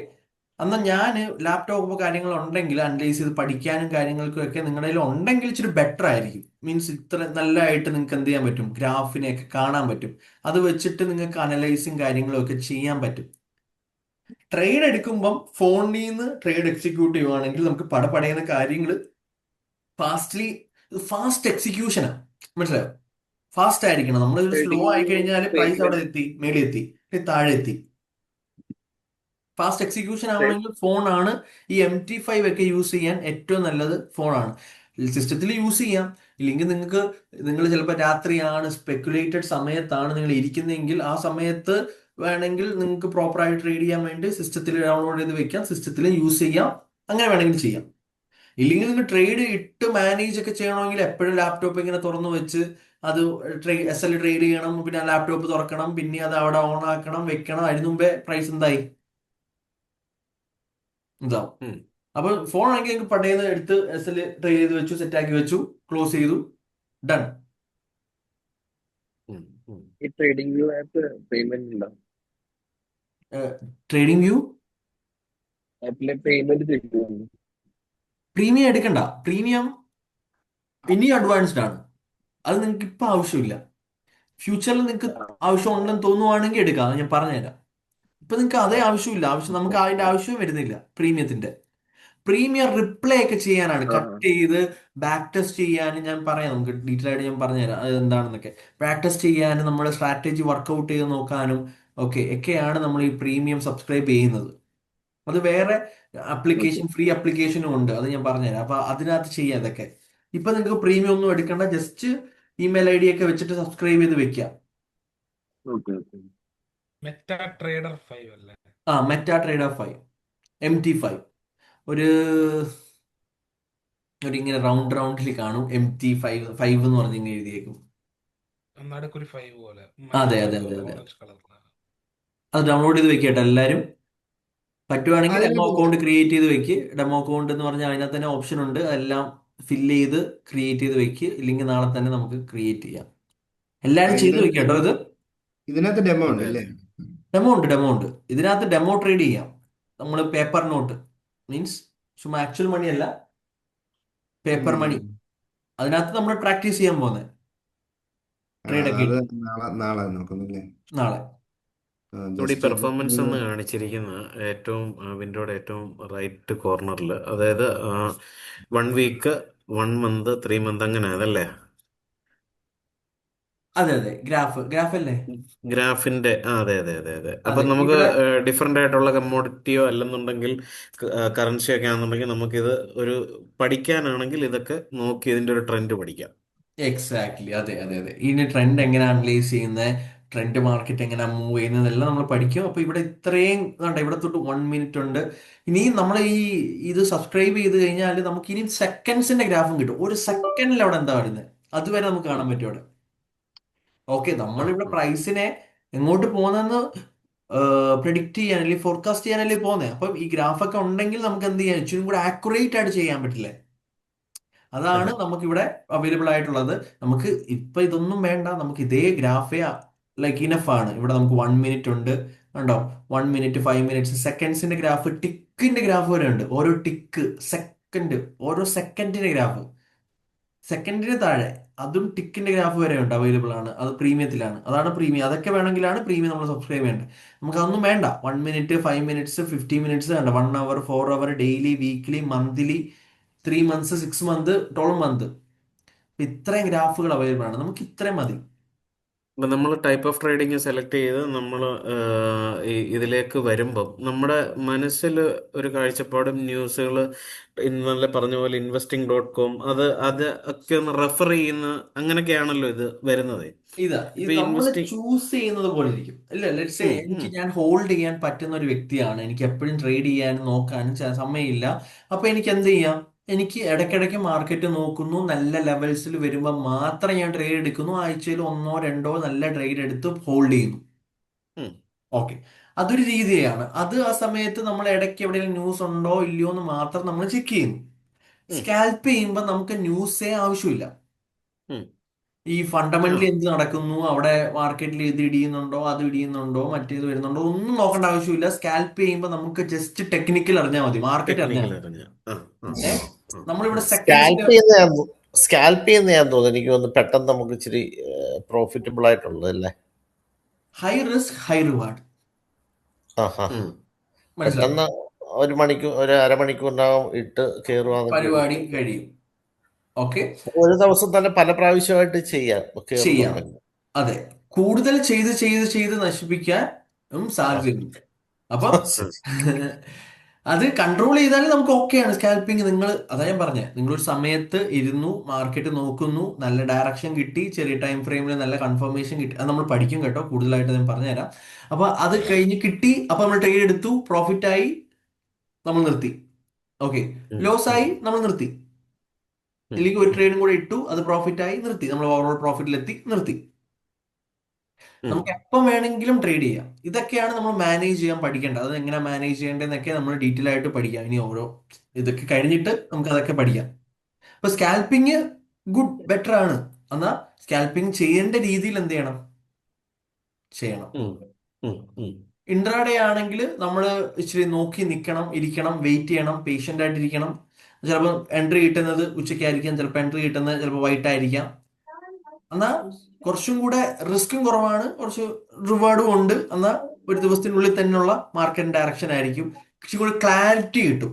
എന്നാൽ ഞാൻ ലാപ്ടോപ്പ് കാര്യങ്ങൾ ഉണ്ടെങ്കിൽ അനലൈസ് ചെയ്ത് പഠിക്കാനും കാര്യങ്ങൾക്കും ഒക്കെ നിങ്ങളുടെ കയ്യിൽ ഉണ്ടെങ്കിൽ ഇച്ചിരി ബെറ്റർ ആയിരിക്കും. മീൻസ് ഇത്ര നല്ലതായിട്ട് നിങ്ങൾക്ക് എന്ത് ചെയ്യാൻ പറ്റും, ഗ്രാഫിനെയൊക്കെ കാണാൻ പറ്റും. അത് വെച്ചിട്ട് നിങ്ങൾക്ക് അനലൈസും കാര്യങ്ങളും ഒക്കെ ചെയ്യാൻ പറ്റും. ട്രേഡ് എടുക്കുമ്പം ഫോണിൽ നിന്ന് ട്രേഡ് എക്സിക്യൂട്ട് ചെയ്യുവാണെങ്കിൽ നമുക്ക് പടപടയുന്ന കാര്യങ്ങൾ ഫാസ്റ്റ് എക്സിക്യൂഷനാണ്. മനസ്സിലായോ? ഫാസ്റ്റ് ആയിരിക്കണം. നമ്മൾ സ്ലോ ആയി കഴിഞ്ഞാൽ പ്രൈസ് അവിടെ എത്തി, മേളിൽ എത്തി, താഴെ എത്തി. ഫാസ്റ്റ് എക്സിക്യൂഷൻ ആവണമെങ്കിൽ ഫോണാണ്. ഈ MT5 ഒക്കെ യൂസ് ചെയ്യാൻ ഏറ്റവും നല്ലത് ഫോണാണ്. സിസ്റ്റത്തിൽ യൂസ് ചെയ്യാം, ഇല്ലെങ്കിൽ നിങ്ങൾ ചിലപ്പോൾ രാത്രിയാണ്, സ്പെക്കുലേറ്റഡ് സമയത്താണ് നിങ്ങൾ ഇരിക്കുന്നതെങ്കിൽ ആ സമയത്ത് വേണമെങ്കിൽ നിങ്ങൾക്ക് പ്രോപ്പറായിട്ട് ട്രേഡ് ചെയ്യാൻ വേണ്ടി സിസ്റ്റത്തിൽ ഡൗൺലോഡ് ചെയ്ത് വെക്കാം, സിസ്റ്റത്തിൽ യൂസ് ചെയ്യാം, അങ്ങനെ വേണമെങ്കിൽ ചെയ്യാം. ഇല്ലെങ്കിൽ നിങ്ങൾ ട്രേഡ് ഇട്ട് മാനേജ് ഒക്കെ ചെയ്യണമെങ്കിൽ എപ്പോഴും ലാപ്ടോപ്പ് ഇങ്ങനെ തുറന്നു വെച്ച് അത് SL ട്രേഡ് ചെയ്യണം, പിന്നെ ആ ലാപ്ടോപ്പ് തുറക്കണം, പിന്നെ അത് അവിടെ ഓൺ ആക്കണം, വെക്കണം. അതിന് മുമ്പേ പ്രൈസ് എന്തായി ഇതാവും. ഉം, അപ്പൊ ഫോൺ ആണെങ്കിൽ നിങ്ങൾക്ക് പടേന്ന് എടുത്ത് SL ട്രേഡ് ചെയ്ത് വെച്ചു, സെറ്റ് ആക്കി വെച്ചു, ക്ലോസ് ചെയ്തു, ഡൺ. ഉം, ഉം. ഈ ട്രേഡിംഗ് വ്യൂ ആപ്പ് പേയ്മെന്റ് ഉണ്ടോ? ട്രേഡിംഗ് വ്യൂ ആപ്പിലെ പേയ്മെന്റ് തരുമോ? പ്രീമിയം എടുക്കണ്ട. പ്രീമിയം ഇനി അഡ്വാൻസ്ഡ് ആണ്. അത് നിങ്ങൾക്ക് ഇപ്പൊ ആവശ്യമില്ല. ഫ്യൂച്ചറിൽ നിങ്ങൾക്ക് ആവശ്യമുണ്ടെന്ന് തോന്നുവാണെങ്കിൽ എടുക്കാം, അത് ഞാൻ പറഞ്ഞുതരാം. ഇപ്പൊ നിങ്ങൾക്ക് അതേ ആവശ്യമില്ല, നമുക്ക് അതിന്റെ ആവശ്യവും വരുന്നില്ല. പ്രീമിയം റിപ്ലൈ ഒക്കെ ചെയ്യാനാണ്, കട്ട് ചെയ്ത് ബാക്ക് ടെസ്റ്റ് ചെയ്യാൻ. ഞാൻ പറയാം, നമുക്ക് ഡീറ്റെയിൽ ആയിട്ട് ഞാൻ പറഞ്ഞുതരാം അത് എന്താണെന്നൊക്കെ. ബാക്ക് ടെസ്റ്റ് ചെയ്യാനും നമ്മുടെ സ്ട്രാറ്റജി വർക്കൗട്ട് ചെയ്ത് നോക്കാനും ഒക്കെയാണ് നമ്മൾ ഈ പ്രീമിയം സബ്സ്ക്രൈബ് ചെയ്യുന്നത്. അത് വേറെ ആപ്ലിക്കേഷൻ, ഫ്രീ ആപ്ലിക്കേഷനും ഉണ്ട്, അത് ഞാൻ പറഞ്ഞുതരാം. അപ്പൊ അതിനകത്ത് ചെയ്യാം അതൊക്കെ. ഇപ്പൊ നിങ്ങൾക്ക് പ്രീമിയം ഒന്നും എടുക്കണ്ട, ജസ്റ്റ് ഇമെയിൽ ഐ ഡി ഒക്കെ വെച്ചിട്ട് സബ്സ്ക്രൈബ് ചെയ്ത് വെക്കാം. മെറ്റ ട്രേഡർ 5 അല്ലേ? Meta trader 5, MT5. ഒരു ഇങ്ങനെ റൗണ്ടിൽ കാണും MT5 എന്ന് പറഞ്ഞ് ഇങ്ങനെ എഴുതിയേക്കും. നടുക്കൊരു 5 പോലെ അതെ മഞ്ഞ അതെ അതെ അതെ, ഓറഞ്ച് കളറിലാണ്. അത് ഡൗൺലോഡ് ചെയ്ത് വെക്കട്ടെ എല്ലാവരും. പറ്റുവാണെങ്കിൽ ഡെമോ അതിനകത്ത് അക്കൗണ്ട് ക്രിയേറ്റ് ചെയ്ത് വെക്ക്. ഡെമോ അക്കൗണ്ട് എന്ന് പറഞ്ഞാൽ അതിനകത്ത് തന്നെ ഓപ്ഷൻ ഉണ്ട്, അതെല്ലാം ഫില്ല് ചെയ്ത് ക്രിയേറ്റ് ചെയ്ത് വെക്ക്. ഇല്ലെങ്കിൽ നാളെ തന്നെ നമുക്ക് ക്രിയേറ്റ് ചെയ്യാം. എല്ലാവരും ചെയ്ത് വെക്കുക കേട്ടോ ഇത്. ഇതിനകത്ത് ഡെമോ ഉണ്ട് അതെ അല്ലേ? അതെ. ഡെമോ ഉണ്ട് ഇതിനകത്ത്. ഡെമോ ട്രേഡ് ചെയ്യാം നമ്മൾ. പേപ്പർ നോട്ട് മീൻസ് ചുമ്മാ ആക്ച്വൽ മണി അല്ല, പേപ്പർ മണി. അതിനകത്ത് നമ്മൾ പ്രാക്ടീസ് ചെയ്യാൻ പോകുന്നത് ട്രേഡ് ഒക്കെ അത് നാളെ നോക്കുന്നില്ലേ? നാളെ. ഇവിടെ ഈ ജസ്റ്റ് പെർഫോമൻസ് എന്ന് കാണിച്ചിരിക്കുന്ന ഏറ്റവും വിൻഡോയുടെ ഏറ്റവും റൈറ്റ് കോർണറിൽ, അതായത് 1 വീക്ക്, 1 മന്ത്, 3 മന്ത്, അങ്ങനെ അതല്ലേ അതെ ഗ്രാഫ് അല്ലേ? ഗ്രാഫിന്റെ? അതെ അതെ അതെ അതെ. അപ്പൊ അതെ, നമുക്ക് ഇവിടെ ഡിഫറെന്റ് ആയിട്ടുള്ള കമ്മോഡിറ്റിയോ അല്ലെന്നുണ്ടെങ്കിൽ കറൻസി ഒക്കെ ആണെന്നുണ്ടെങ്കിൽ നമുക്കിത് ഒരു പഠിക്കാനാണെങ്കിൽ ഇതൊക്കെ നോക്കി ഇതിന്റെ ഒരു ട്രെൻഡ് പഠിക്കാം. എക്സാക്ട്ലി, അതെ അതെ അതെ. ഇതിന്റെ ട്രെൻഡ് എങ്ങനെ അനലൈസ് ചെയ്യുന്നത്, ട്രെൻഡ് മാർക്കറ്റ് എങ്ങനെ മൂവ് ചെയ്യുന്നതെല്ലാം നമ്മൾ പഠിക്കും. അപ്പൊ ഇവിടെ ഇത്രയും കണ്ട, ഇവിടെ തൊട്ട് 1 മിനിറ്റ് ഉണ്ട്. ഇനിയും നമ്മൾ ഇത് സബ്സ്ക്രൈബ് ചെയ്ത് കഴിഞ്ഞാൽ നമുക്ക് ഇനി സെക്കൻഡ്സിന്റെ ഗ്രാഫും കിട്ടും. ഒരു സെക്കൻഡിൽ അവിടെ എന്താ വരുന്നത് അതുവരെ നമുക്ക് ഉം. കാണാൻ പറ്റും അവിടെ. ഓക്കെ, ആ, നമ്മളിവിടെ ആ. പ്രൈസിനെ എങ്ങോട്ട് പോകുന്നതെന്ന് പ്രിഡിക്റ്റ് ചെയ്യാൻ അല്ലെങ്കിൽ ഫോർകാസ്റ്റ് ചെയ്യാനല്ലേ പോകുന്നത്. അപ്പം ഈ ഗ്രാഫൊക്കെ ഉണ്ടെങ്കിൽ നമുക്ക് എന്ത് ചെയ്യാൻ, ഇച്ചിരി കൂടെ ആക്യുറേറ്റ് ആയിട്ട് ചെയ്യാൻ പറ്റില്ലേ. അതാണ് അതെ. നമുക്കിവിടെ അവൈലബിൾ ആയിട്ടുള്ളത്. നമുക്ക് ഇപ്പൊ ഇതൊന്നും വേണ്ട, നമുക്ക് ഇതേ ഗ്രാഫേ ലൈക്ക് ഇനഫ് ആണ്. ഇവിടെ നമുക്ക് 1 മിനിറ്റ് ഉണ്ട്, കണ്ടോ? 1 മിനിറ്റ്, 5 മിനിറ്റ്സ്, സെക്കൻഡ്സിന്റെ ഗ്രാഫ്, ടിക്കിന്റെ ഗ്രാഫ് വരെ ഉണ്ട്. ഓരോ ടിക്ക് സെക്കൻഡ്, ഓരോ സെക്കൻഡിന്റെ ഗ്രാഫ്, സെക്കൻഡിന് താഴെ അതും ടിക്കിന്റെ ഗ്രാഫ് വരെ ഉണ്ട്, അവൈലബിൾ ആണ്. അത് പ്രീമിയത്തിലാണ്, അതാണ് പ്രീമിയം. അതൊക്കെ വേണമെങ്കിലാണ് പ്രീമിയം നമ്മൾ സബ്സ്ക്രൈബ് ചെയ്യേണ്ടത്. നമുക്ക് അതൊന്നും വേണ്ട. 1 മിനിറ്റ്, 5 മിനിറ്റ്സ്, 50 മിനിറ്റ്സ്, വേണ്ട 1 hour, 4 hour, daily, weekly, monthly, 3 months, 6 month, 12 month. ഇത്രയും ഗ്രാഫുകൾ അവൈലബിൾ ആണ്, നമുക്ക് ഇത്രയും മതി. അപ്പൊ നമ്മൾ ടൈപ്പ് ഓഫ് ട്രേഡിങ് സെലക്ട് ചെയ്ത് നമ്മൾ ഇതിലേക്ക് വരുമ്പം നമ്മുടെ മനസ്സിൽ ഒരു കാഴ്ചപ്പാടും ന്യൂസുകൾ, ഇന്നലെ പറഞ്ഞ പോലെ investing.com, അത് ഒക്കെ ഒന്ന് റെഫർ ചെയ്യുന്ന അങ്ങനെയൊക്കെയാണല്ലോ ഇത് വരുന്നത്. ഇത് ഇപ്പൊ നമ്മൾ ഇൻവെസ്റ്റിംഗ്. ചൂസ് ചെയ്യുന്നത് പോലെ ഇരിക്കും. ഇല്ല, ലെറ്റ്സ് ഞാൻ ഹോൾഡ് ചെയ്യാൻ പറ്റുന്ന ഒരു വ്യക്തിയാണ്, എനിക്ക് എപ്പോഴും ട്രേഡ് ചെയ്യാനും നോക്കാനും സമയമില്ല. അപ്പൊ എനിക്ക് എന്ത് ചെയ്യാം, എനിക്ക് ഇടയ്ക്കിടയ്ക്ക് മാർക്കറ്റ് നോക്കുന്നു, നല്ല ലെവൽസിൽ വരുമ്പോൾ മാത്രം ഞാൻ ട്രേഡ് എടുക്കുന്നു. ആഴ്ചയിൽ 1-2 നല്ല ട്രേഡ് എടുത്ത് ഹോൾഡ് ചെയ്യുന്നു. ഓക്കെ, അതൊരു രീതിയാണ്. അത് ആ സമയത്ത് നമ്മൾ ഇടയ്ക്ക് എവിടെയെങ്കിലും ന്യൂസ് ഉണ്ടോ ഇല്ലയോ എന്ന് മാത്രം നമ്മൾ ചെക്ക് ചെയ്യുന്നു. സ്കാൽപ്പ് ചെയ്യുമ്പോൾ നമുക്ക് ന്യൂസേ ആവശ്യമില്ല. ഈ ഫണ്ടമെന്റലി എന്ത് നടക്കുന്നു, അവിടെ മാർക്കറ്റിൽ ഇത് ഇടിയുന്നുണ്ടോ, അത് ഇടിയുന്നുണ്ടോ, മറ്റേത് വരുന്നുണ്ടോ, ഒന്നും നോക്കേണ്ട ആവശ്യമില്ല. സ്കാൽപ്പ് ചെയ്യുമ്പോൾ നമുക്ക് ജസ്റ്റ് ടെക്നിക്കൽ അറിഞ്ഞാൽ മതി, മാർക്കറ്റ് അറിഞ്ഞാൽ ടെക്നിക്കൽ മതി. അറിഞ്ഞ. നമ്മളിവിടെ സ്കാൽപ്പ് സെക്കൻഡ്സിന്റെ ചെയ്യുന്ന തോന്നുന്നു. എനിക്ക് തോന്നുന്നു പെട്ടെന്ന് നമുക്ക് ഇച്ചിരി പ്രോഫിറ്റബിൾ ആയിട്ടുള്ളത് അല്ലേ? High risk high reward. ആഹാ. മനസ്സിലായോ? പെട്ടെന്ന് ഒരു അരമണിക്കൂറിനകം ഇട്ട് കയറുവാണെങ്കിൽ പരിപാടി കഴിയും. ഓക്കെ, ഒരു ദിവസം തന്നെ പല പ്രാവശ്യമായിട്ട് ചെയ്യാം ചെയ്യാം. കയറുന്നുണ്ടെങ്കിൽ. അതെ, കൂടുതൽ ചെയ്ത് ചെയ്ത് ചെയ്ത് നശിപ്പിക്കാൻ സാധ്യതയുണ്ട്. അപ്പം അത് കൺട്രോൾ ചെയ്താൽ നമുക്ക് ഓക്കെയാണ് സ്കാൽപ്പിങ്. അതാ ഞാൻ പറഞ്ഞത്, നിങ്ങളൊരു സമയത്ത് ഇരുന്നു മാർക്കറ്റ് നോക്കുന്നു, നല്ല ഡയറക്ഷൻ കിട്ടി, ചെറിയ ടൈം ഫ്രെയിമിൽ നല്ല കൺഫർമേഷൻ കിട്ടി. അത് നമ്മൾ പഠിക്കും കേട്ടോ, കൂടുതലായിട്ട് ഞാൻ പറഞ്ഞുതരാം. അപ്പൊ അത് കഴിഞ്ഞ് കിട്ടി, അപ്പൊ നമ്മൾ ട്രേഡ് എടുത്തു, പ്രോഫിറ്റ് ആയി, നമ്മൾ നിർത്തി. ഓക്കെ, ലോസ് ആയി, നമ്മൾ നിർത്തി. ഇല്ലെങ്കിൽ ഒരു ട്രേഡും കൂടെ ഇട്ടു, അത് പ്രോഫിറ്റ് ആയി, നിർത്തി. നമ്മൾ ഓവറോൾ പ്രോഫിറ്റിലെത്തി, നിർത്തി. നമുക്ക് എപ്പം വേണമെങ്കിലും ട്രേഡ് ചെയ്യാം. ഇതൊക്കെയാണ് നമ്മൾ മാനേജ് ചെയ്യാൻ പഠിക്കേണ്ടത്. അത് എങ്ങനെ മാനേജ് ചെയ്യേണ്ടതെന്നൊക്കെ നമ്മൾ ഡീറ്റെയിൽ ആയിട്ട് പഠിക്കാം. ഇനി ഓരോ ഇതൊക്കെ കഴിഞ്ഞിട്ട് നമുക്ക് അതൊക്കെ പഠിക്കാം. അപ്പൊ സ്കാൽപ്പിങ് ബെറ്റർ ആണ്. എന്നാ സ്കാൽപ്പിങ് ചെയ്യേണ്ട രീതിയിൽ എന്ത് ചെയ്യണം. ഇൻട്രാഡേ ആണെങ്കിൽ നമ്മൾ ഇച്ചിരി നോക്കി നിൽക്കണം, ഇരിക്കണം, വെയിറ്റ് ചെയ്യണം, പേഷ്യന്റ് ആയിട്ടിരിക്കണം. ചിലപ്പോൾ എൻട്രി കിട്ടുന്നത് ഉച്ചയ്ക്കായിരിക്കാം, ചിലപ്പോൾ എൻട്രി കിട്ടുന്നത് ചിലപ്പോൾ വൈകിട്ടായിരിക്കാം. എന്നാൽ കുറച്ചും കൂടെ റിസ്ക്കും കുറവാണ്, കുറച്ച് റിവാർഡും ഉണ്ട്. എന്നാൽ ഒരു ദിവസത്തിനുള്ളിൽ തന്നെയുള്ള മാർക്കറ്റ് ഡയറക്ഷൻ ആയിരിക്കും. കുറച്ചും കൂടെ ക്ലാരിറ്റി കിട്ടും.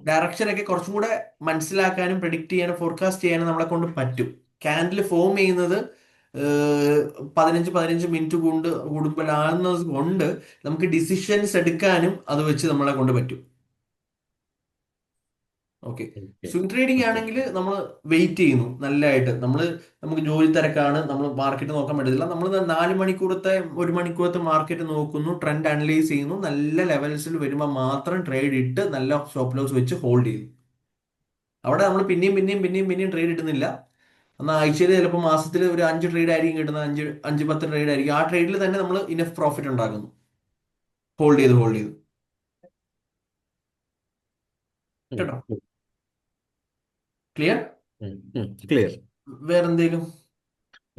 ഡയറക്ഷനൊക്കെ കുറച്ചും കൂടെ മനസ്സിലാക്കാനും പ്രെഡിക്റ്റ് ചെയ്യാനും ഫോർകാസ്റ്റ് ചെയ്യാനും നമ്മളെ കൊണ്ട് പറ്റും. ക്യാൻഡിൽ ഫോം ചെയ്യുന്നത് 15 മിനിറ്റ് കൂടുമ്പോഴാകുന്നത് കൊണ്ട് നമുക്ക് ഡിസിഷൻസ് എടുക്കാനും അത് വെച്ച് നമ്മളെ കൊണ്ട് പറ്റും. ഓക്കെ. സ്വിംഗ് ട്രേഡിംഗ് ആണെങ്കിൽ നമ്മൾ വെയിറ്റ് ചെയ്യുന്നു നല്ലതായിട്ട്. നമുക്ക് ജോലി തിരക്കാണ്, നമ്മൾ മാർക്കറ്റ് നോക്കാൻ പറ്റത്തില്ല. നമ്മൾ 1 മണിക്കൂറത്തെ മാർക്കറ്റ് നോക്കുന്നു, ട്രെൻഡ് അനലൈസ് ചെയ്യുന്നു, നല്ല ലെവൽസിൽ വരുമ്പോൾ മാത്രം ട്രേഡ് ഇട്ട് നല്ല സ്റ്റോപ്പ് ലോസ് വെച്ച് ഹോൾഡ് ചെയ്യുന്നു. അവിടെ നമ്മൾ പിന്നെയും ട്രേഡ് ഇടുന്നില്ല. എന്നാൽ ആഴ്ചയിൽ ചിലപ്പോൾ മാസത്തിൽ ഒരു 5 ട്രേഡ് ആയിരിക്കും കിട്ടുന്നത്, 5-10 ട്രേഡ് ആയിരിക്കും. ആ ട്രേഡിൽ തന്നെ നമ്മൾ ഇനഫ് പ്രോഫിറ്റ് ഉണ്ടാക്കുന്നു, ഹോൾഡ് ചെയ്ത് കേട്ടോ. ക്ലിയർ? ക്ലിയർ. വേറെന്തേലും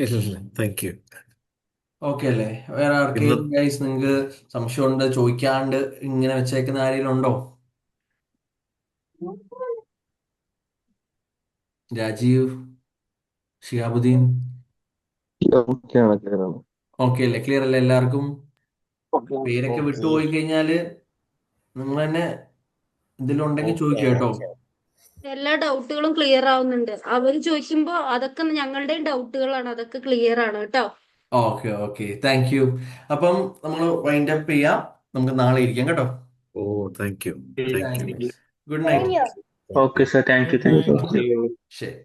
ഇല്ല, താങ്ക് യു. ഓക്കെ അല്ലേ? വേറെ ആർക്കെങ്കിലും ഗൈസ് നിങ്ങൾക്ക് സംശയമുണ്ട്, ചോദിക്കാണ്ട് ഇങ്ങനെ വെച്ചേക്കുന്ന ആരെങ്കിലും ഉണ്ടോ? രാജീവ്, ഷിഹാബുദ്ദീൻ, ഓക്കെ അല്ലേ? ക്ലിയർ അല്ലേ എല്ലാവർക്കും? പേരൊക്കെ വിട്ടുപോയി കഴിഞ്ഞാല് നിങ്ങൾ തന്നെ എന്തെങ്കിലും ഉണ്ടെങ്കിൽ ചോദിക്കുക കേട്ടോ. എല്ലാ ഡൗട്ടുകളും ക്ലിയർ ആവുന്നുണ്ട്. അവർ ചോദിക്കുമ്പോ അതൊക്കെ ഞങ്ങളുടെയും ഡൗട്ടുകളാണ്, അതൊക്കെ ക്ലിയർ ആണ് കേട്ടോ. Okay thank U. അപ്പം നമ്മൾ വൈൻഡ് അപ്പ് ചെയ്യാം. നമുക്ക് നാളെ ഇരിക്കാം കേട്ടോ. Thank you. Good night. Okay sir, thank you. ശരി.